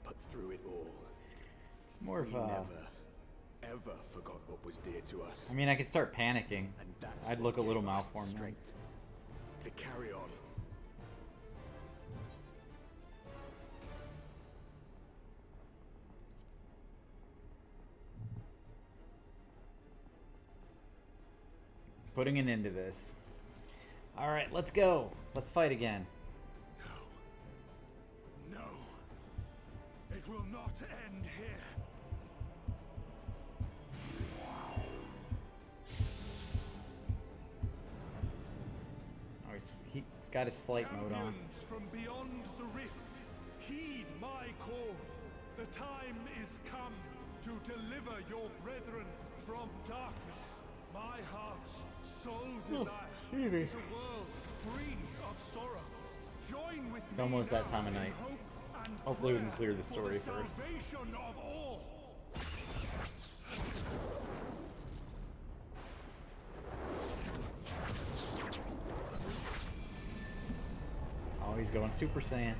But through it all, It's more of we a... never, ever forgot what was dear to us. I mean, I could start panicking. And that's I'd what look a little gave us malformed. strength to carry on. Putting an end to this. Alright, let's go. Let's fight again. No. It will not end here. Oh, he's got his flight mode on. Champions from beyond the rift, heed my call. The time is come to deliver your brethren from darkness. My heart's sole desire is a world free of sorrow. Join with It's me almost that now time of in night. hope and Hopefully we can prayer clear the for story the first. salvation of all. Oh, he's going Super Saiyan.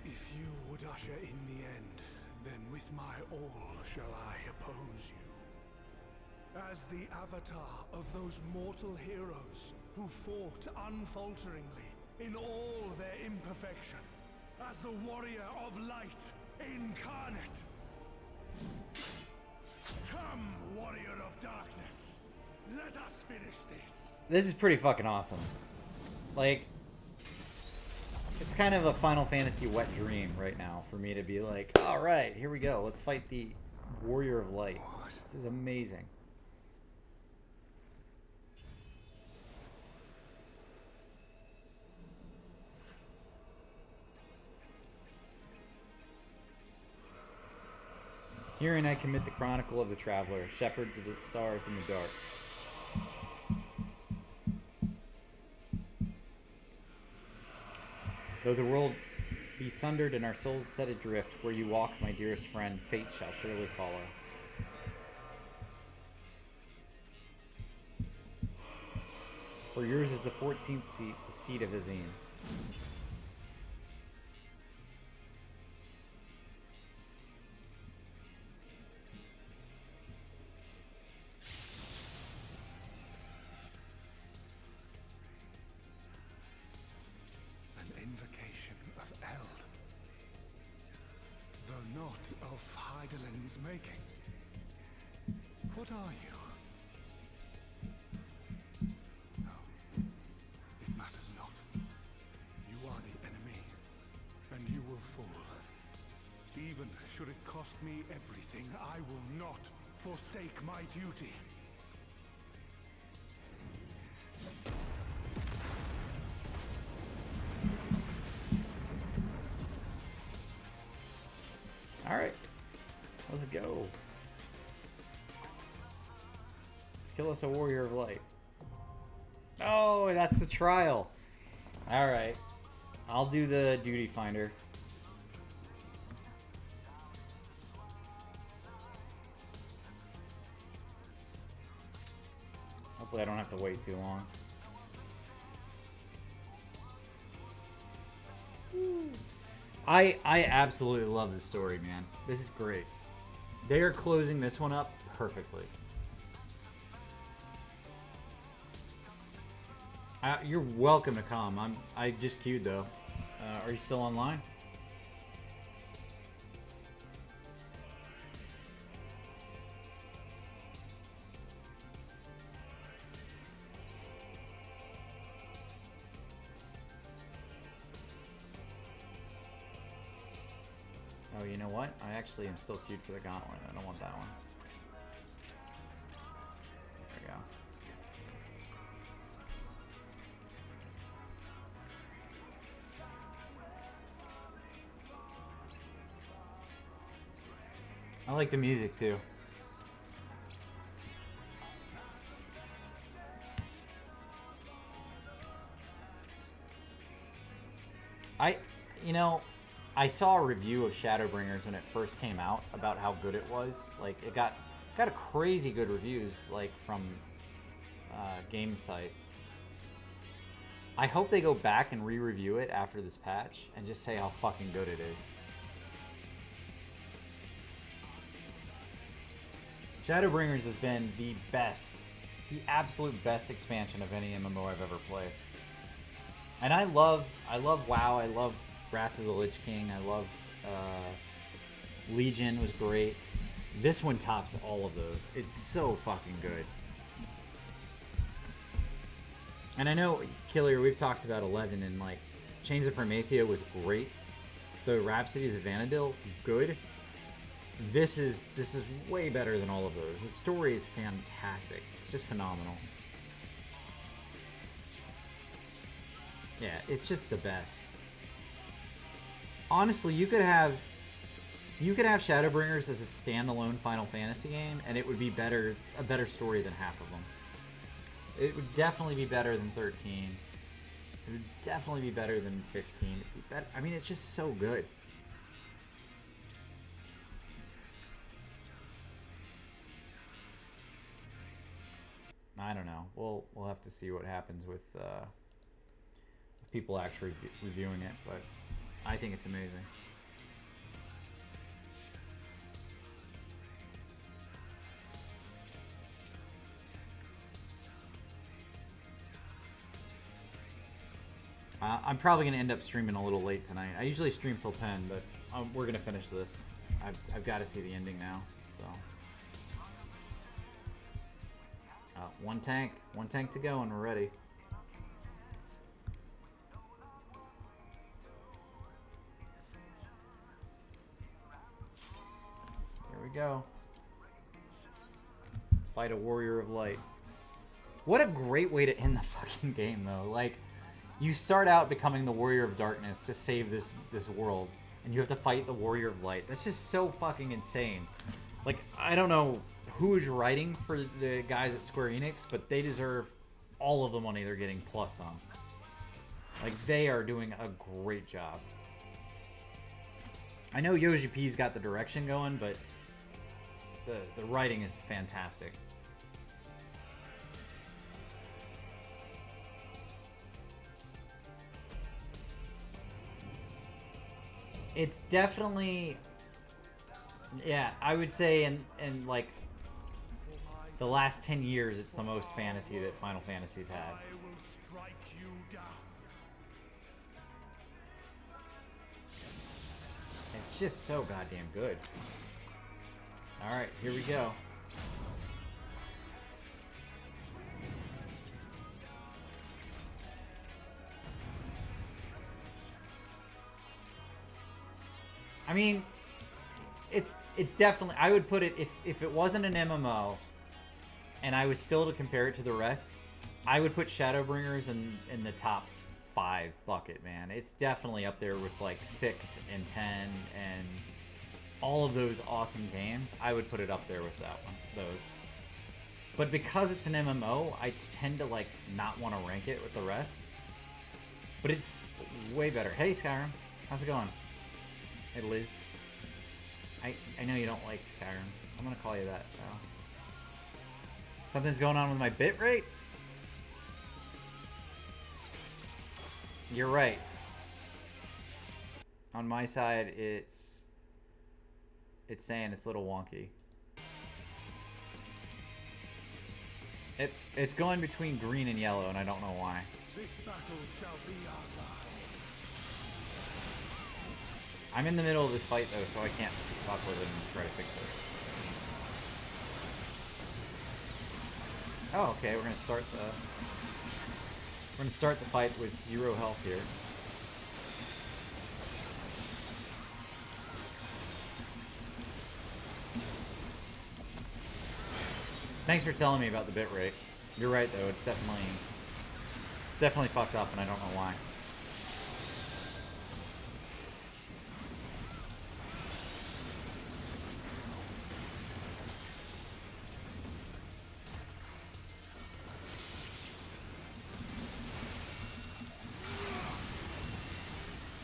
If you would usher in the end, then with my all shall I oppose you. As the avatar of those mortal heroes who fought unfalteringly in all their imperfection, as the warrior of light incarnate. Come, warrior of darkness, let us finish this. This is pretty fucking awesome. Like, it's kind of a Final Fantasy wet dream right now for me to be like, alright, here we go. Let's fight the Warrior of Light. This is amazing. Herein I commit the chronicle of the traveler, shepherd to the stars in the dark. Though the world be sundered and our souls set adrift, where you walk, my dearest friend, fate shall surely follow. For yours is the 14th seat, the seat of Azine. An invocation of Eld, though not of Heidelin's making. What are you? No, it matters not. You are the enemy, and you will fall. Even should it cost me everything, I will not forsake my duty. Alright, let's go. Let's kill us a warrior of light. Oh, that's the trial. Alright, I'll do the duty finder. Hopefully I don't have to wait too long. I absolutely love this story, man. This is great. They are closing this one up perfectly. You're welcome to come. I just queued though. Are you still online? you know what? I actually am still queued for the gauntlet. I don't want that one. There we go. I like the music too. You know, I saw a review of Shadowbringers when it first came out about how good it was. Like, it got a crazy good reviews, like, from game sites. I hope they go back and re-review it after this patch and just say how fucking good it is. Shadowbringers has been the best, the absolute best expansion of any MMO I've ever played. And I love WoW, I love Wrath of the Lich King, I loved Legion was great. This one tops all of those. It's so fucking good. And I know, Killier, we've talked about 11, and like, Chains of Prometheus was great. The Rhapsodies of Vanadil, good. This is way better than all of those. The story is fantastic. It's just phenomenal. Yeah, it's just the best. Honestly, you could have Shadowbringers as a standalone Final Fantasy game, and it would be a better story than half of them. It would definitely be better than 13. It would definitely be better than 15. It'd be better. I mean, it's just so good. I don't know. We'll have to see what happens with people actually reviewing it, but I think it's amazing. I'm probably going to end up streaming a little late tonight. I usually stream till 10, but we're going to finish this. I've got to see the ending now, so. One tank to go, and we're ready. Here we go. Let's fight a Warrior of Light. What a great way to end the fucking game, though. Like, you start out becoming the Warrior of Darkness to save this world, and you have to fight the Warrior of Light. That's just so fucking insane. Like, I don't know who's writing for the guys at Square Enix, but they deserve all of the money they're getting plus on. Like, they are doing a great job. I know Yoji P's got the direction going, but the writing is fantastic. It's definitely, yeah, I would say in like the last 10 years, it's the most fantasy that Final Fantasy's had. It's just so goddamn good. Alright, here we go. I mean, it's definitely, I would put it, if it wasn't an MMO, and I was still to compare it to the rest, I would put Shadowbringers in the top 5 bucket, man. It's definitely up there with like 6 and 10 and all of those awesome games. I would put it up there with that one, those. But because it's an MMO, I tend to like not want to rank it with the rest. But it's way better. Hey Skyrim, how's it going? Hey Liz. I know you don't like Skyrim. I'm gonna call you that. Oh. Something's going on with my bitrate? You're right. On my side, it's saying it's a little wonky. It's going between green and yellow, and I don't know why. This battle shall be our last. I'm in the middle of this fight though, so I can't fuck with it and try to fix it. Oh, okay, we're gonna start the fight with 0 health here. Thanks for telling me about the bitrate. You're right though, it's definitely fucked up and I don't know why.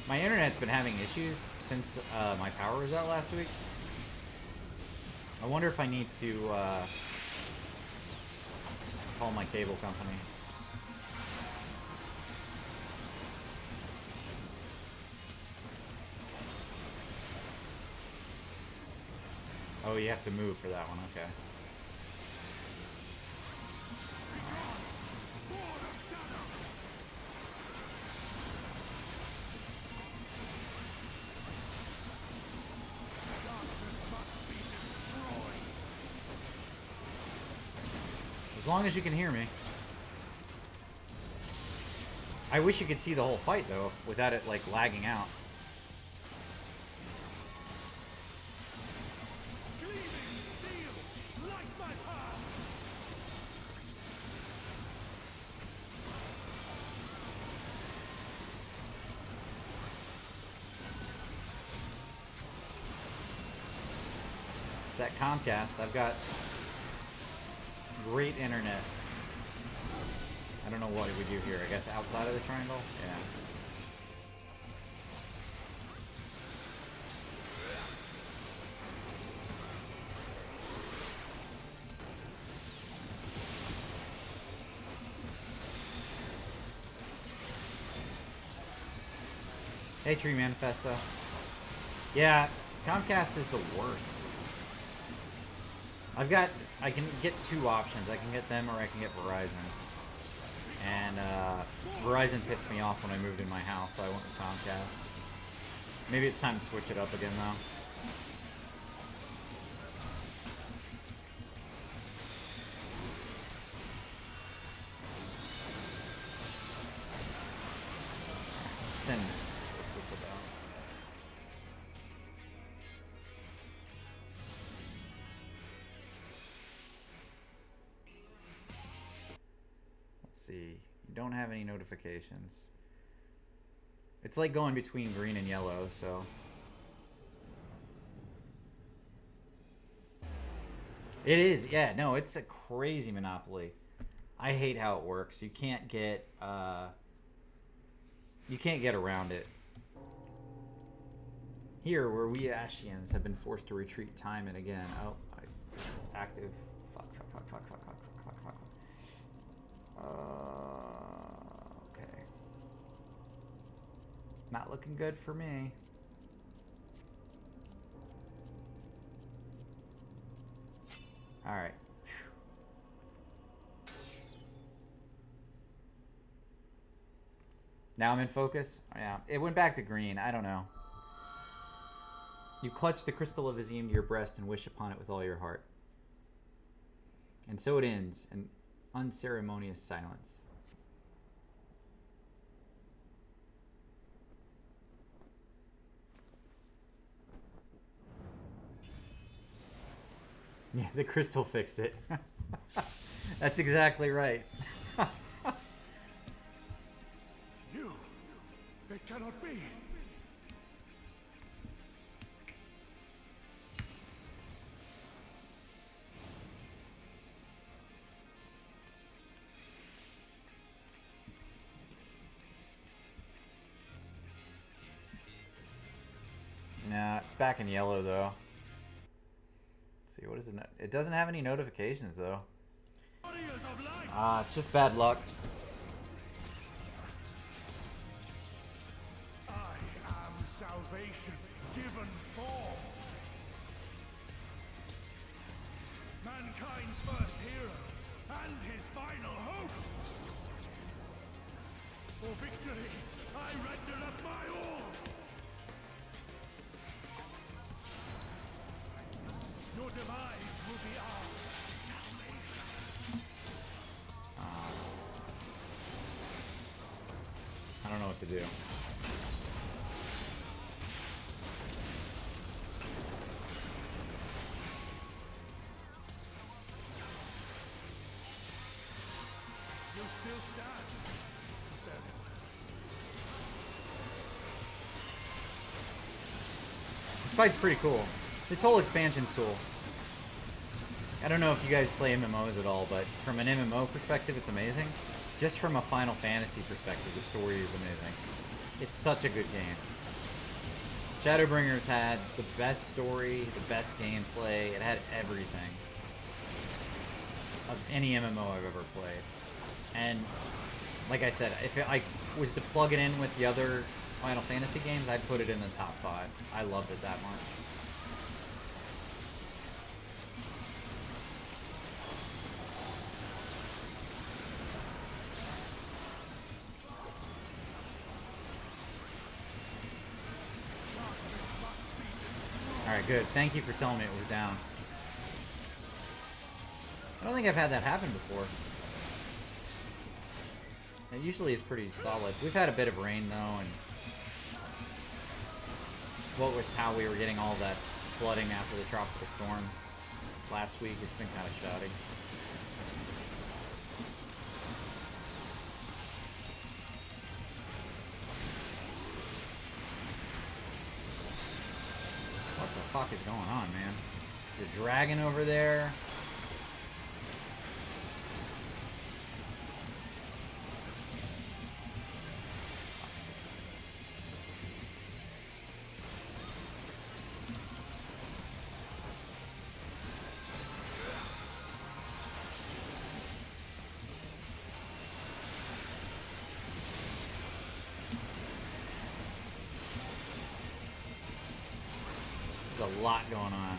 My internet's been having issues since my power was out last week. I wonder if I need to call my cable company. Oh, you have to move for that one, okay. As long as you can hear me. I wish you could see the whole fight though, without it like lagging out. It's that Comcast. I've got great internet. I don't know what we do here. I guess outside of the triangle? Yeah. Hey, Tree Manifesto. Yeah, Comcast is the worst. I can get two options. I can get them or I can get Verizon. And Verizon pissed me off when I moved in my house, so I went with Comcast. Maybe it's time to switch it up again though. What's this about? See, you don't have any notifications. It's like going between green and yellow, so it is. Yeah, no, it's a crazy monopoly. I hate how it works. You can't get around it. Here, where we Ashians have been forced to retreat time and again. Oh, active. Fuck. Okay. Not looking good for me. Alright. Now I'm in focus? Yeah. It went back to green. I don't know. You clutch the crystal of Azim to your breast and wish upon it with all your heart. And so it ends. And unceremonious silence. Yeah, the crystal fixed it. That's exactly right. It cannot be. Nah, it's back in yellow though. Let's see, what is it? It doesn't have any notifications though. It's just bad luck. I am salvation given form. Mankind's first hero and his final hope. For victory, I render up my all. Your demise will be ours. I don't know what to do. still stand. Very well. This fight's pretty cool. This whole expansion's cool. I don't know if you guys play MMOs at all, but from an MMO perspective, it's amazing. Just from a Final Fantasy perspective, the story is amazing. It's such a good game. Shadowbringers had the best story, the best gameplay. It had everything of any MMO I've ever played. And like I said, if I was to plug it in with the other Final Fantasy games, I'd put it in the top 5. I loved it that much. Alright, good. Thank you for telling me it was down. I don't think I've had that happen before. It usually is pretty solid. We've had a bit of rain though, and what with how we were getting all that flooding after the tropical storm last week, it's been kind of shoddy. What the fuck is going on, man? There's a dragon over there. There's a lot going on.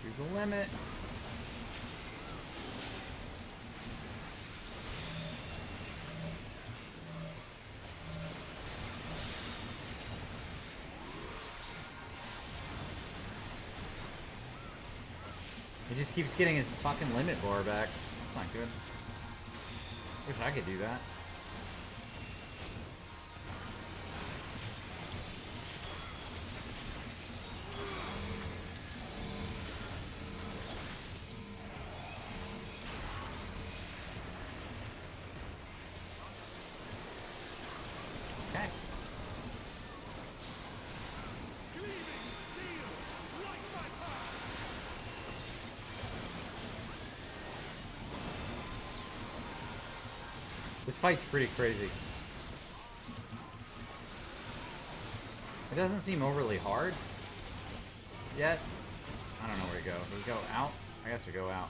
To the limit. He just keeps getting his fucking limit bar back. That's not good. Wish I could do that. Okay. This fight's pretty crazy. It doesn't seem overly hard yet. I don't know where to go. Do we go out? I guess we go out.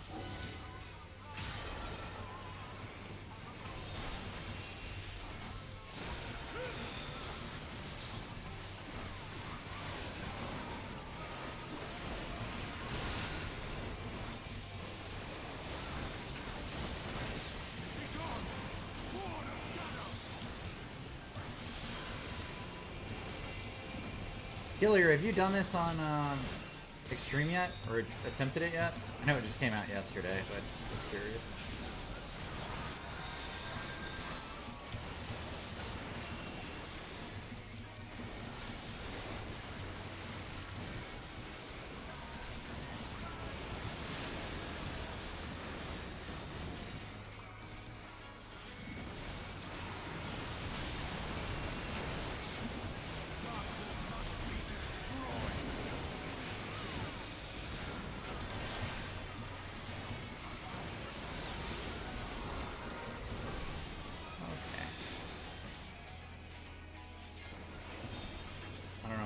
Gillier, have you done this on Extreme yet? Or attempted it yet? I know it just came out yesterday, but just curious.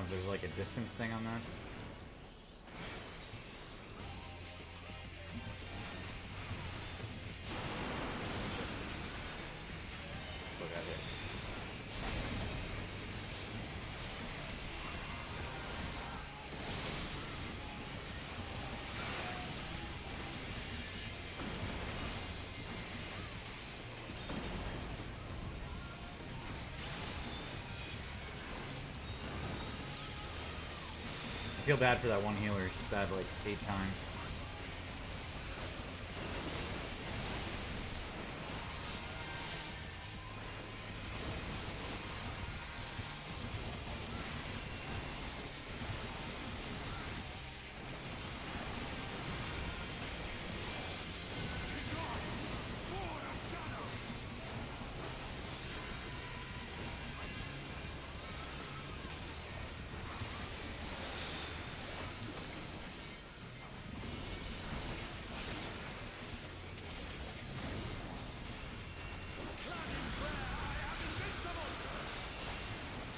There's like a distance thing on this. Still got it. feel bad for that one healer. She's died like 8 times.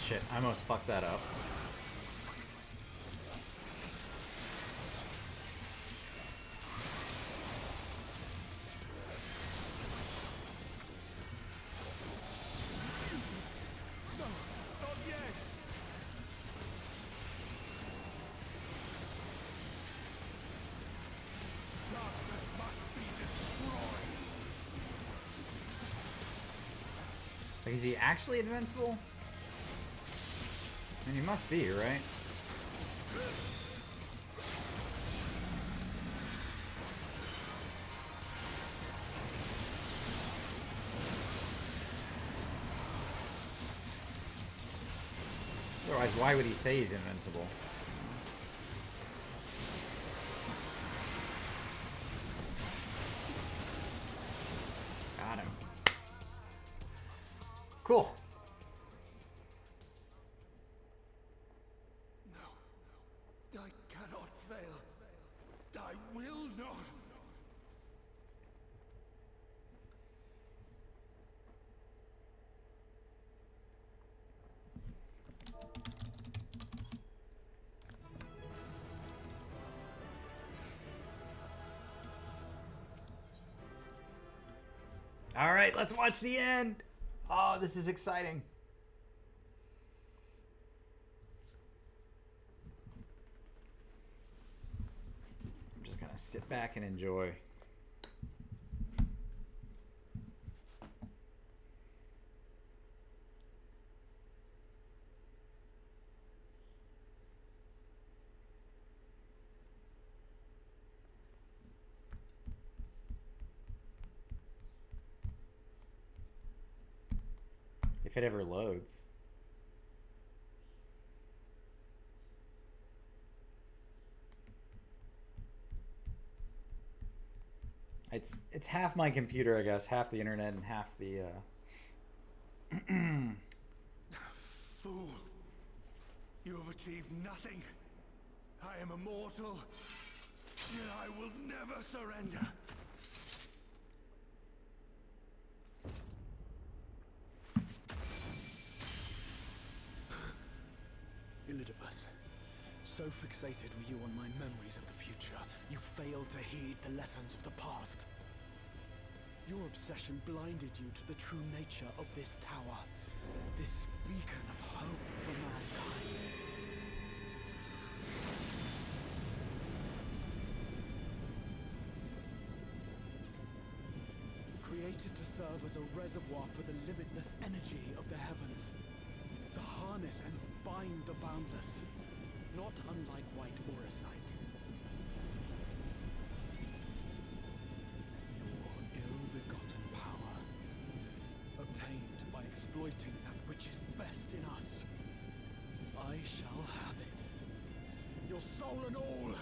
Shit, I almost fucked that up. Like, is he actually invincible? I mean, he must be, right? Otherwise, why would he say he's invincible? Got him. Cool. I cannot fail. I will not. All right, let's watch the end. Oh, this is exciting. I'm just gonna sit back and enjoy. If it ever loads. It's half my computer, I guess, half the internet and half the Fool. You have achieved nothing. I am immortal, yet I will never surrender. Elidibus, so fixated were you on my memories of the future, you failed to heed the lessons of the past. Your obsession blinded you to the true nature of this tower, this beacon of hope for mankind. Created to serve as a reservoir for the limitless energy of the heavens. To harness and bind the boundless, not unlike white auracite. Your ill-begotten power, obtained by exploiting that which is best in us. I shall have it. Your soul and all!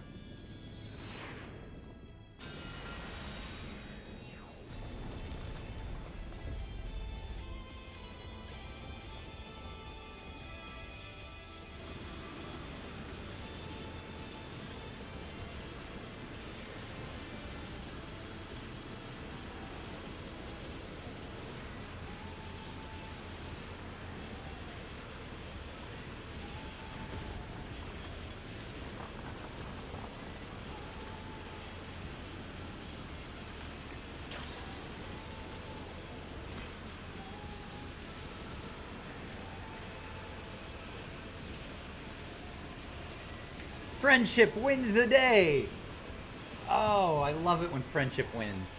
Friendship wins the day. Oh, I love it when friendship wins.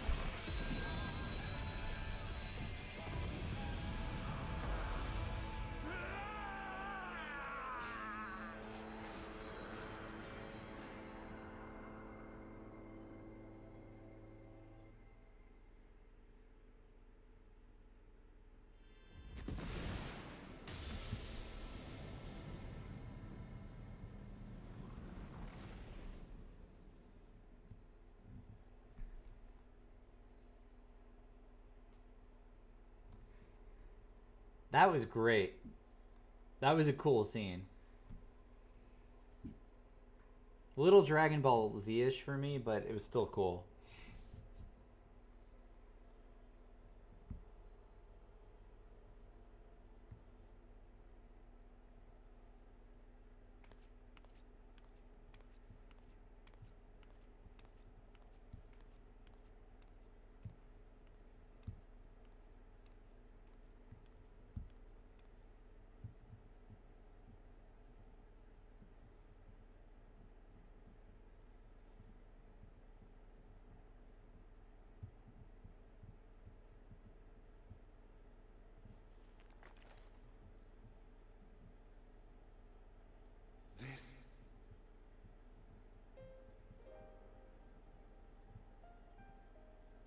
That was great. That was a cool scene. A little Dragon Ball Z-ish for me, but it was still cool.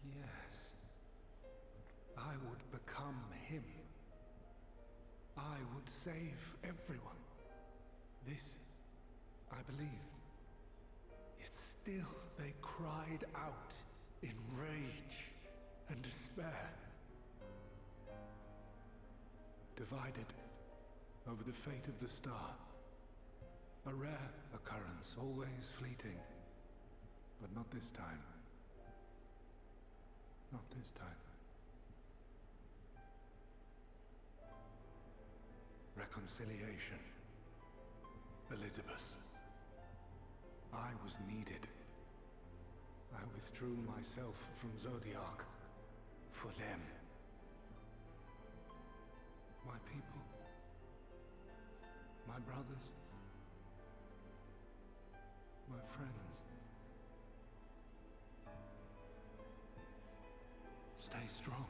Yes. I would become him. I would save everyone. This, I believed. Yet still they cried out in rage and despair. Divided over the fate of the star. A rare occurrence, always fleeting. But not this time. Not this time. Reconciliation. Elizabeth. I was needed. I withdrew myself from Zodiac. For them. My people. My brothers. My friends. Stay strong.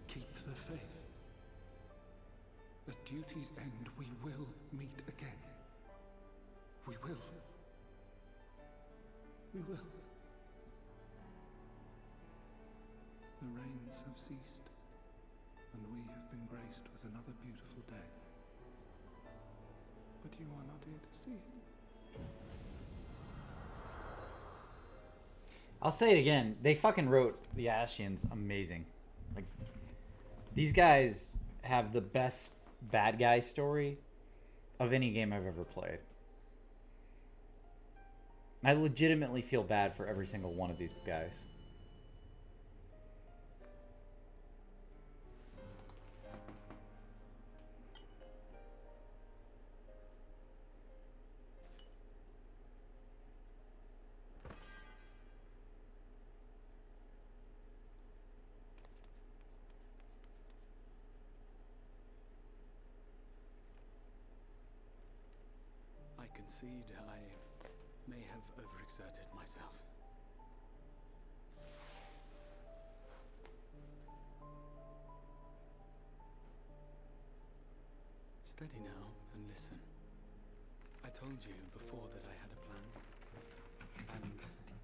Keep the faith. At duty's end, we will meet again. We will. We will. The rains have ceased, and we have been graced with another beautiful day. But you are not here to see it. I'll say it again. They fucking wrote the Ascians amazing. Like, these guys have the best bad guy story of any game I've ever played. I legitimately feel bad for every single one of these guys. I concede I may have overexerted myself. Steady now and listen. I told you before that I had a plan, and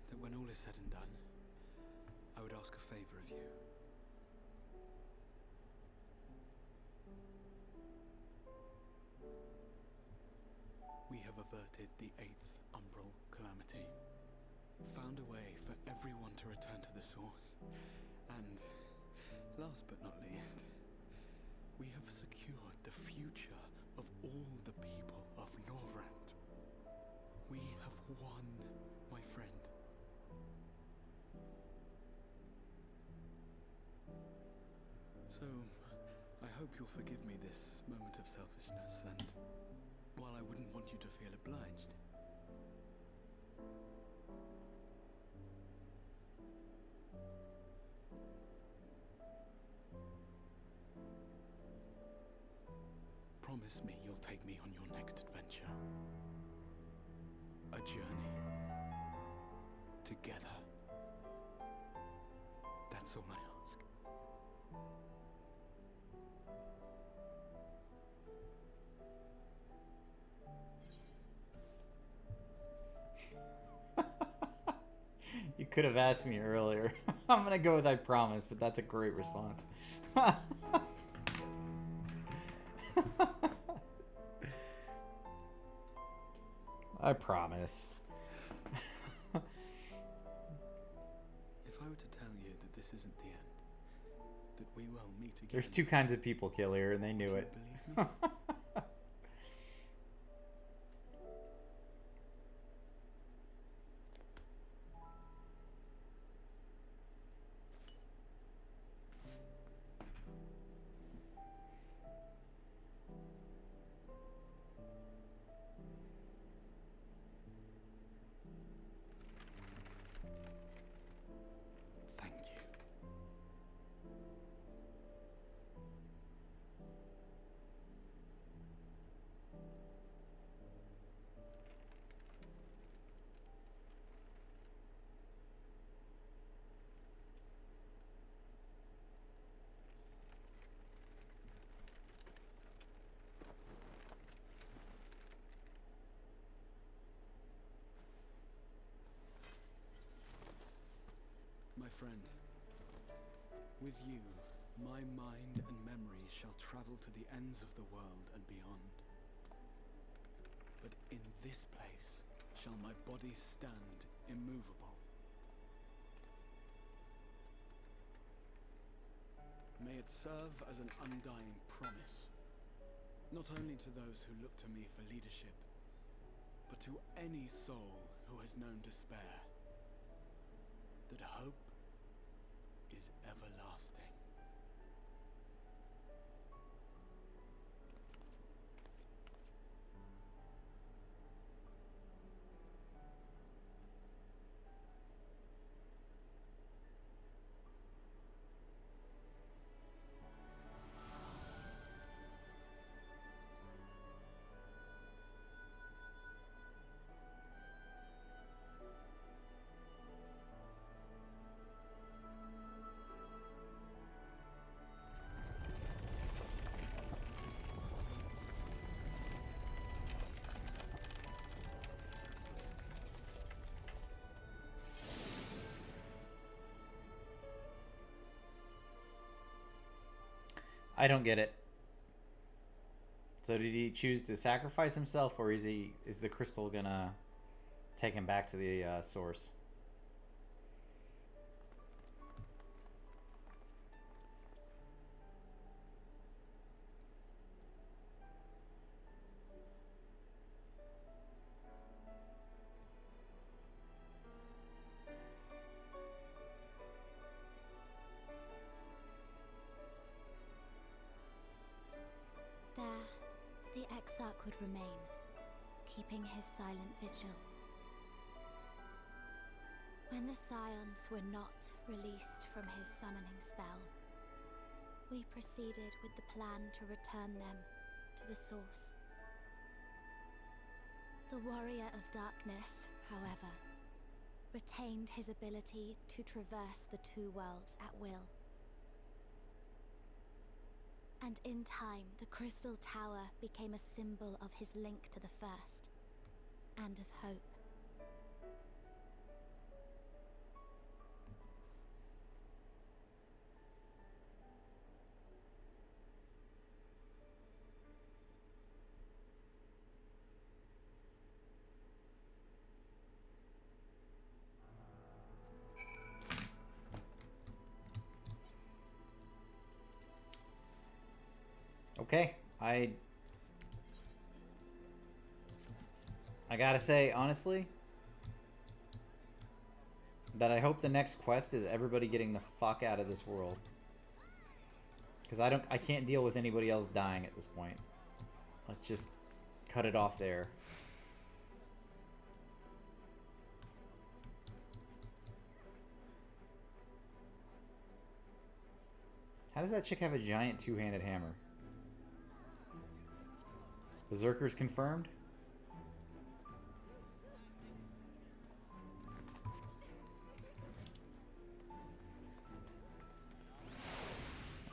that when all is said and done, I would ask a favor of you. We have averted the 8th Umbral Calamity, found a way for everyone to return to the source, and, last but not least, we have secured the future of all the people of Norvrand. We have won, my friend. So, I hope you'll forgive me this moment of selfishness, and while I wouldn't want you to feel obliged, promise me you'll take me on your next adventure. A journey. Together. That's all I ask. You could have asked me earlier. I'm gonna go with I promise, but that's a great response. I promise. If I were to tell you that this isn't the end, that we will meet again. There's two kinds of people, Killier, and they knew it. Believe me? Thank you. My friend, with you, my mind and memory shall travel to the ends of the world and beyond. But in this place shall my body stand immovable. May it serve as an undying promise, not only to those who look to me for leadership, but to any soul who has known despair, that hope is everlasting. I don't get it. So did he choose to sacrifice himself, or is the crystal gonna take him back to the source? There, the Exarch would remain, keeping his silent vigil. When the Scions were not released from his summoning spell, we proceeded with the plan to return them to the source. The Warrior of Darkness, however, retained his ability to traverse the two worlds at will. And in time, the Crystal Tower became a symbol of his link to the First, and of hope. Okay, I gotta say, honestly, that I hope the next quest is everybody getting the fuck out of this world. Because I can't deal with anybody else dying at this point. Let's just cut it off there. How does that chick have a giant two-handed hammer? Berserkers confirmed?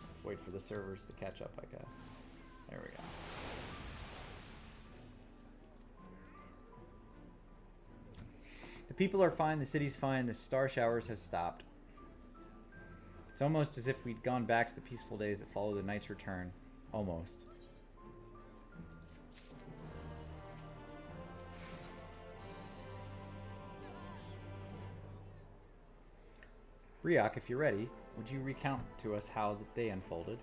Let's wait for the servers to catch up, I guess. There we go. The people are fine, the city's fine, the star showers have stopped. It's almost as if we'd gone back to the peaceful days that followed the knight's return. Almost. Briok, if you're ready, would you recount to us how the day unfolded?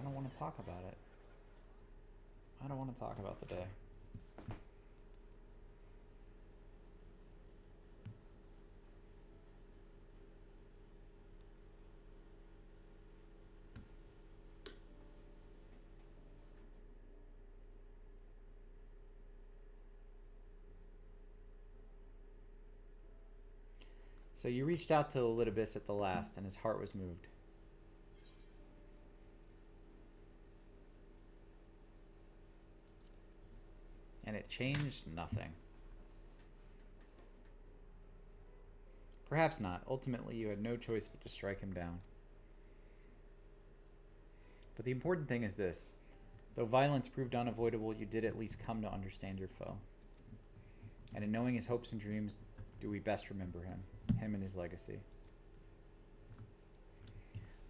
I don't want to talk about it. I don't want to talk about the day. So you reached out to Elidibus at the last, and his heart was moved. And it changed nothing. Perhaps not. Ultimately, you had no choice but to strike him down. But the important thing is this. Though violence proved unavoidable, you did at least come to understand your foe. And in knowing his hopes and dreams, do we best remember him and his legacy.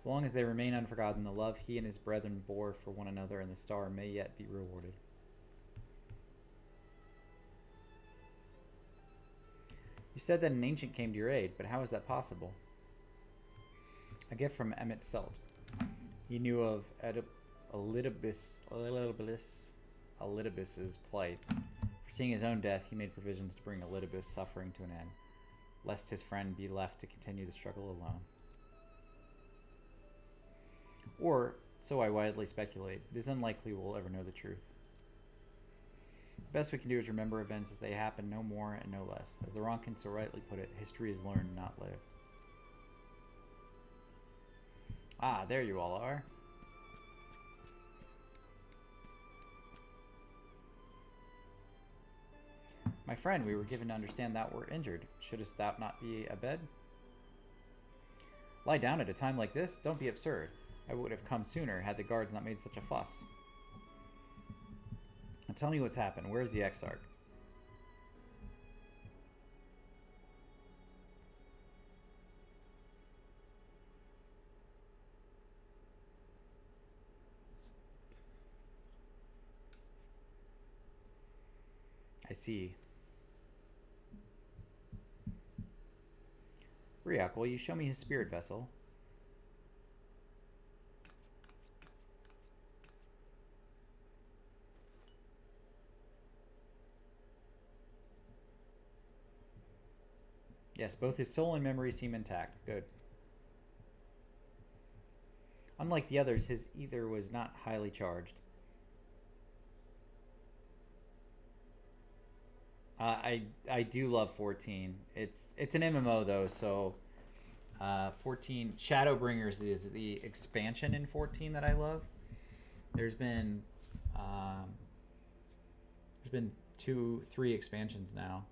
So long as they remain unforgotten, the love he and his brethren bore for one another in the star may yet be rewarded. You said that an ancient came to your aid, but how is that possible? A gift from Emmett Selt. He knew of Elidibus's plight. Foreseeing his own death, he made provisions to bring Elidibus' suffering to an end, lest his friend be left to continue the struggle alone. Or, so I widely speculate, it is unlikely we'll ever know the truth. The best we can do is remember events as they happen, no more and no less. As the Ronkin so rightly put it, history is learned, not lived. Ah, there you all are. My friend, we were given to understand that we're injured. Shouldst thou not be abed? Lie down at a time like this? Don't be absurd. I would have come sooner had the guards not made such a fuss. Now tell me what's happened. Where's the Exarch? I see. Briok, will you show me his spirit vessel? Yes, both his soul and memory seem intact. Good. Unlike the others, his ether was not highly charged. I do love 14. It's an MMO though, so 14 Shadowbringers is the expansion in 14 that I love. There's been 3 expansions now.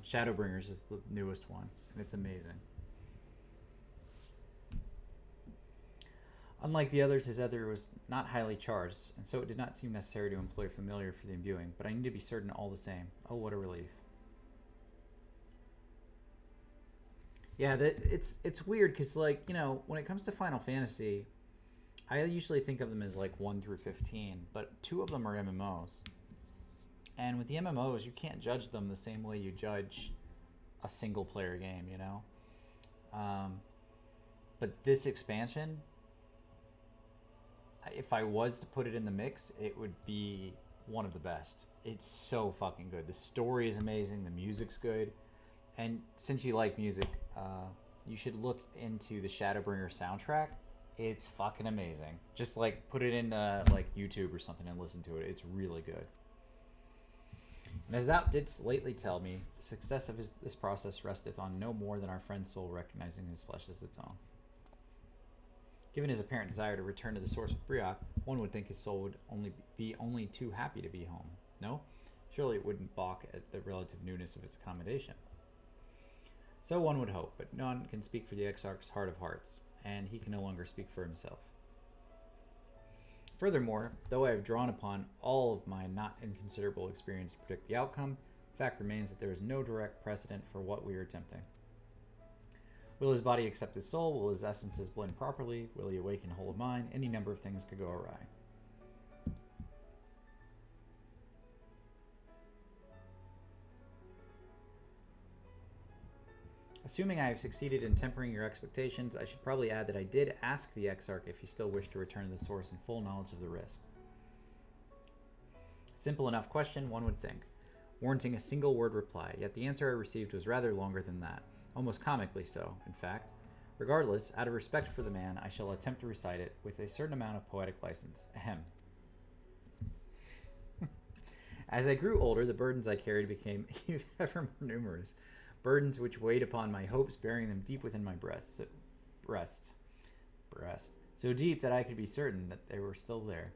Shadowbringers is the newest one, and it's amazing. Unlike the others, his ether was not highly charged, and so it did not seem necessary to employ familiar for the imbuing, but I need to be certain all the same. Oh, what a relief. Yeah, it's weird, because, like, you know, when it comes to Final Fantasy, I usually think of them as, like, 1 through 15, but 2 of them are MMOs. And with the MMOs, you can't judge them the same way you judge a single-player game, you know? But this expansion, if I was to put it in the mix, it would be one of the best. It's so fucking good. The story is amazing. The music's good. And since you like music, you should look into the Shadowbringer soundtrack. It's fucking amazing. Just, like, put it in, like, YouTube or something and listen to it. It's really good. And as thou didst lately tell me, the success of this process resteth on no more than our friend's soul recognizing his flesh as its own. Given his apparent desire to return to the source with Briok, one would think his soul would be only too happy to be home. No? Surely it wouldn't balk at the relative newness of its accommodation. So one would hope, but none can speak for the Exarch's heart of hearts, and he can no longer speak for himself. Furthermore, though I have drawn upon all of my not inconsiderable experience to predict the outcome, the fact remains that there is no direct precedent for what we are attempting. Will his body accept his soul? Will his essences blend properly? Will he awaken whole of mind? Any number of things could go awry. Assuming I have succeeded in tempering your expectations, I should probably add that I did ask the Exarch if he still wished to return to the source in full knowledge of the risk. Simple enough question, one would think, warranting a single word reply, yet the answer I received was rather longer than that, almost comically so, in fact. Regardless, out of respect for the man, I shall attempt to recite it with a certain amount of poetic license. Ahem. As I grew older, the burdens I carried became ever more numerous, burdens which weighed upon my hopes, burying them deep within my breast, so deep that I could be certain that they were still there.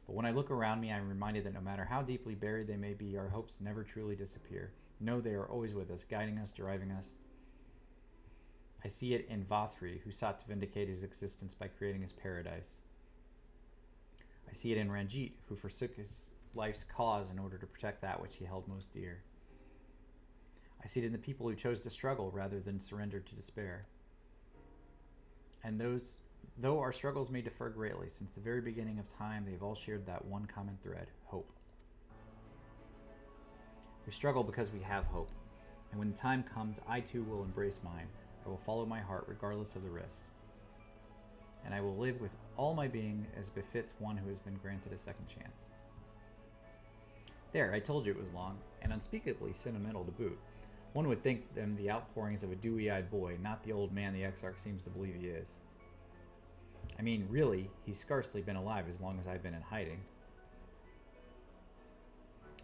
But when I look around me, I am reminded that no matter how deeply buried they may be, our hopes never truly disappear. No, they are always with us, guiding us, driving us. I see it in Vathri, who sought to vindicate his existence by creating his paradise. I see it in Ranjit, who forsook his life's cause in order to protect that which he held most dear. I see it in the people who chose to struggle rather than surrender to despair. And though our struggles may differ greatly, since the very beginning of time, they've all shared that one common thread, hope. We struggle because we have hope, and when the time comes, I too will embrace mine. I will follow my heart regardless of the risk. And I will live with all my being as befits one who has been granted a second chance. There, I told you it was long, and unspeakably sentimental to boot. One would think them the outpourings of a dewy-eyed boy, not the old man the Exarch seems to believe he is. I mean, really, he's scarcely been alive as long as I've been in hiding.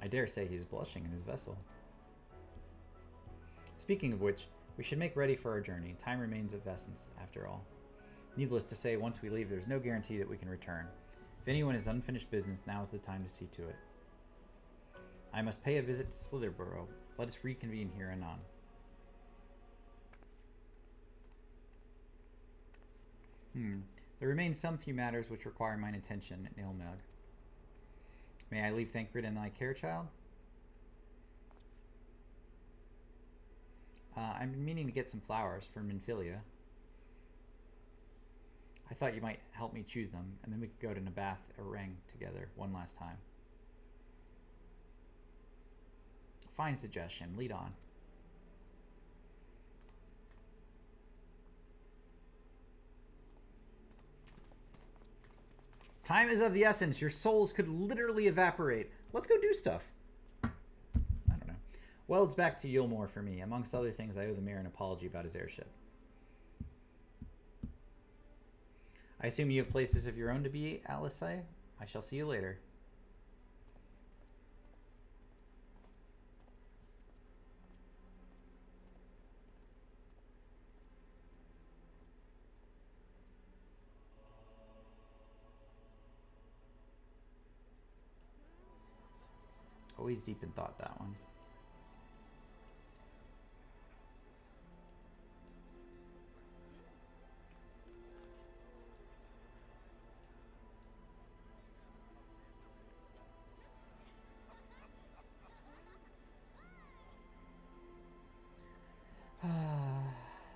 I dare say he's blushing in his vessel. Speaking of which, we should make ready for our journey. Time remains of essence, after all. Needless to say, once we leave, there's no guarantee that we can return. If anyone has unfinished business, now is the time to see to it. I must pay a visit to Slitherborough. Let us reconvene here anon. There remain some few matters which require mine attention in Ilmeg. May I leave Thancred in thy care, child? I'm meaning to get some flowers for Minfilia. I thought you might help me choose them, and then we could go to Nabath Ereng together one last time. Fine suggestion. Lead on. Time is of the essence. Your souls could literally evaporate. Let's go do stuff. I don't know. Well, it's back to Yulmore for me. Amongst other things, I owe the mayor an apology about his airship. I assume you have places of your own to be, Alice. I shall see you later. Always deep in thought, that one.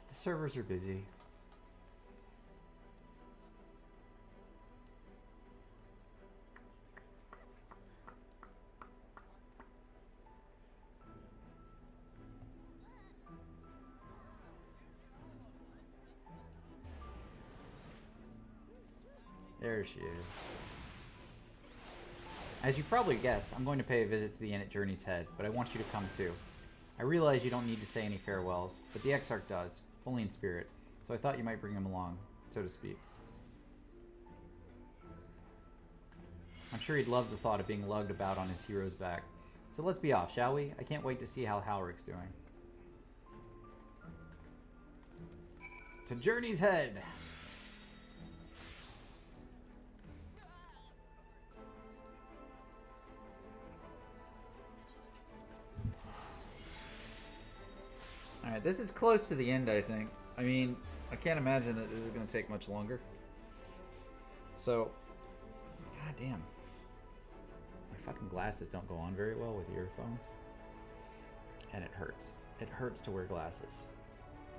The servers are busy. There she is. As you probably guessed, I'm going to pay a visit to the inn at Journey's Head, but I want you to come too. I realize you don't need to say any farewells, but the Exarch does, only in spirit, so I thought you might bring him along, so to speak. I'm sure he'd love the thought of being lugged about on his hero's back. So let's be off, shall we? I can't wait to see how Halric's doing. To Journey's Head! Alright, this is close to the end, I think. I mean, I can't imagine that this is going to take much longer. So, god damn. My fucking glasses don't go on very well with earphones. And it hurts. It hurts to wear glasses.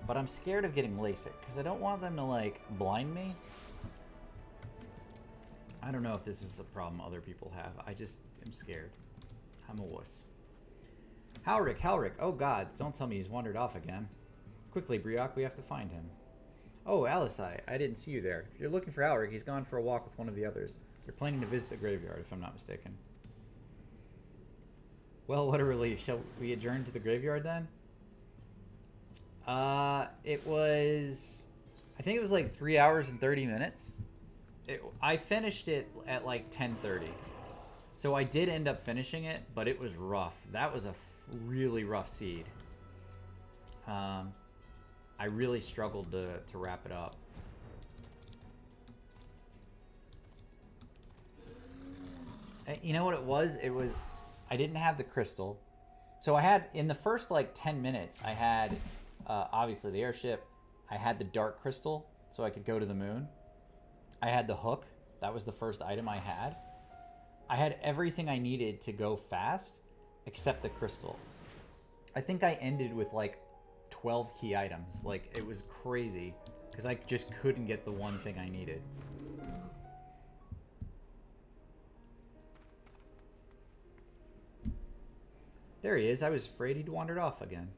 But I'm scared of getting LASIK, because I don't want them to, like, blind me. I don't know if this is a problem other people have. I just am scared. I'm a wuss. Halric, oh god, don't tell me he's wandered off again. Quickly, Briok, we have to find him. Oh, Alisai, I didn't see you there. If you're looking for Alric, he's gone for a walk with one of the others. They're planning to visit the graveyard, if I'm not mistaken. Well, what a relief. Shall we adjourn to the graveyard then? It was... I think it was like 3 hours and 30 minutes. I finished it at like 10:30. So I did end up finishing it, but it was rough. That was a really rough seed. I really struggled to wrap it up. You know what it was? I didn't have the crystal. So I had, in the first like 10 minutes, I had obviously the airship. I had the dark crystal, so I could go to the moon. I had the hook. That was the first item I had. I had everything I needed to go fast, except the crystal. I think I ended with like 12 key items. Like, it was crazy, because I just couldn't get the one thing I needed. There he is. I was afraid he'd wandered off again.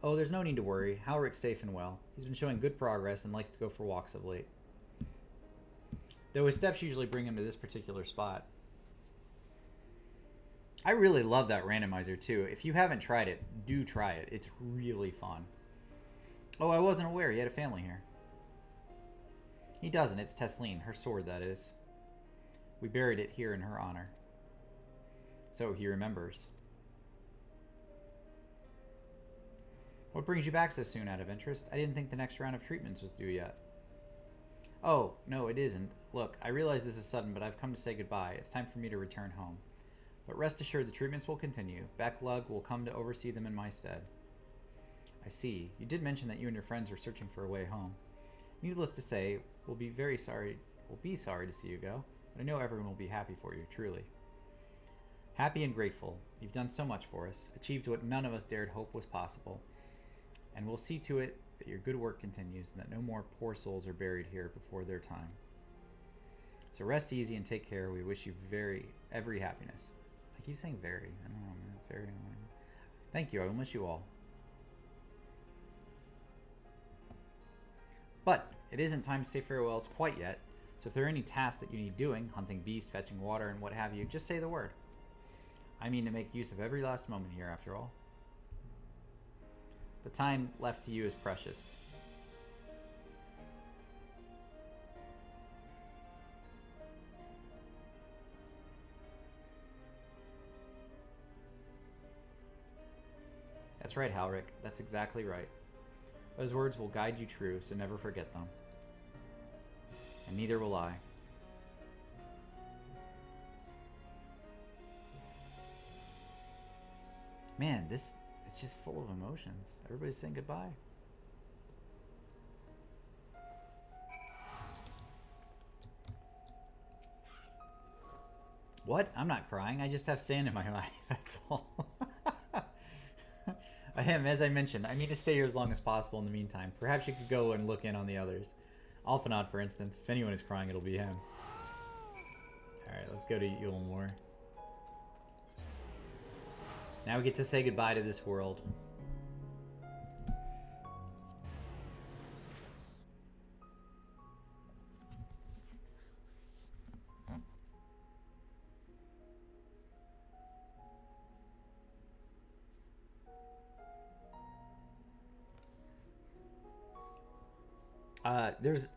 Oh, there's no need to worry. Halric's safe and well. He's been showing good progress and likes to go for walks of late. Though his steps usually bring him to this particular spot. I really love that randomizer too. If you haven't tried it, do try it. It's really fun. Oh, I wasn't aware he had a family here. He doesn't. It's Tesleen. Her sword, that is. We buried it here in her honor. So he remembers. What brings you back so soon, out of interest? I didn't think the next round of treatments was due yet. Oh, no, it isn't. Look, I realize this is sudden, but I've come to say goodbye. It's time for me to return home. But rest assured, the treatments will continue. Backlug will come to oversee them in my stead. I see. You did mention that you and your friends were searching for a way home. Needless to say, we'll be sorry to see you go, but I know everyone will be happy for you, truly. Happy and grateful. You've done so much for us, achieved what none of us dared hope was possible, and we'll see to it that your good work continues and that no more poor souls are buried here before their time. So rest easy and take care. We wish you every happiness. I keep saying very. I don't know, man. Very. Thank you. I will miss you all. But it isn't time to say farewells quite yet. So if there are any tasks that you need doing, hunting beasts, fetching water, and what have you, just say the word. I mean to make use of every last moment here, after all. The time left to you is precious. That's right, Halric. That's exactly right. Those words will guide you true, so never forget them. And neither will I. Man, it's just full of emotions. Everybody's saying goodbye. What? I'm not crying. I just have sand in my eye. That's all. As I mentioned, I need to stay here as long as possible in the meantime. Perhaps you could go and look in on the others. Alphanod, for instance. If anyone is crying, it'll be him. Alright, let's go to Yulmore. Now we get to say goodbye to this world. There's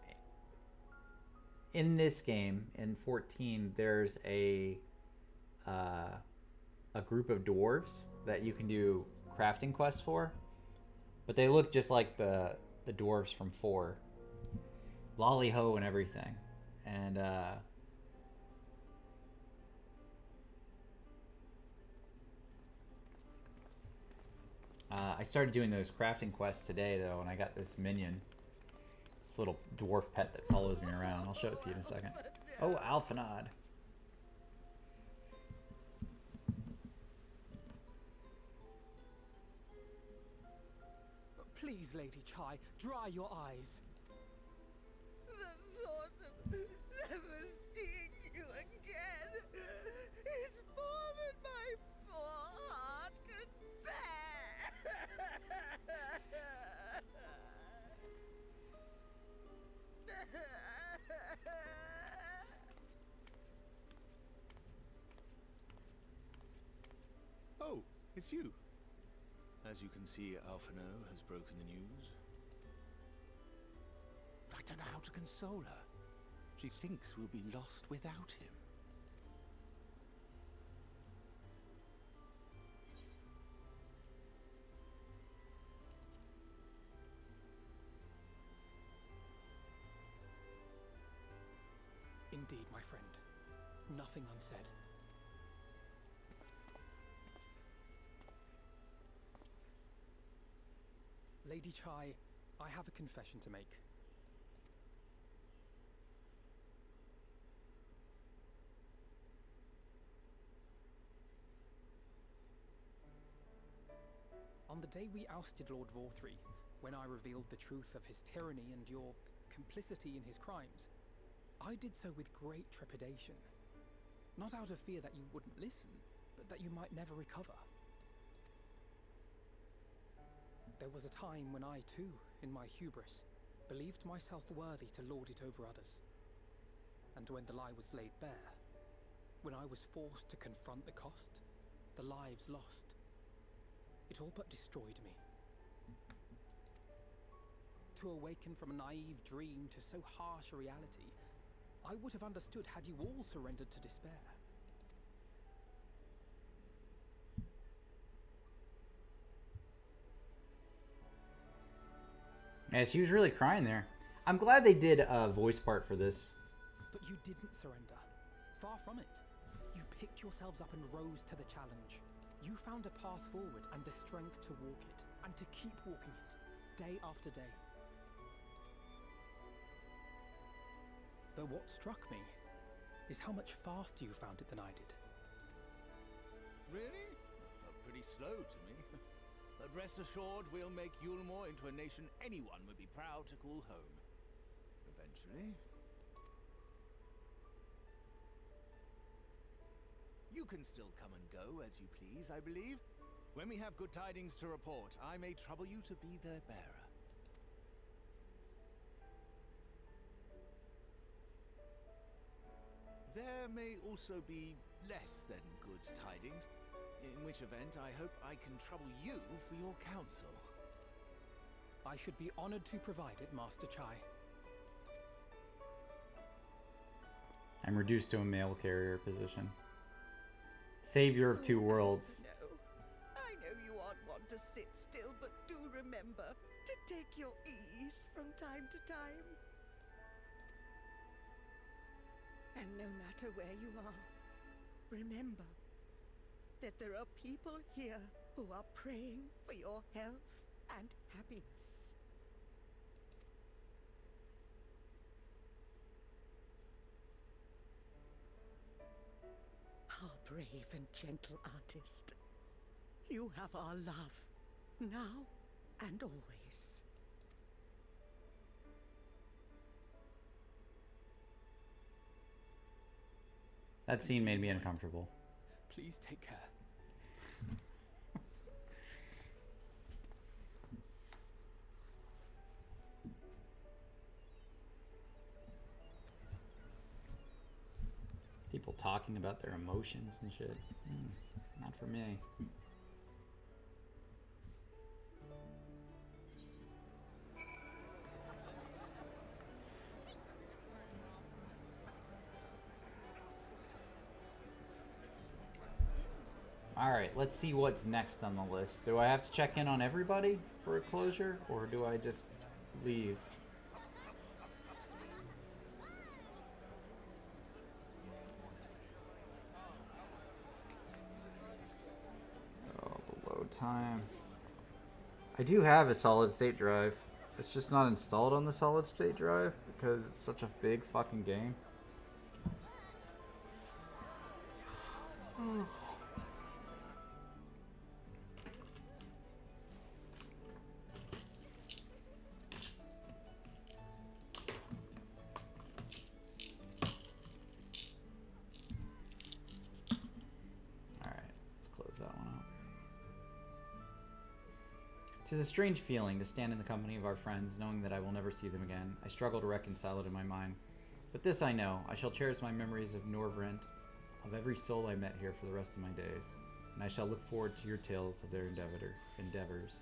in this game in 14 there's a group of dwarves that you can do crafting quests for, but they look just like the dwarves from 4, lolly-ho and everything, and I started doing those crafting quests today though, and I got this minion. This little dwarf pet that follows me around. I'll show it to you in a second. Oh, Alphanod. Please, Lady Chai, dry your eyes. The thought of never seeing you again is more than my poor heart could bear. Oh, it's you. As you can see, Alphino has broken the news. I don't know how to console her. She thinks we'll be lost without him. Indeed, my friend. Nothing unsaid. Lady Chai, I have a confession to make. On the day we ousted Lord Vorthree, when I revealed the truth of his tyranny and your complicity in his crimes, I did so with great trepidation. Not out of fear that you wouldn't listen, but that you might never recover. There was a time when I too, in my hubris, believed myself worthy to lord it over others. And when the lie was laid bare, when I was forced to confront the cost, the lives lost, it all but destroyed me. To awaken from a naive dream to so harsh a reality, I would have understood had you all surrendered to despair. Yeah, she was really crying there. I'm glad they did a voice part for this. But you didn't surrender. Far from it. You picked yourselves up and rose to the challenge. You found a path forward and the strength to walk it, and to keep walking it, day after day. Though what struck me is how much faster you found it than I did. Really? That felt pretty slow to me. But rest assured, we'll make Yulmore into a nation anyone would be proud to call home. Eventually. You can still come and go as you please, I believe. When we have good tidings to report, I may trouble you to be their bearer. There may also be less than good tidings, in which event I hope I can trouble you for your counsel. I should be honored to provide it, Master Chai. I'm reduced to a mail carrier position. Savior of two worlds. No, I know you aren't one to sit still, but do remember to take your ease from time to time. And no matter where you are, remember that there are people here who are praying for your health and happiness. Our brave and gentle artist, you have our love, now and always. That scene made me uncomfortable. Please take care. People talking about their emotions and shit. Not for me. Alright, let's see what's next on the list. Do I have to check in on everybody for a closure, or do I just leave? Oh, the load time. I do have a solid state drive. It's just not installed on the solid state drive because it's such a big fucking game. 'Tis a strange feeling to stand in the company of our friends, knowing that I will never see them again. I struggle to reconcile it in my mind. But this I know, I shall cherish my memories of NORVRANDT, of every soul I met here for the rest of my days, and I shall look forward to your tales of their endeavors.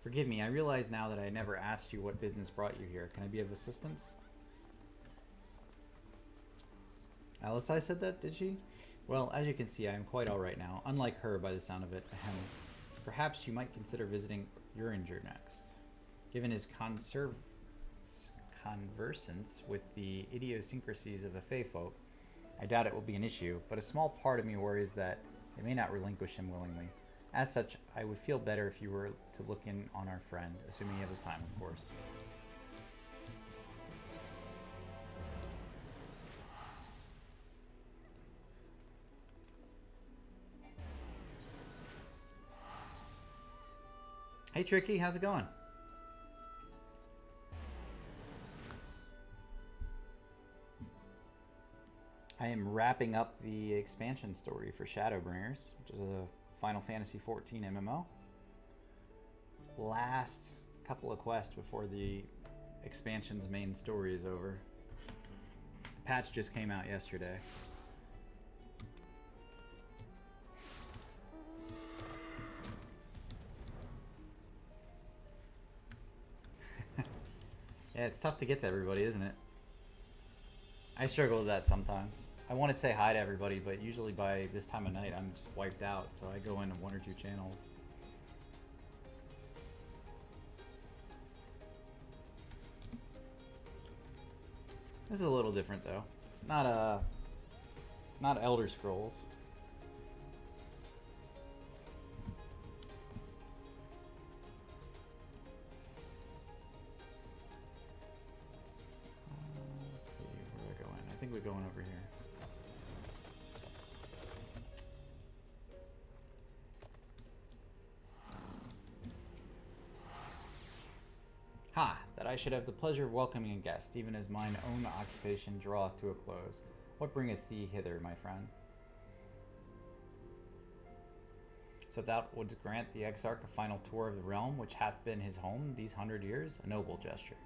Forgive me, I realize now that I never asked you what business brought you here. Can I be of assistance? Alice, I said that, did she? Well, as you can see, I am quite alright now, unlike her by the sound of it. Ahem. Perhaps you might consider visiting Uringer next. Given his conversance with the idiosyncrasies of the Fey folk, I doubt it will be an issue, but a small part of me worries that they may not relinquish him willingly. As such, I would feel better if you were to look in on our friend, assuming you have the time, of course. Hey Tricky, how's it going? I am wrapping up the expansion story for Shadowbringers, which is a Final Fantasy XIV MMO. Last couple of quests before the expansion's main story is over. The patch just came out yesterday. Yeah, it's tough to get to everybody, isn't it? I struggle with that sometimes. I want to say hi to everybody, but usually by this time of night I'm just wiped out, so I go into 1 or 2 channels. This is a little different though. It's not Elder Scrolls. I think we're going over here. Ha! That I should have the pleasure of welcoming a guest, even as mine own occupation draweth to a close. What bringeth thee hither, my friend? So thou wouldst grant the Exarch a final tour of the realm, which hath been his home these 100 years? A noble gesture.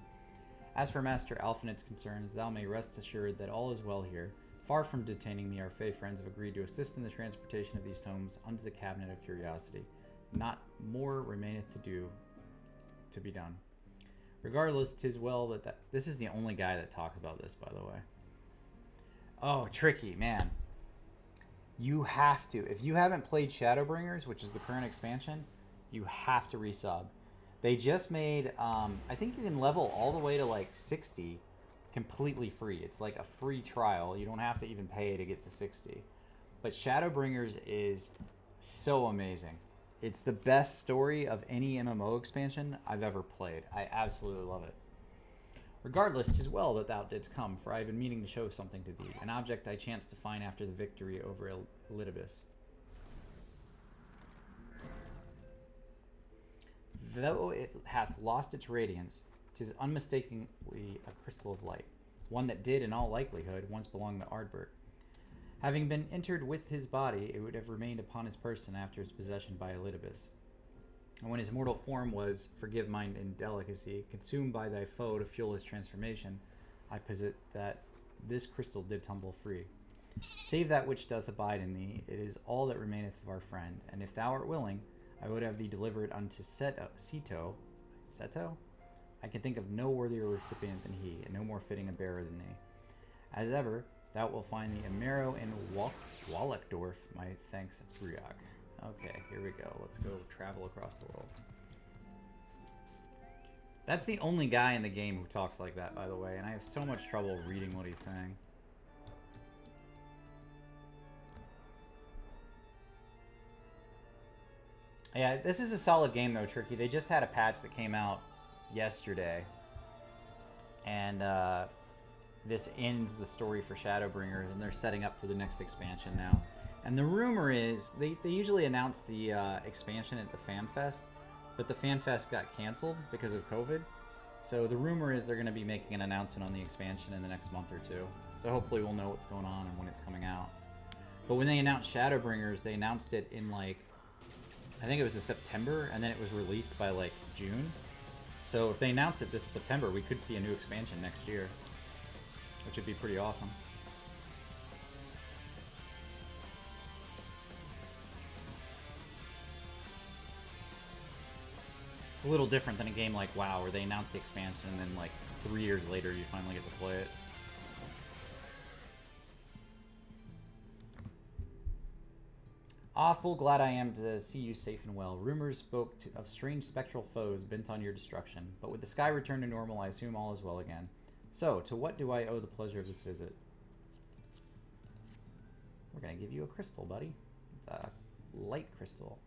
As for Master Alphanet's concerns, thou may rest assured that all is well here. Far from detaining me, our Fey friends have agreed to assist in the transportation of these tomes unto the Cabinet of Curiosity. Not more remaineth to be done. Regardless, 'tis well that this is the only guy that talks about this, by the way. Oh, Tricky, man. You have to. If you haven't played Shadowbringers, which is the current expansion, you have to resub. They just made, I think you can level all the way to like 60 completely free. It's like a free trial. You don't have to even pay to get to 60. But Shadowbringers is so amazing. It's the best story of any MMO expansion I've ever played. I absolutely love it. Regardless, 'tis well that thou didst come, for I have been meaning to show something to thee, an object I chanced to find after the victory over Elidibus. Though it hath lost its radiance, 'tis unmistakably a crystal of light, one that did, in all likelihood, once belong to Ardbert. Having been entered with his body, it would have remained upon his person after his possession by Elidibus. And when his mortal form was, forgive mine indelicacy, consumed by thy foe to fuel his transformation, I posit that this crystal did tumble free. Save that which doth abide in thee, it is all that remaineth of our friend, and if thou art willing, I would have thee delivered unto Seto. I can think of no worthier recipient than he, and no more fitting a bearer than thee. As ever, thou wilt find the Amaro in Wallachdorf. My thanks, Briok. Okay, here we go. Let's go travel across the world. That's the only guy in the game who talks like that, by the way, and I have so much trouble reading what he's saying. Yeah, this is a solid game though, Tricky. They just had a patch that came out yesterday. And this ends the story for Shadowbringers, and they're setting up for the next expansion now. And the rumor is, they usually announce the expansion at the FanFest, but the FanFest got canceled because of COVID. So the rumor is they're going to be making an announcement on the expansion in the next month or two. So hopefully we'll know what's going on and when it's coming out. But when they announced Shadowbringers, they announced it in like, I think it was in September, and then it was released by like June. So if they announce it this September, we could see a new expansion next year, which would be pretty awesome. It's a little different than a game like WoW, where they announce the expansion and then like 3 years later you finally get to play it. Awful glad I am to see you safe and well. Rumors spoke of strange spectral foes bent on your destruction, but with the sky returned to normal, I assume all is well again. So, to what do I owe the pleasure of this visit? We're gonna give you a crystal, buddy. It's a light crystal.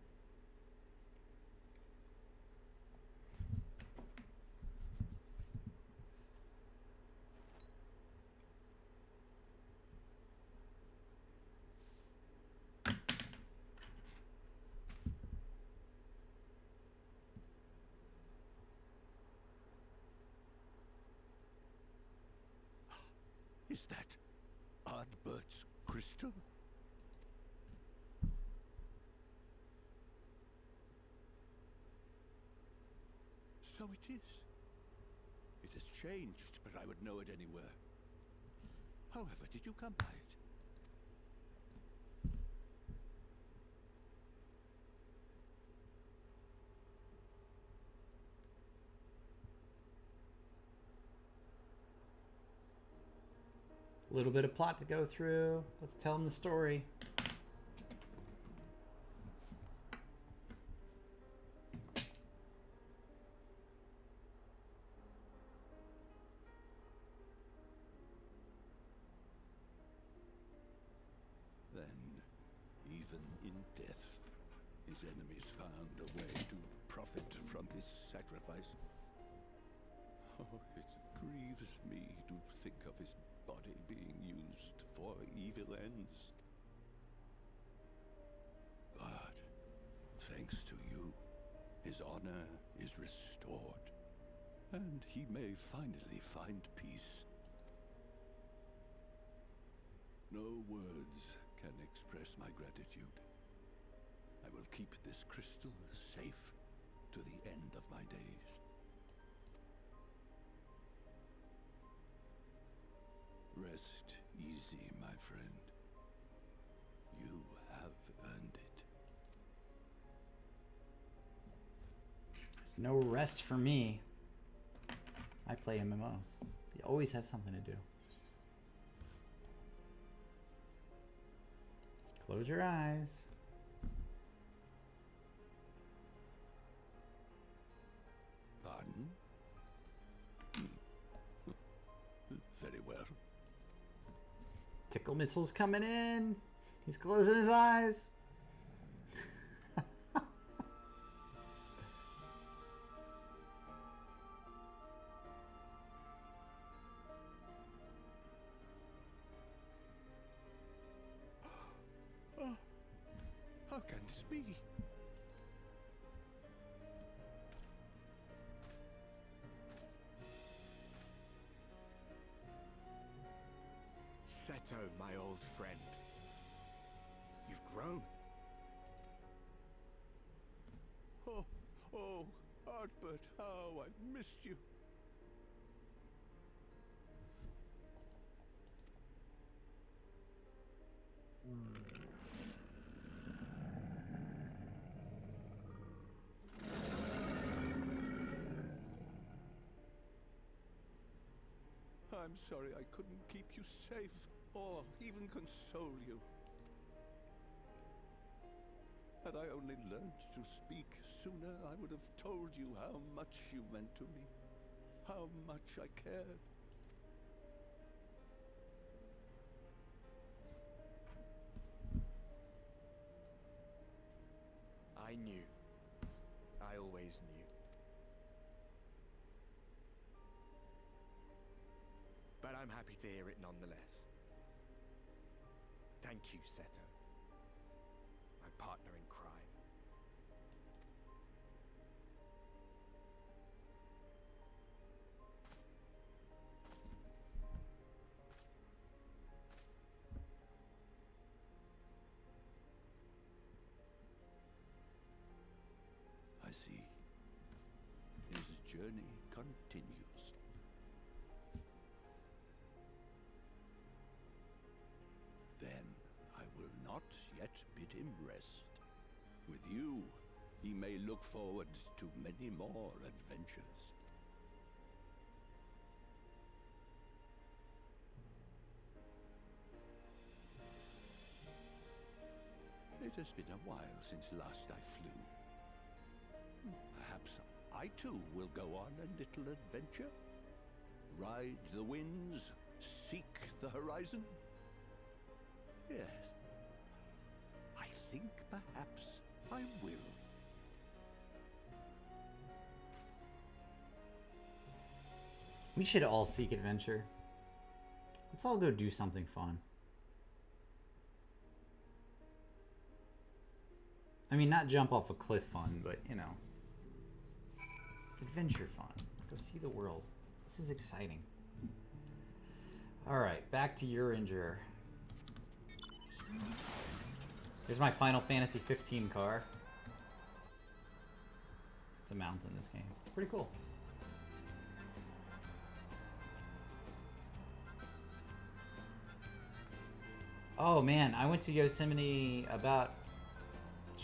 Is that Ardbert's crystal? So it is. It has changed, but I would know it anywhere. However, did you come by it? A little bit of plot to go through. Let's tell them the story. Then, even in death, his enemies found a way to profit from his sacrifice. Oh, it grieves me to think of his body being used for evil ends. But, thanks to you, his honor is restored, and he may finally find peace. No words can express my gratitude. I will keep this crystal safe to the end of my days. Rest easy, my friend. You have earned it. There's no rest for me. I play MMOs. You always have something to do. Close your eyes. Pardon? Very well. Tickle missile's coming in. He's closing his eyes. Oh, how can this be? Seto, my old friend. You've grown. Oh, Ardbert, how I've missed you. I'm sorry I couldn't keep you safe, or even console you. Had I only learned to speak sooner, I would have told you how much you meant to me, how much I cared. I knew. I always knew. But I'm happy to hear it nonetheless. Thank you, Seto. My partner in crime. continues. Then I will not yet bid him rest. With you, he may look forward to many more adventures. It has been a while since last I flew. Perhaps I too will go on a little adventure. Ride the winds, seek the horizon. Yes, I think perhaps I will. We should all seek adventure. Let's all go do something fun. I mean, not jump off a cliff fun, but, you know, adventure fun. Go see the world. This is exciting. Alright, back to your injurer. Here's my Final Fantasy 15 car. It's a mount in this game. It's pretty cool. Oh man, I went to Yosemite about...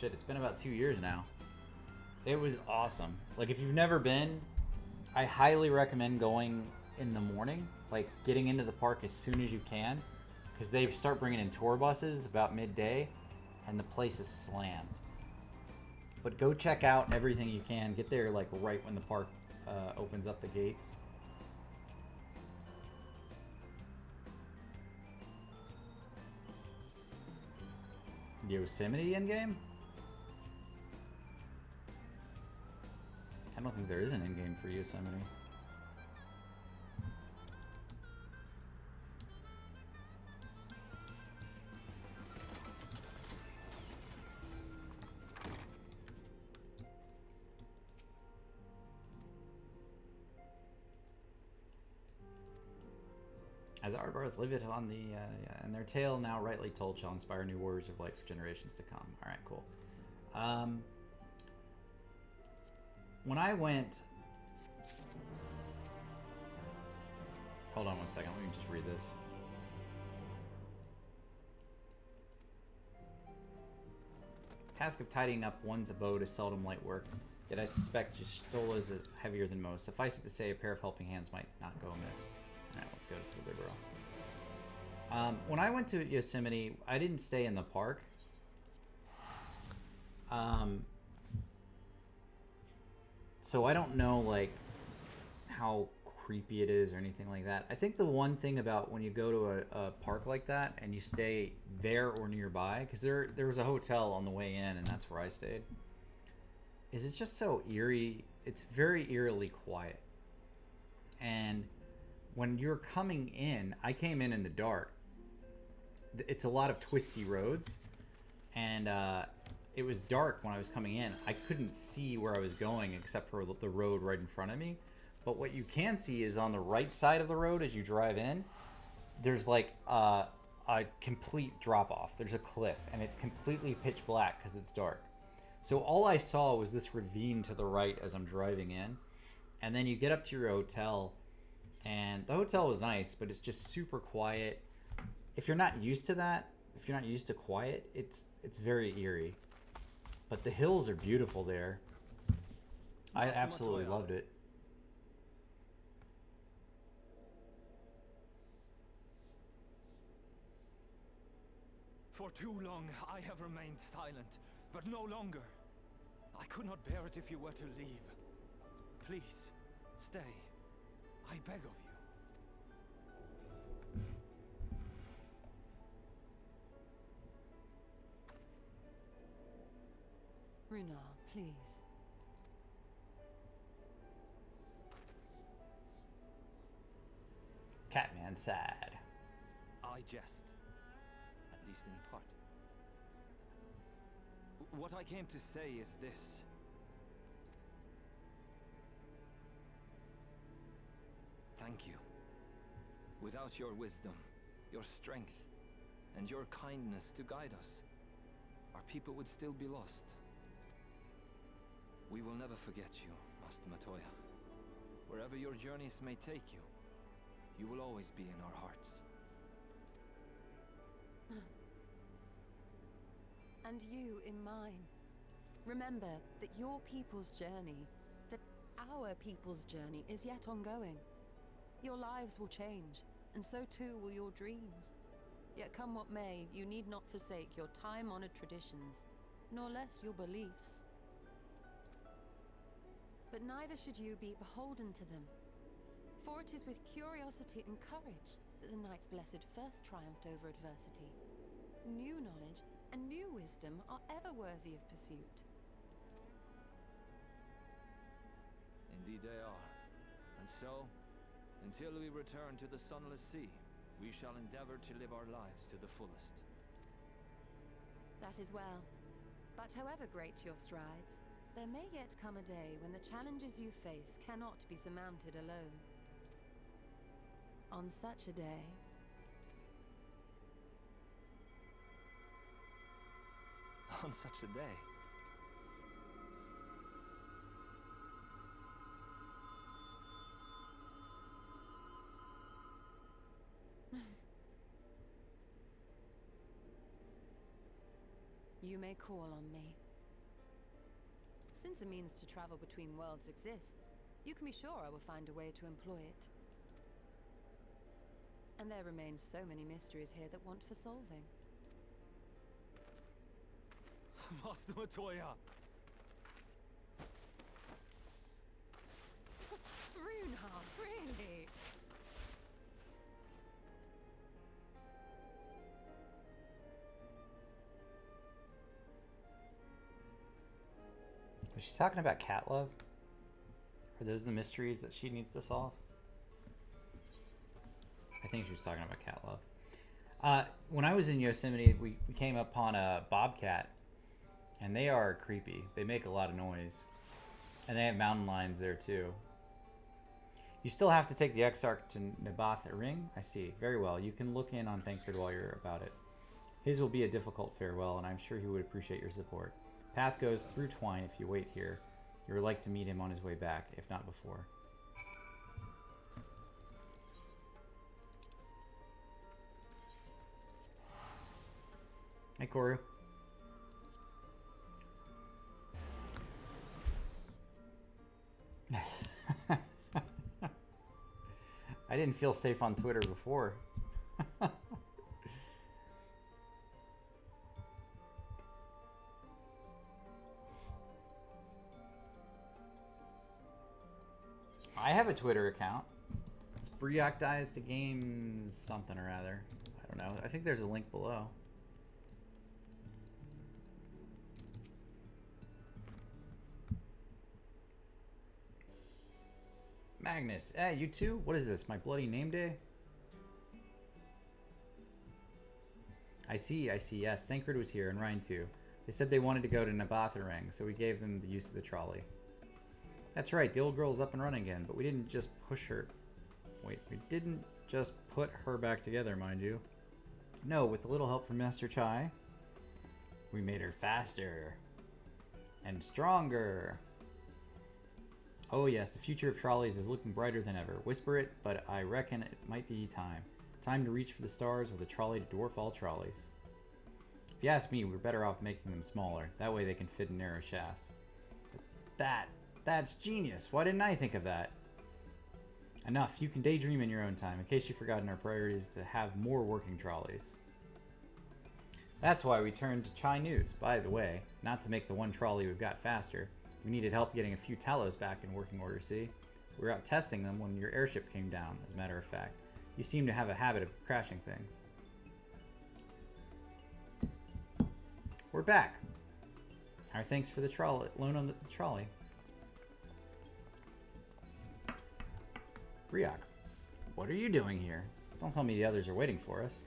Shit, it's been about 2 years now. It was awesome. Like, if you've never been, I highly recommend going in the morning. Like, getting into the park as soon as you can. Because they start bringing in tour buses about midday. And the place is slammed. But go check out everything you can. Get there, like, right when the park opens up the gates. Yosemite in-game? I don't think there is an in-game for Yosemite. As Arbarth liveth on the, and their tale now rightly told shall inspire new warriors of light for generations to come. Alright, cool. When I went... Hold on one second, let me just read this. Task of tidying up one's abode is seldom light work, yet I suspect Y'shtola is heavier than most. Suffice it to say, a pair of helping hands might not go amiss. Alright, let's go to the Liberal. When I went to Yosemite, I didn't stay in the park. So I don't know, like, how creepy it is or anything like that. I think the one thing about when you go to a park like that and you stay there or nearby, because there was a hotel on the way in and that's where I stayed, is it's just so eerie. It's very eerily quiet. And when you're coming in, I came in the dark. It's a lot of twisty roads, and it was dark when I was coming in. I couldn't see where I was going except for the road right in front of me. But what you can see is on the right side of the road as you drive in, there's like a complete drop off. There's a cliff, and it's completely pitch black because it's dark. So all I saw was this ravine to the right as I'm driving in. And then you get up to your hotel, and the hotel was nice, but it's just super quiet. If you're not used to that, if you're not used to quiet, it's very eerie. But the hills are beautiful there. I absolutely loved it. For too long I have remained silent, but no longer. I could not bear it if you were to leave. Please, stay. I beg of you. Runa, please. Catman sad. I jest. At least in part. What I came to say is this. Thank you. Without your wisdom, your strength, and your kindness to guide us, our people would still be lost. We will never forget you, Master Matoya. Wherever your journeys may take you, you will always be in our hearts. And you in mine. Remember that your people's journey, that our people's journey is yet ongoing. Your lives will change, and so too will your dreams. Yet come what may, you need not forsake your time-honored traditions, nor less your beliefs. But neither should you be beholden to them. For it is with curiosity and courage that the Knight's Blessed first triumphed over adversity. New knowledge and new wisdom are ever worthy of pursuit. Indeed they are. And so, until we return to the Sunless Sea, we shall endeavor to live our lives to the fullest. That is well. But however great your strides, there may yet come a day when the challenges you face cannot be surmounted alone. On such a day... On such a day. You may call on me. Since a means to travel between worlds exists, you can be sure I will find a way to employ it. And there remain so many mysteries here that want for solving. Master Matoya! Runehart, really? Was she talking about cat love? Are those the mysteries that she needs to solve? I think she was talking about cat love. When I was in Yosemite, we came upon a bobcat, and they are creepy. They make a lot of noise. And they have mountain lions there too. You still have to take the Exarch to Naboth Ring? I see. Very well. You can look in on Thancred while you're about it. His will be a difficult farewell, and I'm sure he would appreciate your support. Path goes through Twine if you wait here. You would like to meet him on his way back, if not before. Hey, Koru. I didn't feel safe on Twitter before. I have a Twitter account. It's Briok Dies to Games something or other. I don't know. I think there's a link below. Magnus, you too? What is this, my bloody name day? I see, yes. Thancred was here, and Ryan too. They said they wanted to go to Naboth Ring, so we gave them the use of the trolley. That's right, the old girl's up and running again, but we didn't just push her... Wait, we didn't just put her back together, mind you. No, with a little help from Master Chai, we made her faster and stronger. Oh yes, the future of trolleys is looking brighter than ever. Whisper it, but I reckon it might be time. Time to reach for the stars with a trolley to dwarf all trolleys. If you ask me, we're better off making them smaller. That way they can fit in narrow shafts. But that's genius. Why didn't I think of that? Enough. You can daydream in your own time. In case you've forgotten, our priority is to have more working trolleys. That's why we turned to Chai News. By the way, not to make the one trolley we've got faster. We needed help getting a few Talos back in working order, see? We were out testing them when your airship came down, as a matter of fact. You seem to have a habit of crashing things. We're back. Our thanks for the trolley, loan on the trolley. Briok, what are you doing here? Don't tell me the others are waiting for us.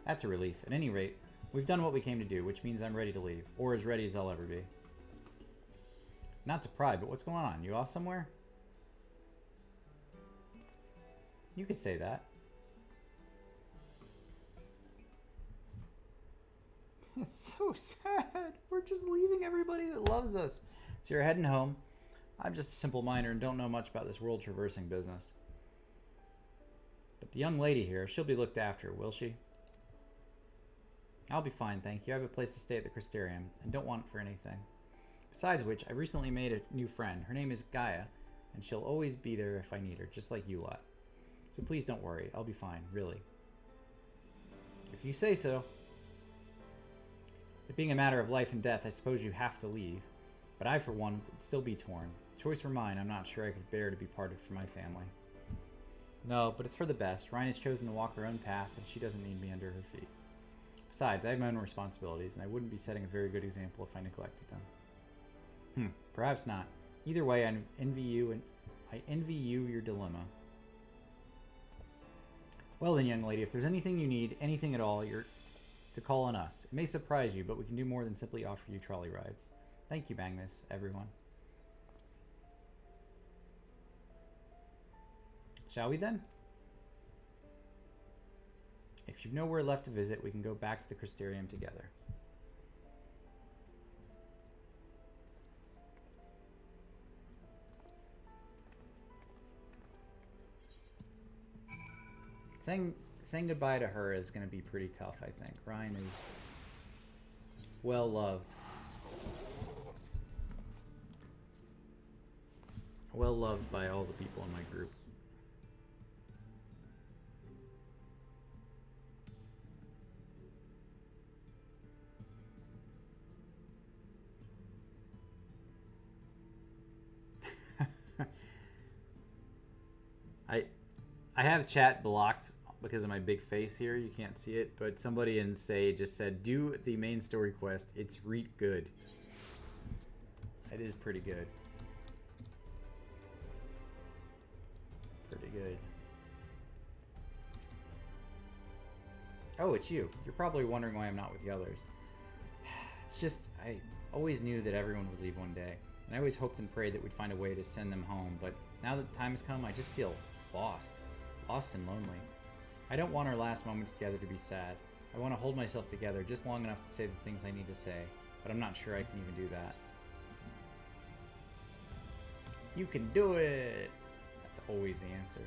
That's a relief. At any rate, we've done what we came to do, which means I'm ready to leave. Or as ready as I'll ever be. Not to pry, but what's going on? You off somewhere? You could say that. It's so sad. We're just leaving everybody that loves us. So you're heading home. I'm just a simple miner and don't know much about this world traversing business. But the young lady here, she'll be looked after, will she? I'll be fine, thank you. I have a place to stay at the CRYSTARIUM and don't want for anything. Besides which, I recently made a new friend. Her name is Gaia, and she'll always be there if I need her, just like you lot. So please don't worry. I'll be fine, really. If you say so. It being a matter of life and death, I suppose you have to leave. But I, for one, would still be torn. The choice were mine. I'm not sure I could bear to be parted from my family. No, but it's for the best. Ryan has chosen to walk her own path, and she doesn't need me under her feet. Besides, I have my own responsibilities, and I wouldn't be setting a very good example if I neglected them. Perhaps not. Either way, I envy you your dilemma. Well then, young lady, if there's anything you need, anything at all, you're to call on us. It may surprise you, but we can do more than simply offer you trolley rides. Thank you, Magnus, everyone. Shall we then? If you've nowhere left to visit, we can go back to the CRYSTARIUM together. Saying goodbye to her is going to be pretty tough, I think. Ryan is well loved. Well loved by all the people in my group. I have chat blocked because of my big face here. You can't see it, but somebody in Say just said, do the main story quest. It's reet good. It is pretty good. Pretty good. Oh, it's you. You're probably wondering why I'm not with the others. It's just, I always knew that everyone would leave one day. And I always hoped and prayed that we'd find a way to send them home. But now that the time has come, I just feel lost. Lost and lonely. I don't want our last moments together to be sad. I want to hold myself together just long enough to say the things I need to say. But I'm not sure I can even do that. You can do it! That's always the answer.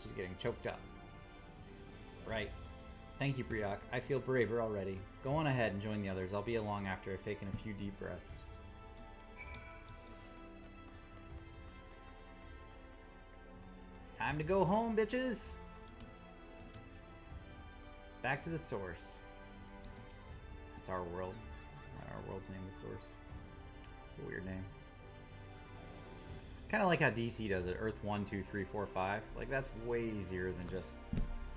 She's getting choked up. Right. Thank you, Briok. I feel braver already. Go on ahead and join the others. I'll be along after I've taken a few deep breaths. It's time to go home, bitches! Back to the source. It's our world. Not our world's name, the source. It's a weird name. Kind of like how DC does it. Earth 1, 2, 3, 4, 5. Like, that's way easier than just,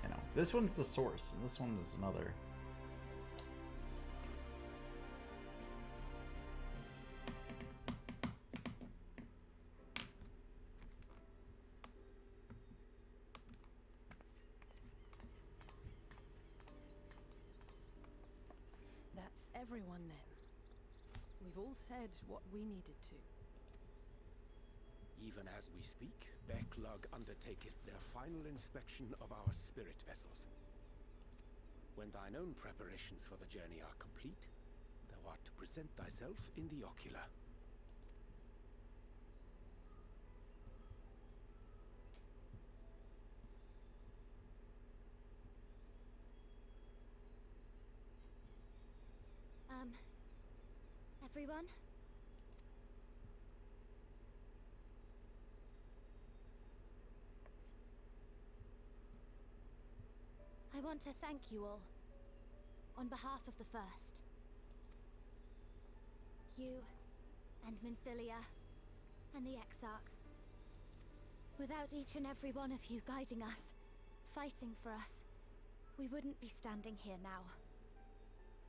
you know. This one's the source, and this one's another. That's everyone then. We've all said what we needed to. Even as we speak, Backlog undertaketh their final inspection of our spirit vessels. When thine own preparations for the journey are complete, thou art to present thyself in the ocular. Everyone? I want to thank you all, on behalf of the First. You, and Minfilia, and the Exarch. Without each and every one of you guiding us, fighting for us, we wouldn't be standing here now.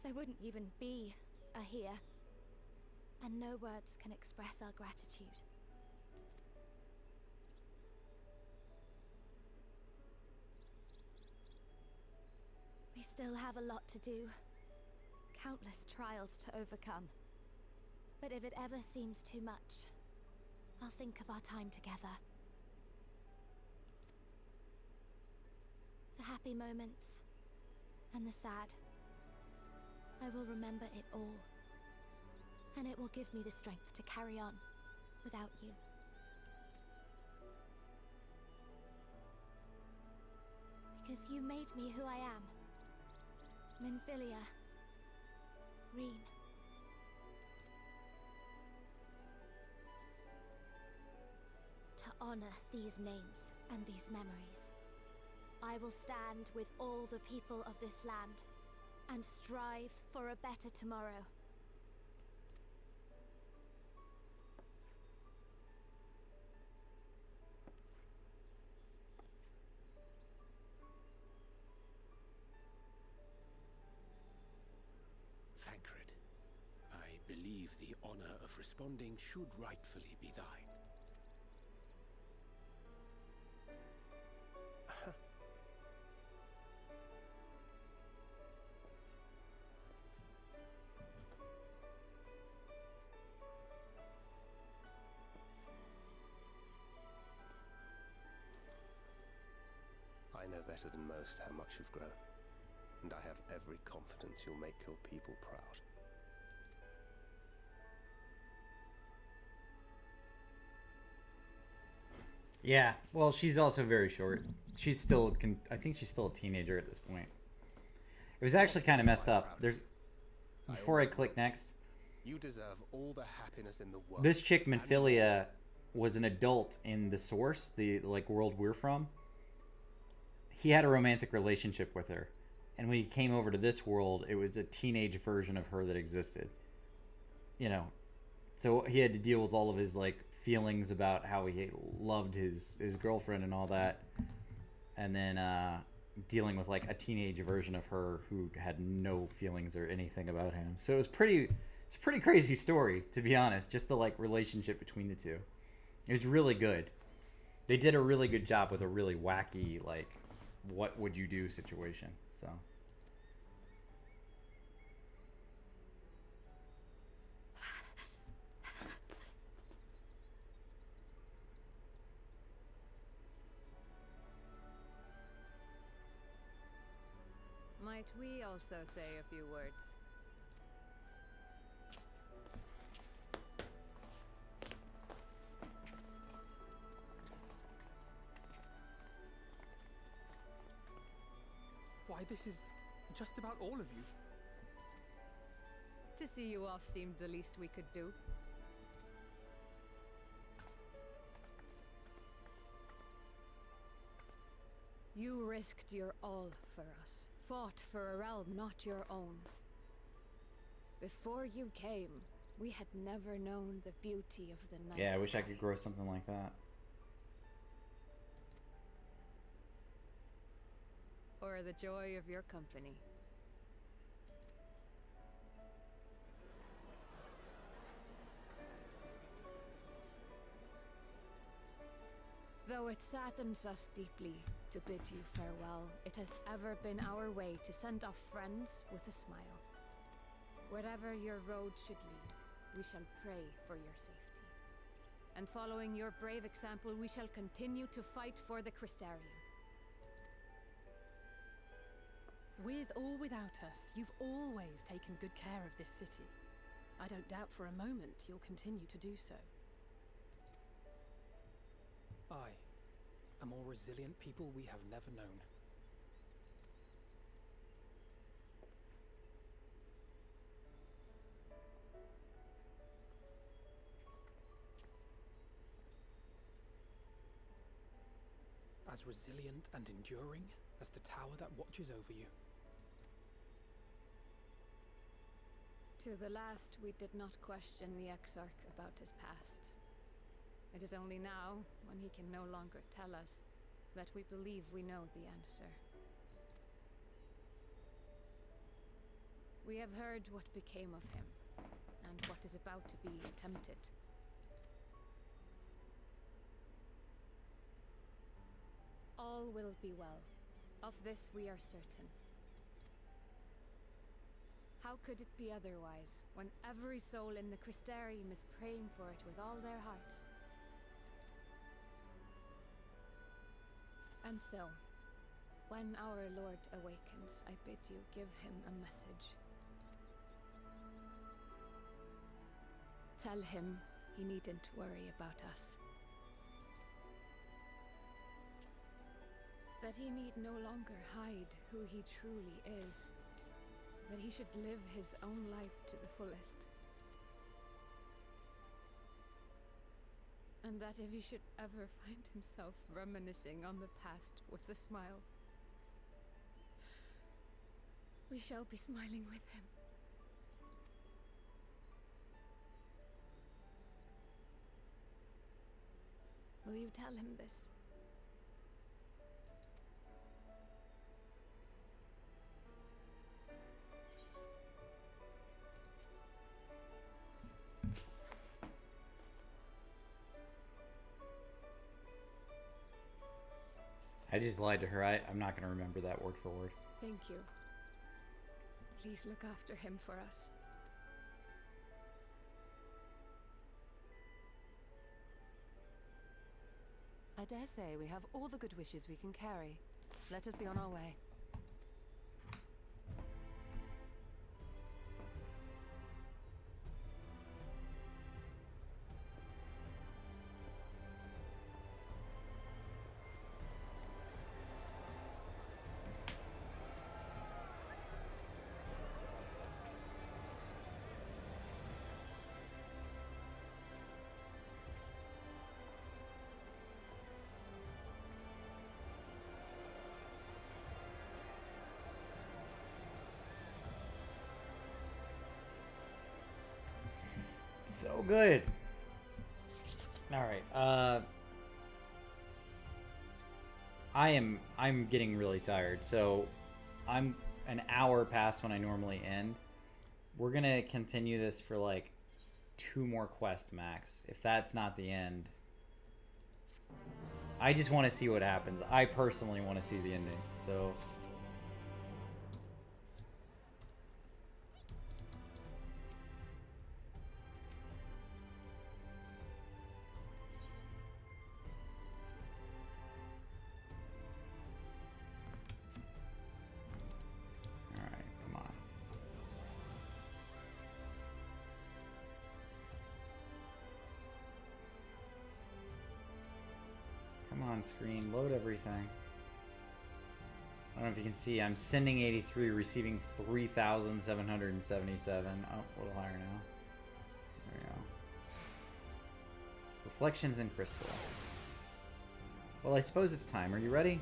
There wouldn't even be a here. And no words can express our gratitude. We still have a lot to do. Countless trials to overcome. But if it ever seems too much, I'll think of our time together. The happy moments, and the sad. I will remember it all. And it will give me the strength to carry on without you. Because you made me who I am. Minfilia. Reen. To honor these names and these memories, I will stand with all the people of this land and strive for a better tomorrow. Thancred, I believe the honor of responding should rightfully be thine. I know better than most how much you've grown, and I have every confidence you'll make your people proud. Yeah, well, she's also very short. She's still, I think she's still a teenager at this point. It was actually kind of messed up. There's, before I click next, You deserve all the happiness in the world. this chick Minfilia was an adult in the source, the like world we're from. He had a romantic relationship with her, and when he came over to this world, it was a teenage version of her that existed. You know, so he had to deal with all of his like feelings about how he loved his girlfriend and all that, and then dealing with like a teenage version of her who had no feelings or anything about him. So it's a pretty crazy story, to be honest, just the like relationship between the two. It was really good. They did a really good job with a really wacky like what would you do situation. So Might we also say a few words? Why, this is just about all of you. To see you off seemed the least we could do. You risked your all for us, fought for a realm not your own. Before you came, we had never known the beauty of the night yeah, I wish sky. I could grow something like that. Or the joy of your company. Though it saddens us deeply to bid you farewell, it has ever been our way to send off friends with a smile. Wherever your road should lead, we shall pray for your safety. And following your brave example, we shall continue to fight for the CRYSTARIUM. With or without us, you've always taken good care of this city. I don't doubt for a moment you'll continue to do so. I, a more resilient people we have never known. As resilient and enduring as the tower that watches over you. To the last, we did not question the Exarch about his past. It is only now, when he can no longer tell us, that we believe we know the answer. We have heard what became of him, and what is about to be attempted. All will be well. Of this we are certain. How could it be otherwise, when every soul in the CRYSTARIUM is praying for it with all their heart? And so, when our Lord awakens, I bid you give him a message. Tell him he needn't worry about us. That he need no longer hide who he truly is. That he should live his own life to the fullest. And that if he should ever find himself reminiscing on the past with a smile, we shall be smiling with him. Will you tell him this? I just lied to her. I'm not going to remember that word for word. Thank you. Please look after him for us. I dare say we have all the good wishes we can carry. Let us be on our way. So good. All right. I'm getting really tired. So I'm an hour past when I normally end. We're going to continue this for like 2 more quests max. If that's not the end. I just want to see what happens. I personally want to see the ending. So screen, load everything. I don't know if you can see, I'm sending 83, receiving 3,777. Oh, a little higher now. There we go. Reflections in crystal. Well, I suppose it's time. Are you ready?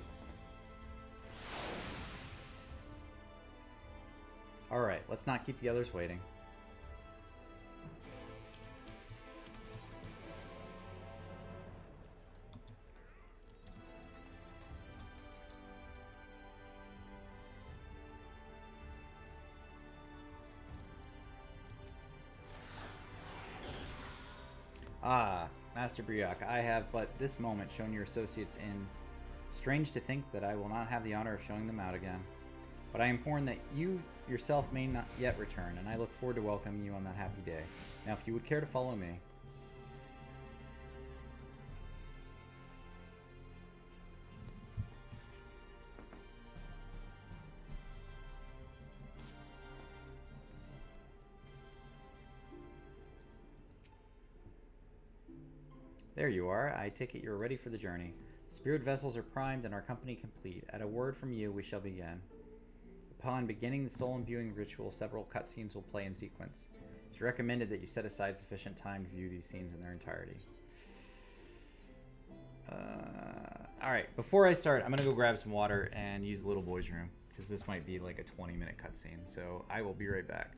Alright, let's not keep the others waiting. Ah, Master Briok, I have but this moment shown your associates in. Strange to think that I will not have the honor of showing them out again. But I am informed that you yourself may not yet return, and I look forward to welcoming you on that happy day. Now, if you would care to follow me. There you are. I take it you are ready for the journey. Spirit vessels are primed and our company complete. At a word from you, we shall begin. Upon beginning the soul imbuing ritual, several cutscenes will play in sequence. It's recommended that you set aside sufficient time to view these scenes in their entirety. Alright, before I start, I'm going to go grab some water and use the little boy's room, because this might be like a 20-minute cutscene, so I will be right back.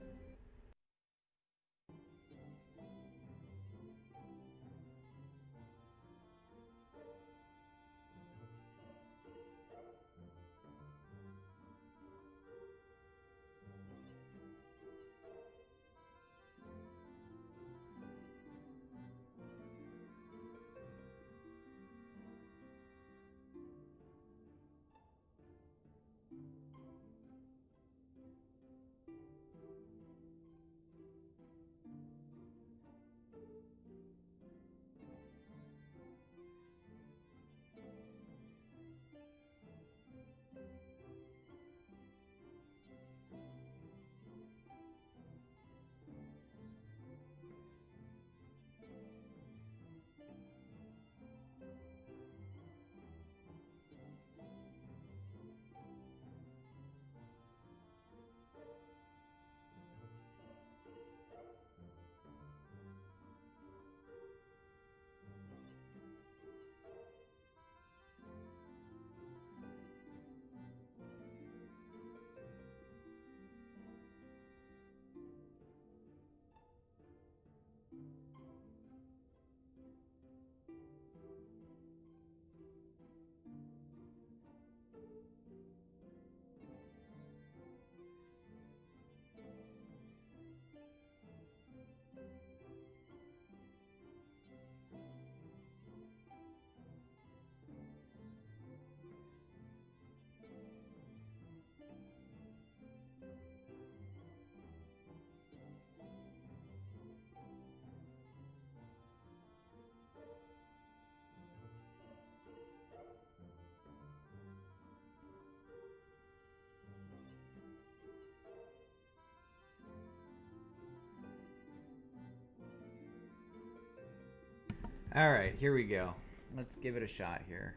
All right, here we go. Let's give it a shot here.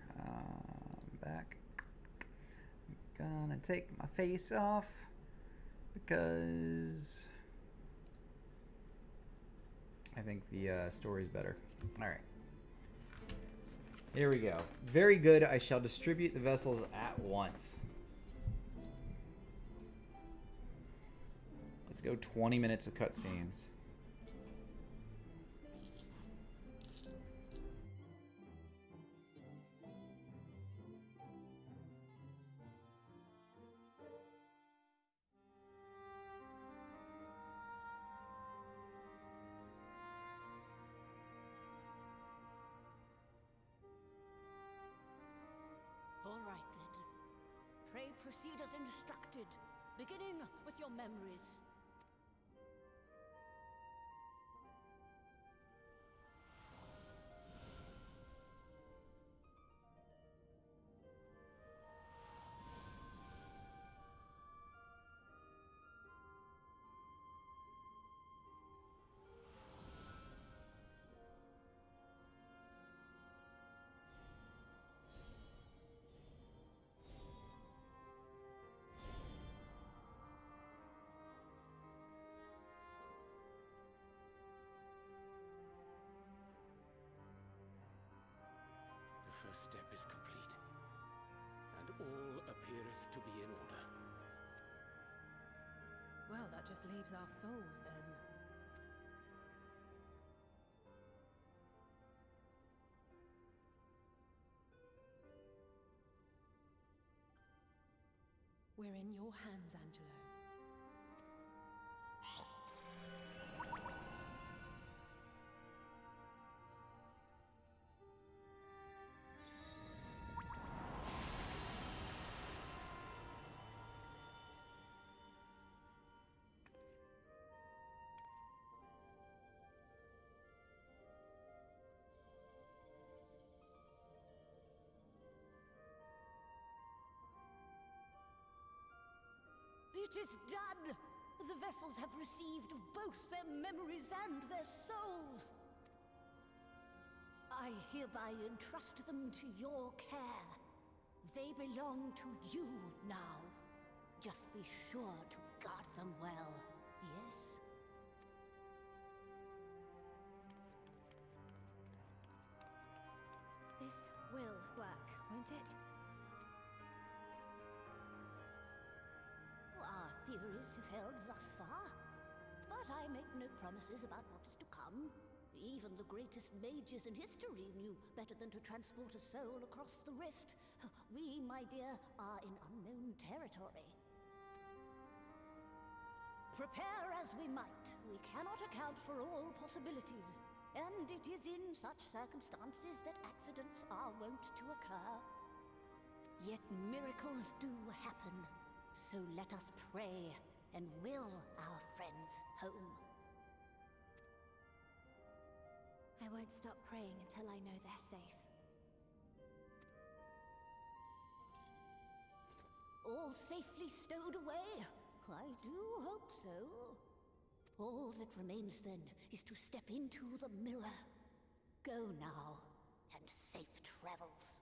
Back. I'm gonna take my face off because I think the story's better. All right. Here we go. Very good. I shall distribute the vessels at once. Let's go 20 minutes of cutscenes. All right then. Pray proceed as instructed, beginning with your memories. The first step is complete, and all appeareth to be in order. Well, that just leaves our souls then. We're in your hands, Angelo. It is done! The vessels have received of both their memories and their souls. I hereby entrust them to your care. They belong to you now. Just be sure to guard them well, yes? This will work, won't it? Our theories have held thus far, but I make no promises about what is to come. Even the greatest mages in history knew better than to transport a soul across the rift. We, my dear, are in unknown territory. Prepare as we might, we cannot account for all possibilities, and it is in such circumstances that accidents are wont to occur. Yet miracles do happen. So let us pray and will our friends home. I won't stop praying until I know they're safe. All safely stowed away? I do hope so. All that remains then is to step into the mirror. Go now, and safe travels.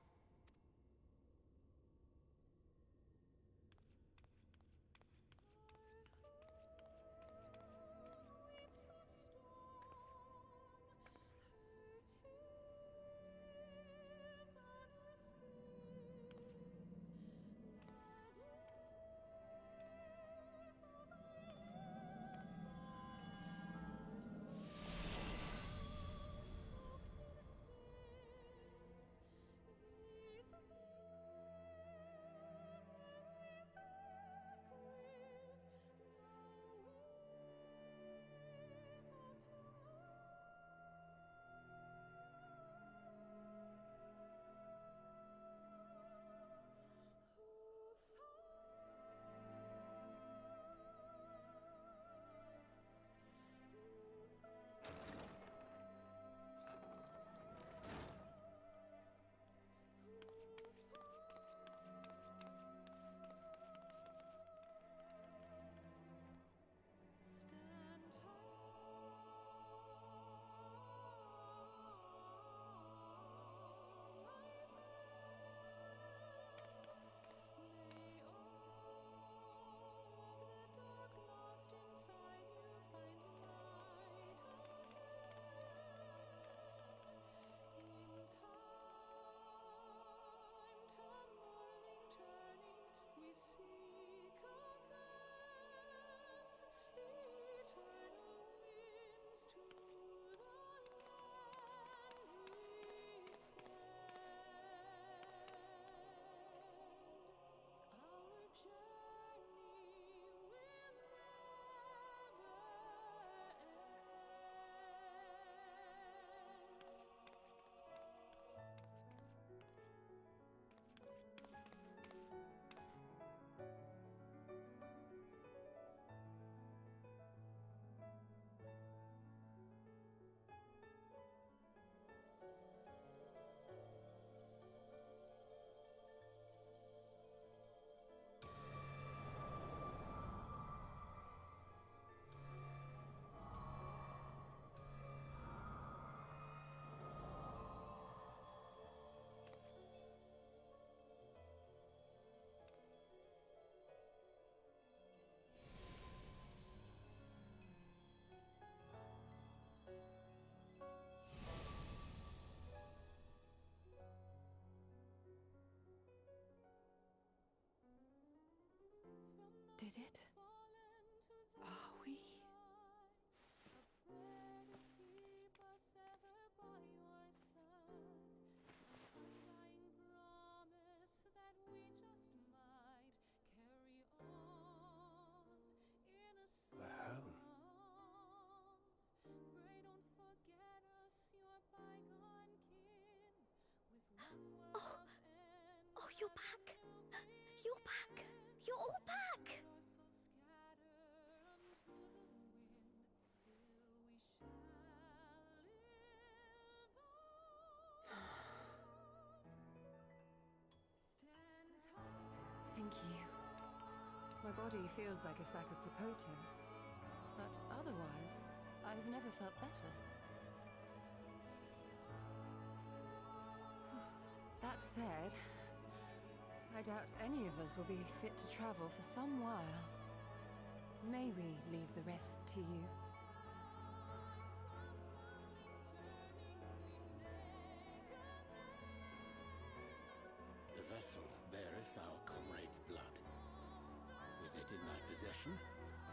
it? Are we? We're home. Oh, oh, you're back. You're back. You're all back. Thank you. My body feels like a sack of popotas, but otherwise, I've never felt better. That said, I doubt any of us will be fit to travel for some while. May we leave the rest to you? The vessel beareth our comrade's blood. With it in thy possession,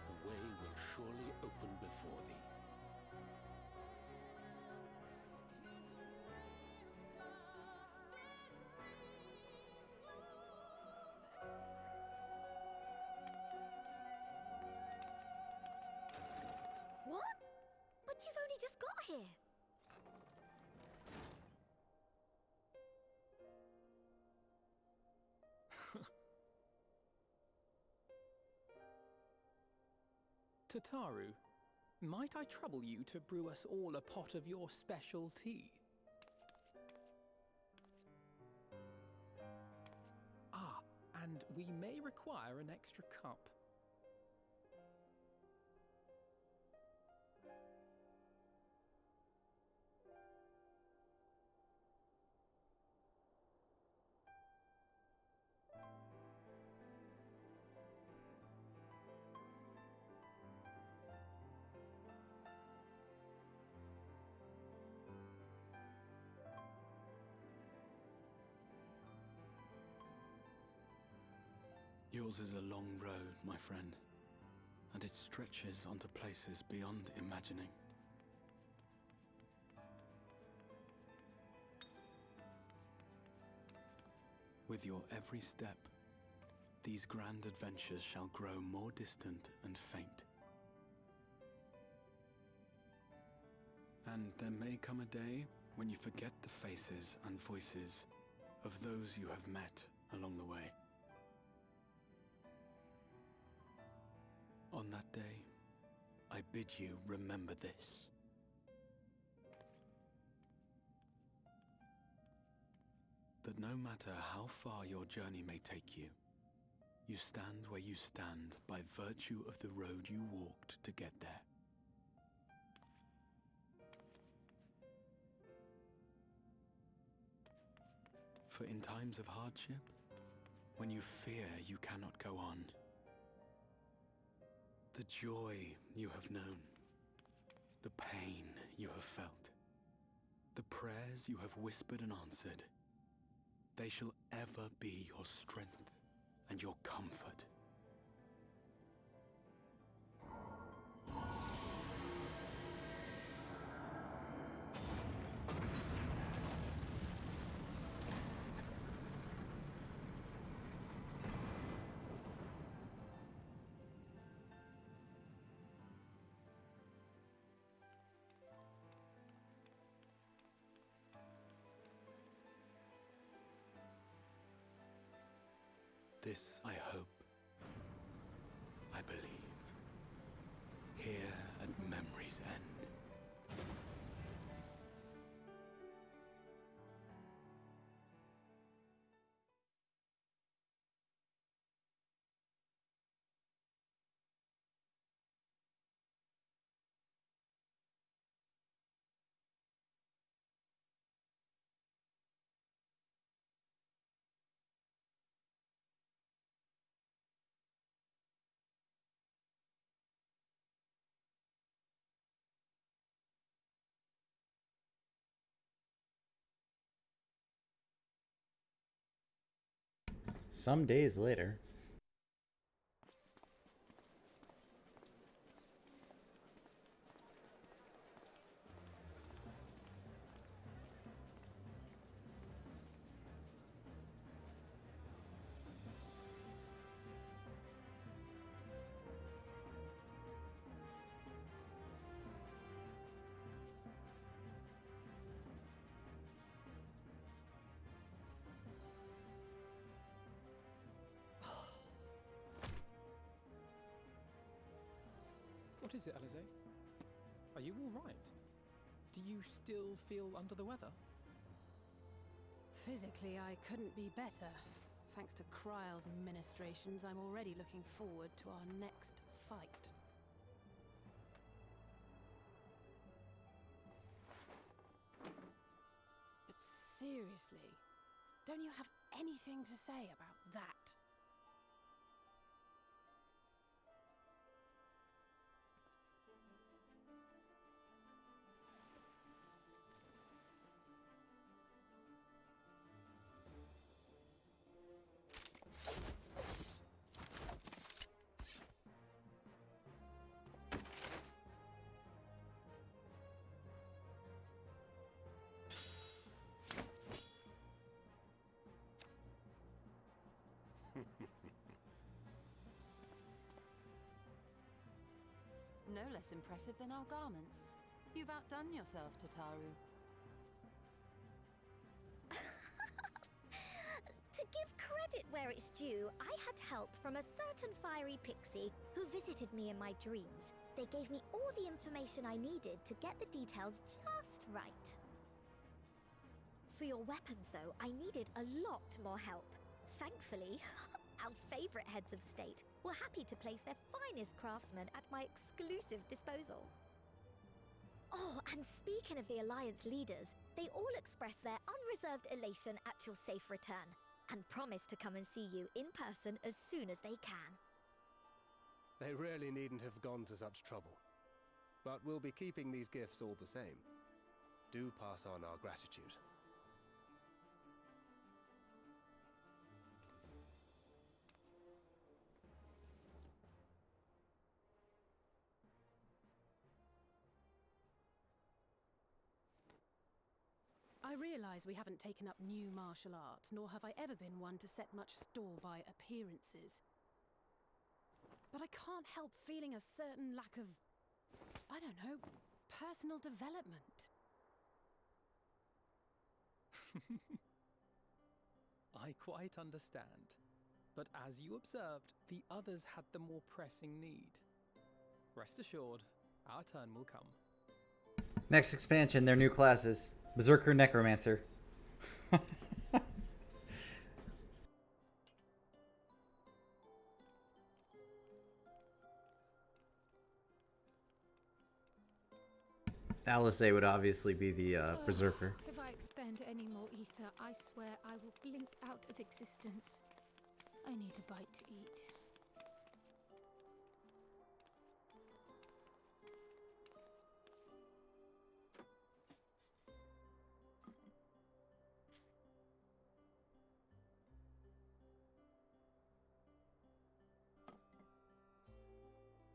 the way will surely open before thee. What? But you've only just got here. Tataru, might I trouble you to brew us all a pot of your special tea? Ah, and we may require an extra cup. Yours is a long road, my friend, and it stretches onto places beyond imagining. With your every step, these grand adventures shall grow more distant and faint. And there may come a day when you forget the faces and voices of those you have met along the way. On that day, I bid you remember this. That no matter how far your journey may take you, you stand where you stand by virtue of the road you walked to get there. For in times of hardship, when you fear you cannot go on, the joy you have known, the pain you have felt, the prayers you have whispered and answered, they shall ever be your strength and your comfort. This I hope, I believe, here at memory's end. Some days later. What is it, Alize? Are you all right? Do you still feel under the weather? Physically, I couldn't be better. Thanks to Kryle's ministrations, I'm already looking forward to our next fight. But seriously, don't you have anything to say about that? No less impressive than our garments. You've outdone yourself, Tataru. To give credit where it's due, I had help from a certain fiery pixie who visited me in my dreams. They gave me all the information I needed to get the details just right. For your weapons, though, I needed a lot more help. Thankfully, our favorite heads of state were happy to place their finest craftsmen at my exclusive disposal. Oh, and speaking of the Alliance leaders, they all expressed their unreserved elation at your safe return, and promise to come and see you in person as soon as they can. They really needn't have gone to such trouble. But we'll be keeping these gifts all the same. Do pass on our gratitude. I realise we haven't taken up new martial arts, nor have I ever been one to set much store by appearances. But I can't help feeling a certain lack of, I don't know, personal development. I quite understand. But as you observed, the others had the more pressing need. Rest assured, our turn will come. Next expansion, their new classes. Berserker Necromancer. Alice would obviously be the Berserker. If I expend any more ether, I swear I will blink out of existence. I need a bite to eat.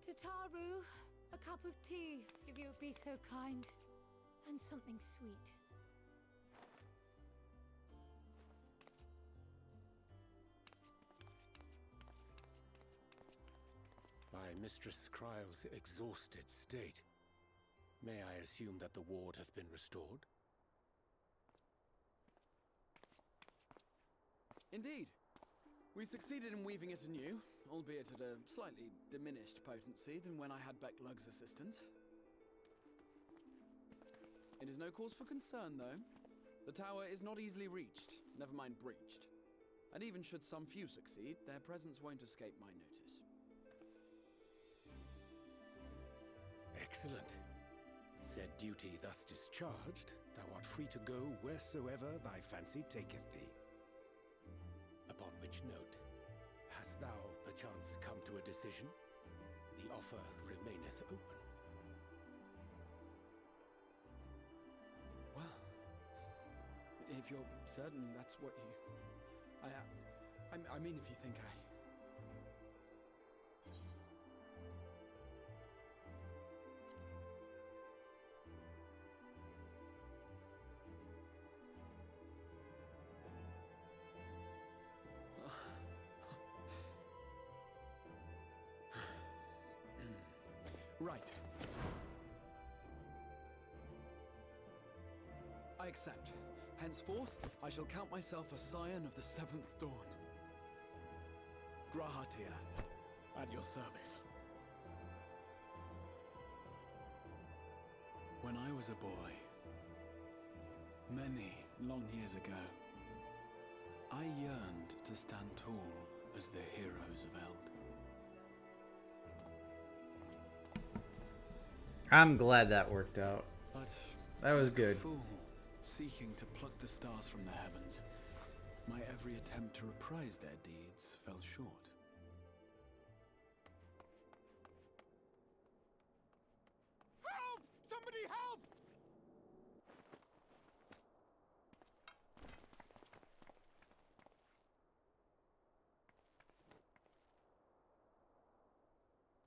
Tataru, a cup of tea, if you would be so kind. And something sweet. By Mistress Kryle's exhausted state, may I assume that the ward hath been restored? Indeed. We succeeded in weaving it anew, albeit at a slightly diminished potency than when I had Becklug's assistance. It is no cause for concern, though. The tower is not easily reached, never mind breached. And even should some few succeed, their presence won't escape my notice. Excellent. Said duty thus discharged, thou art free to go wheresoever thy fancy taketh thee. Upon which note, hast thou perchance come to a decision? The offer remaineth open. Well, if you're certain that's what you... I mean, if you think I... Right. I accept. Henceforth, I shall count myself a scion of the Seventh Dawn. Grahatia, at your service. was a boy, many long years ago, I yearned to stand tall as the heroes of Eld. I'm glad that worked out. But that was like good. A fool, seeking to pluck the stars from the heavens, my every attempt to reprise their deeds fell short. Help! Somebody help!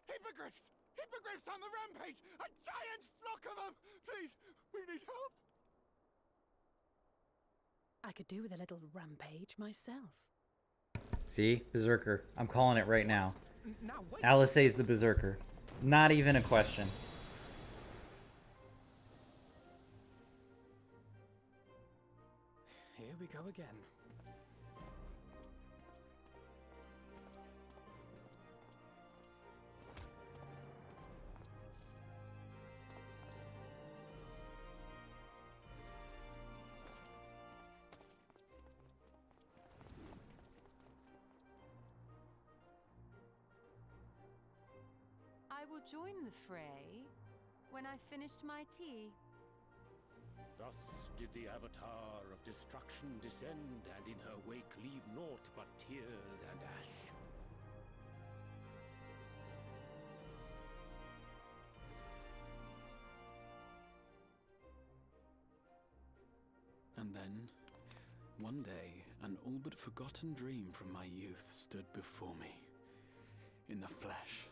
Hippogriffs! Hippogriffs on the rampage! A giant flock of them! Please, we need help! I could do with a little rampage myself. See? Berserker. I'm calling it right now. Now wait. Alisay's the Berserker. Not even a question. Here we go again. I will join the fray when I've finished my tea. Thus did the Avatar of Destruction descend, and in her wake leave naught but tears and ash. And then, one day, an all but forgotten dream from my youth stood before me, in the flesh.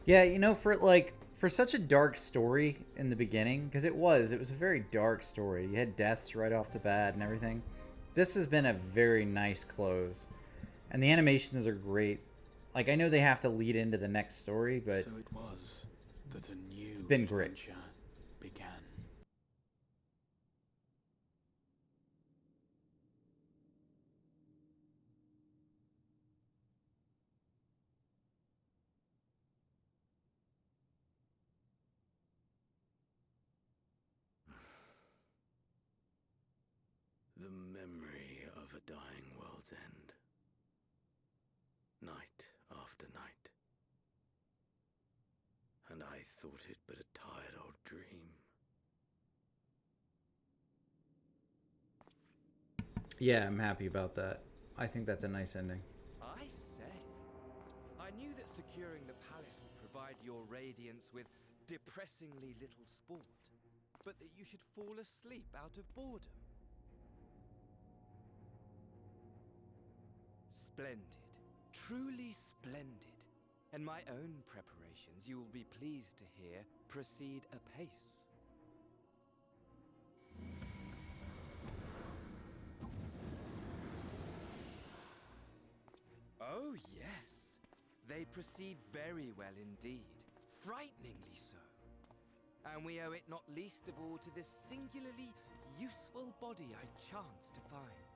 Yeah, you know, for such a dark story in the beginning, because it was a very dark story. You had deaths right off the bat and everything. This has been a very nice close. And the animations are great. Like, I know they have to lead into the next story, but So it was that a new it's been great. adventure began. The memory of a dying world's end. Night after night. And I thought it but a tired old dream. Yeah, I'm happy about that. I think that's a nice ending. I say, I knew that securing the palace would provide your radiance with depressingly little sport, but that you should fall asleep out of boredom. Splendid. Truly splendid. And my own preparations, you will be pleased to hear, proceed apace. Oh, yes. They proceed very well indeed. Frighteningly so. And we owe it not least of all to this singularly useful body I chanced to find.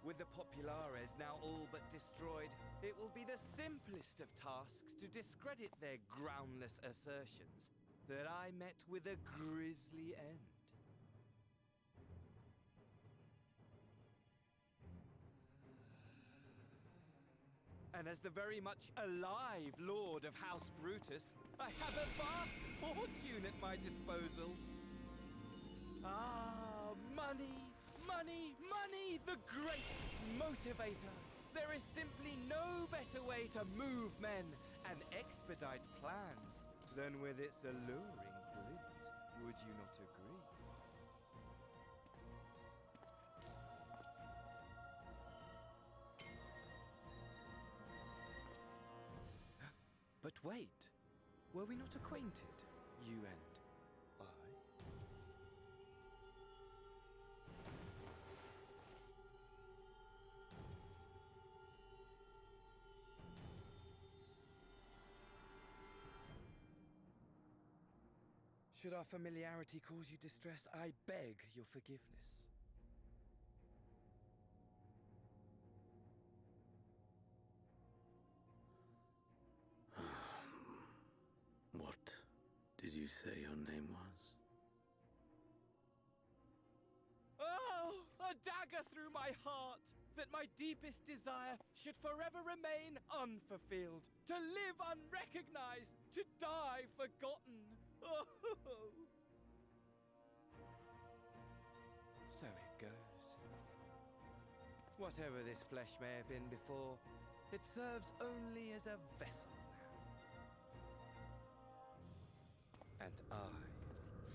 With the Populares now all but destroyed, it will be the simplest of tasks to discredit their groundless assertions that I met with a grisly end. And as the very much alive Lord of House Brutus, I have a vast fortune at my disposal. Ah, money! Money, money, the great motivator. There is simply no better way to move men and expedite plans than with its alluring glint. Would you not agree? But wait, were we not acquainted, you and I? Should our familiarity cause you distress, I beg your forgiveness. What did you say your name was? Oh, a dagger through my heart, that my deepest desire should forever remain unfulfilled, to live unrecognized, to die forgotten. Oh. So it goes. Whatever this flesh may have been before, it serves only as a vessel now. And I,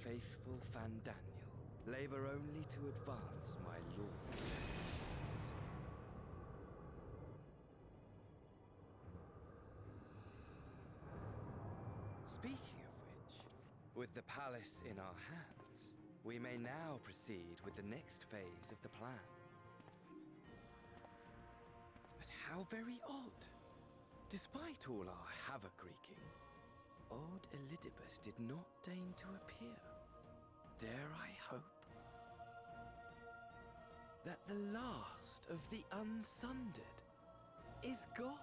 faithful Fandaniel, labor only to advance my lord's ambitions. Speaking of which, with the palace in our hands, we may now proceed with the next phase of the plan. But how very odd. Despite all our havoc-wreaking, old Elidibus did not deign to appear. Dare I hope that the last of the Unsundered is gone?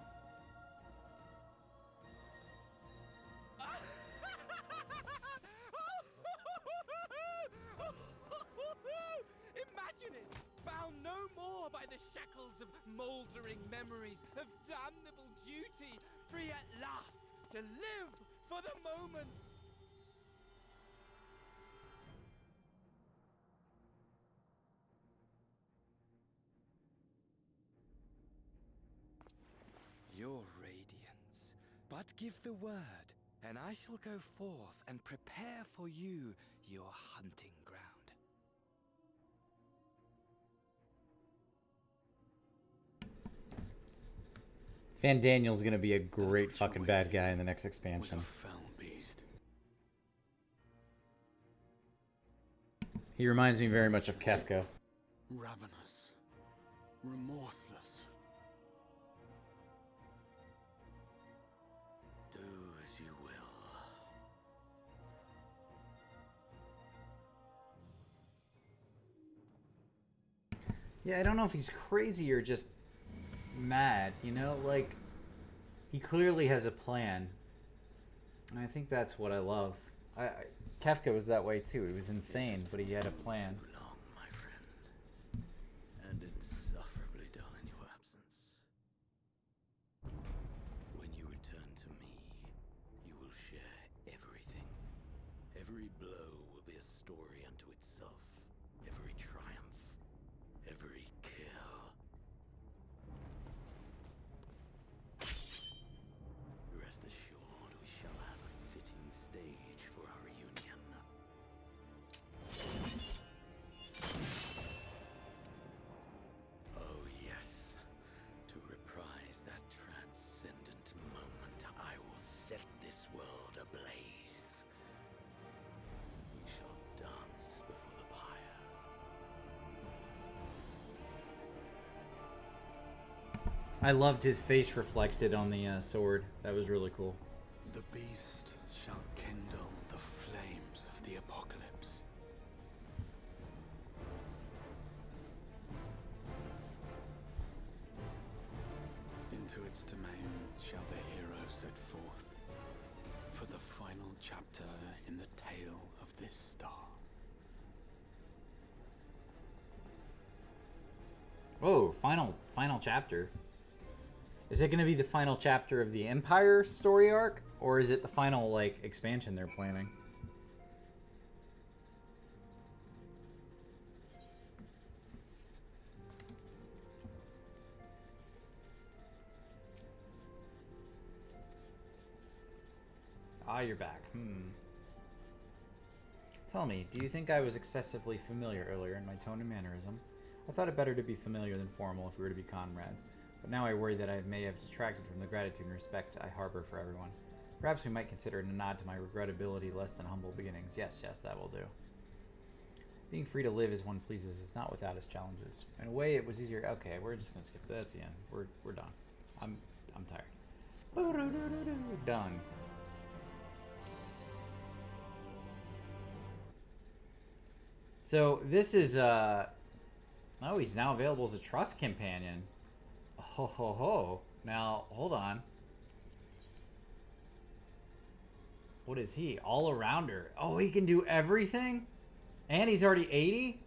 Imagine it! Bound no more by the shackles of mouldering memories, of damnable duty, free at last to live for the moment! Your radiance. But give the word, and I shall go forth and prepare for you your hunting ground. Fandaniel's gonna be a great fucking bad guy in the next expansion. He reminds me very much of Kefka. Ravenous, remorseless. Do as you will. Yeah, I don't know if he's crazy or just mad, you know? Like, he clearly has a plan. And I think that's what I love. Kefka was that way too. He was insane, but he had a plan. Too long, my friend. And insufferably dull in your absence. When you return to me, you will share everything. Every blow will be a story unto itself. Every triumph, every kill. Rest assured, we shall have a fitting stage for our reunion. Oh yes, to reprise that transcendent moment, I will set this world ablaze. We shall dance before the pyre. I loved his face reflected on the sword. That was really cool. The beast shall kindle the flames of the apocalypse. Into its domain shall the hero set forth for the final chapter in the tale of this star. Oh, final chapter. Is it going to be the final chapter of the Empire story arc, or is it the final like expansion they're planning? Ah, you're back. Tell me, do you think I was excessively familiar earlier in my tone and mannerism? I thought it better to be familiar than formal if we were to be comrades, but now I worry that I may have detracted from the gratitude and respect I harbor for everyone. Perhaps we might consider it a nod to my regrettability less than humble beginnings. Yes, that will do. Being free to live as one pleases is not without its challenges. In a way, it was easier. Okay, we're just gonna skip. That's the end. We're done. I'm tired. Done. So this is oh, he's now available as a trust companion. Ho ho ho. Now hold on. What is he? All arounder. Oh, he can do everything? And he's already 80?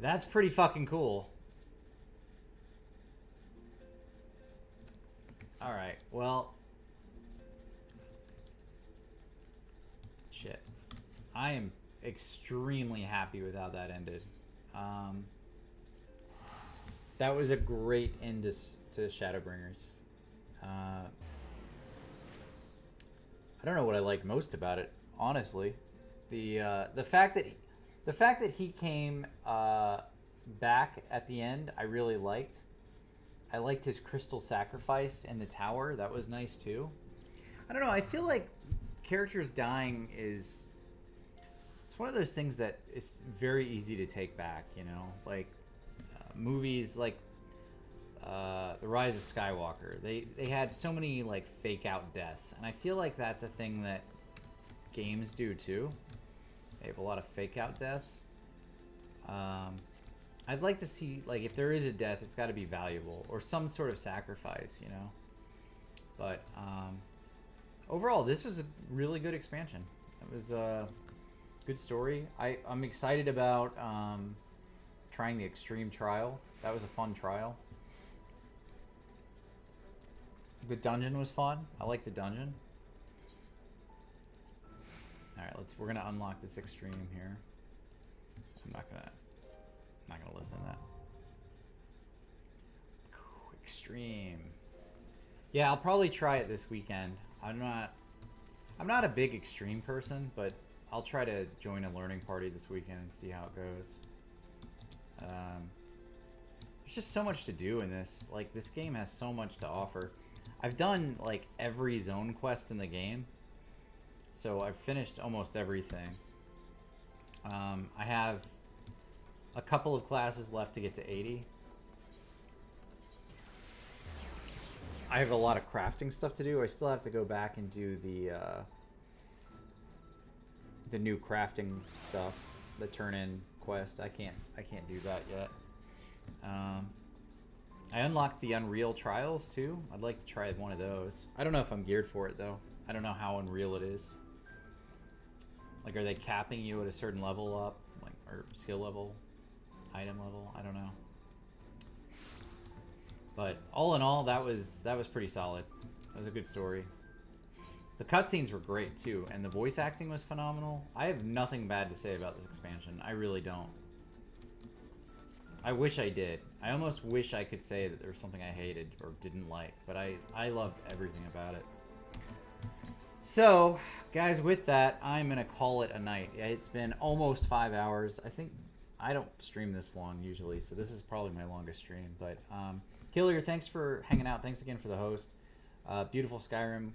That's pretty fucking cool. Alright, well. Shit. I am extremely happy with how that ended. That was a great end to Shadowbringers. I don't know what I liked most about it, honestly. The fact that he came back at the end, I really liked. I liked his crystal sacrifice in the tower. That was nice too. I don't know. I feel like characters dying is it's one of those things that is very easy to take back. You know, like movies like The Rise of Skywalker. They had so many like fake out deaths, and I feel like that's a thing that games do too. They have a lot of fake out deaths. I'd like to see, like, if there is a death, it's got to be valuable or some sort of sacrifice, you know. But overall, this was a really good expansion. It was a good story. I'm excited about trying the extreme trial. That was a fun trial. The dungeon was fun. I like the dungeon. All right, we're gonna unlock this extreme here. I'm not gonna listen to that. Extreme. Yeah, I'll probably try it this weekend. I'm not a big extreme person, but I'll try to join a learning party this weekend and see how it goes. There's just so much to do in this. Like, this game has so much to offer. I've done like every zone quest in the game, so I've finished almost everything. I have a couple of classes left to get to 80. I have a lot of crafting stuff to do. I still have to go back and do the new crafting stuff, the turn-in quest. I can't do that yet. I unlocked the Unreal Trials too. I'd like to try one of those. I don't know if I'm geared for it though. I don't know how unreal it is. Like, are they capping you at a certain level up, like, or skill level, item level? I don't know. But all in all, that was pretty solid. That was a good story. The cutscenes were great too, and the voice acting was phenomenal. I have nothing bad to say about this expansion. I really don't. I wish I did. I almost wish I could say that there was something I hated or didn't like, but I loved everything about it. So, guys, with that, I'm going to call it a night. It's been almost 5 hours. I think I don't stream this long usually, so this is probably my longest stream. But, Killier, thanks for hanging out. Thanks again for the host. Beautiful Skyrim.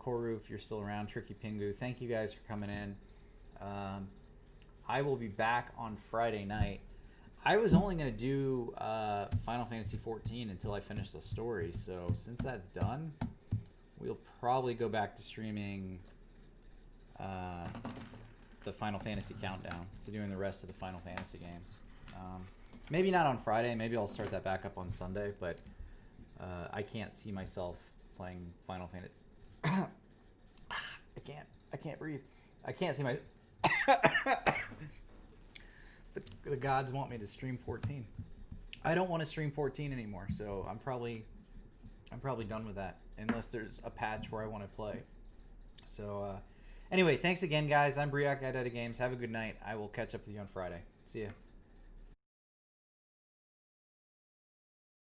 Koru, if you're still around. Tricky Pingu, thank you guys for coming in. I will be back on Friday night. I was only going to do Final Fantasy 14 until I finish the story, so since that's done, we'll probably go back to streaming the Final Fantasy Countdown, to doing the rest of the Final Fantasy games. Maybe not on Friday, maybe I'll start that back up on Sunday, but I can't see myself playing Final Fantasy. I can't breathe. I can't see my... The gods want me to stream 14. I don't want to stream 14 anymore, so I'm probably done with that, unless there's a patch where I want to play. So anyway, thanks again, guys. I'm Briac at Games. Have a good night. I will catch up with you on Friday. See ya.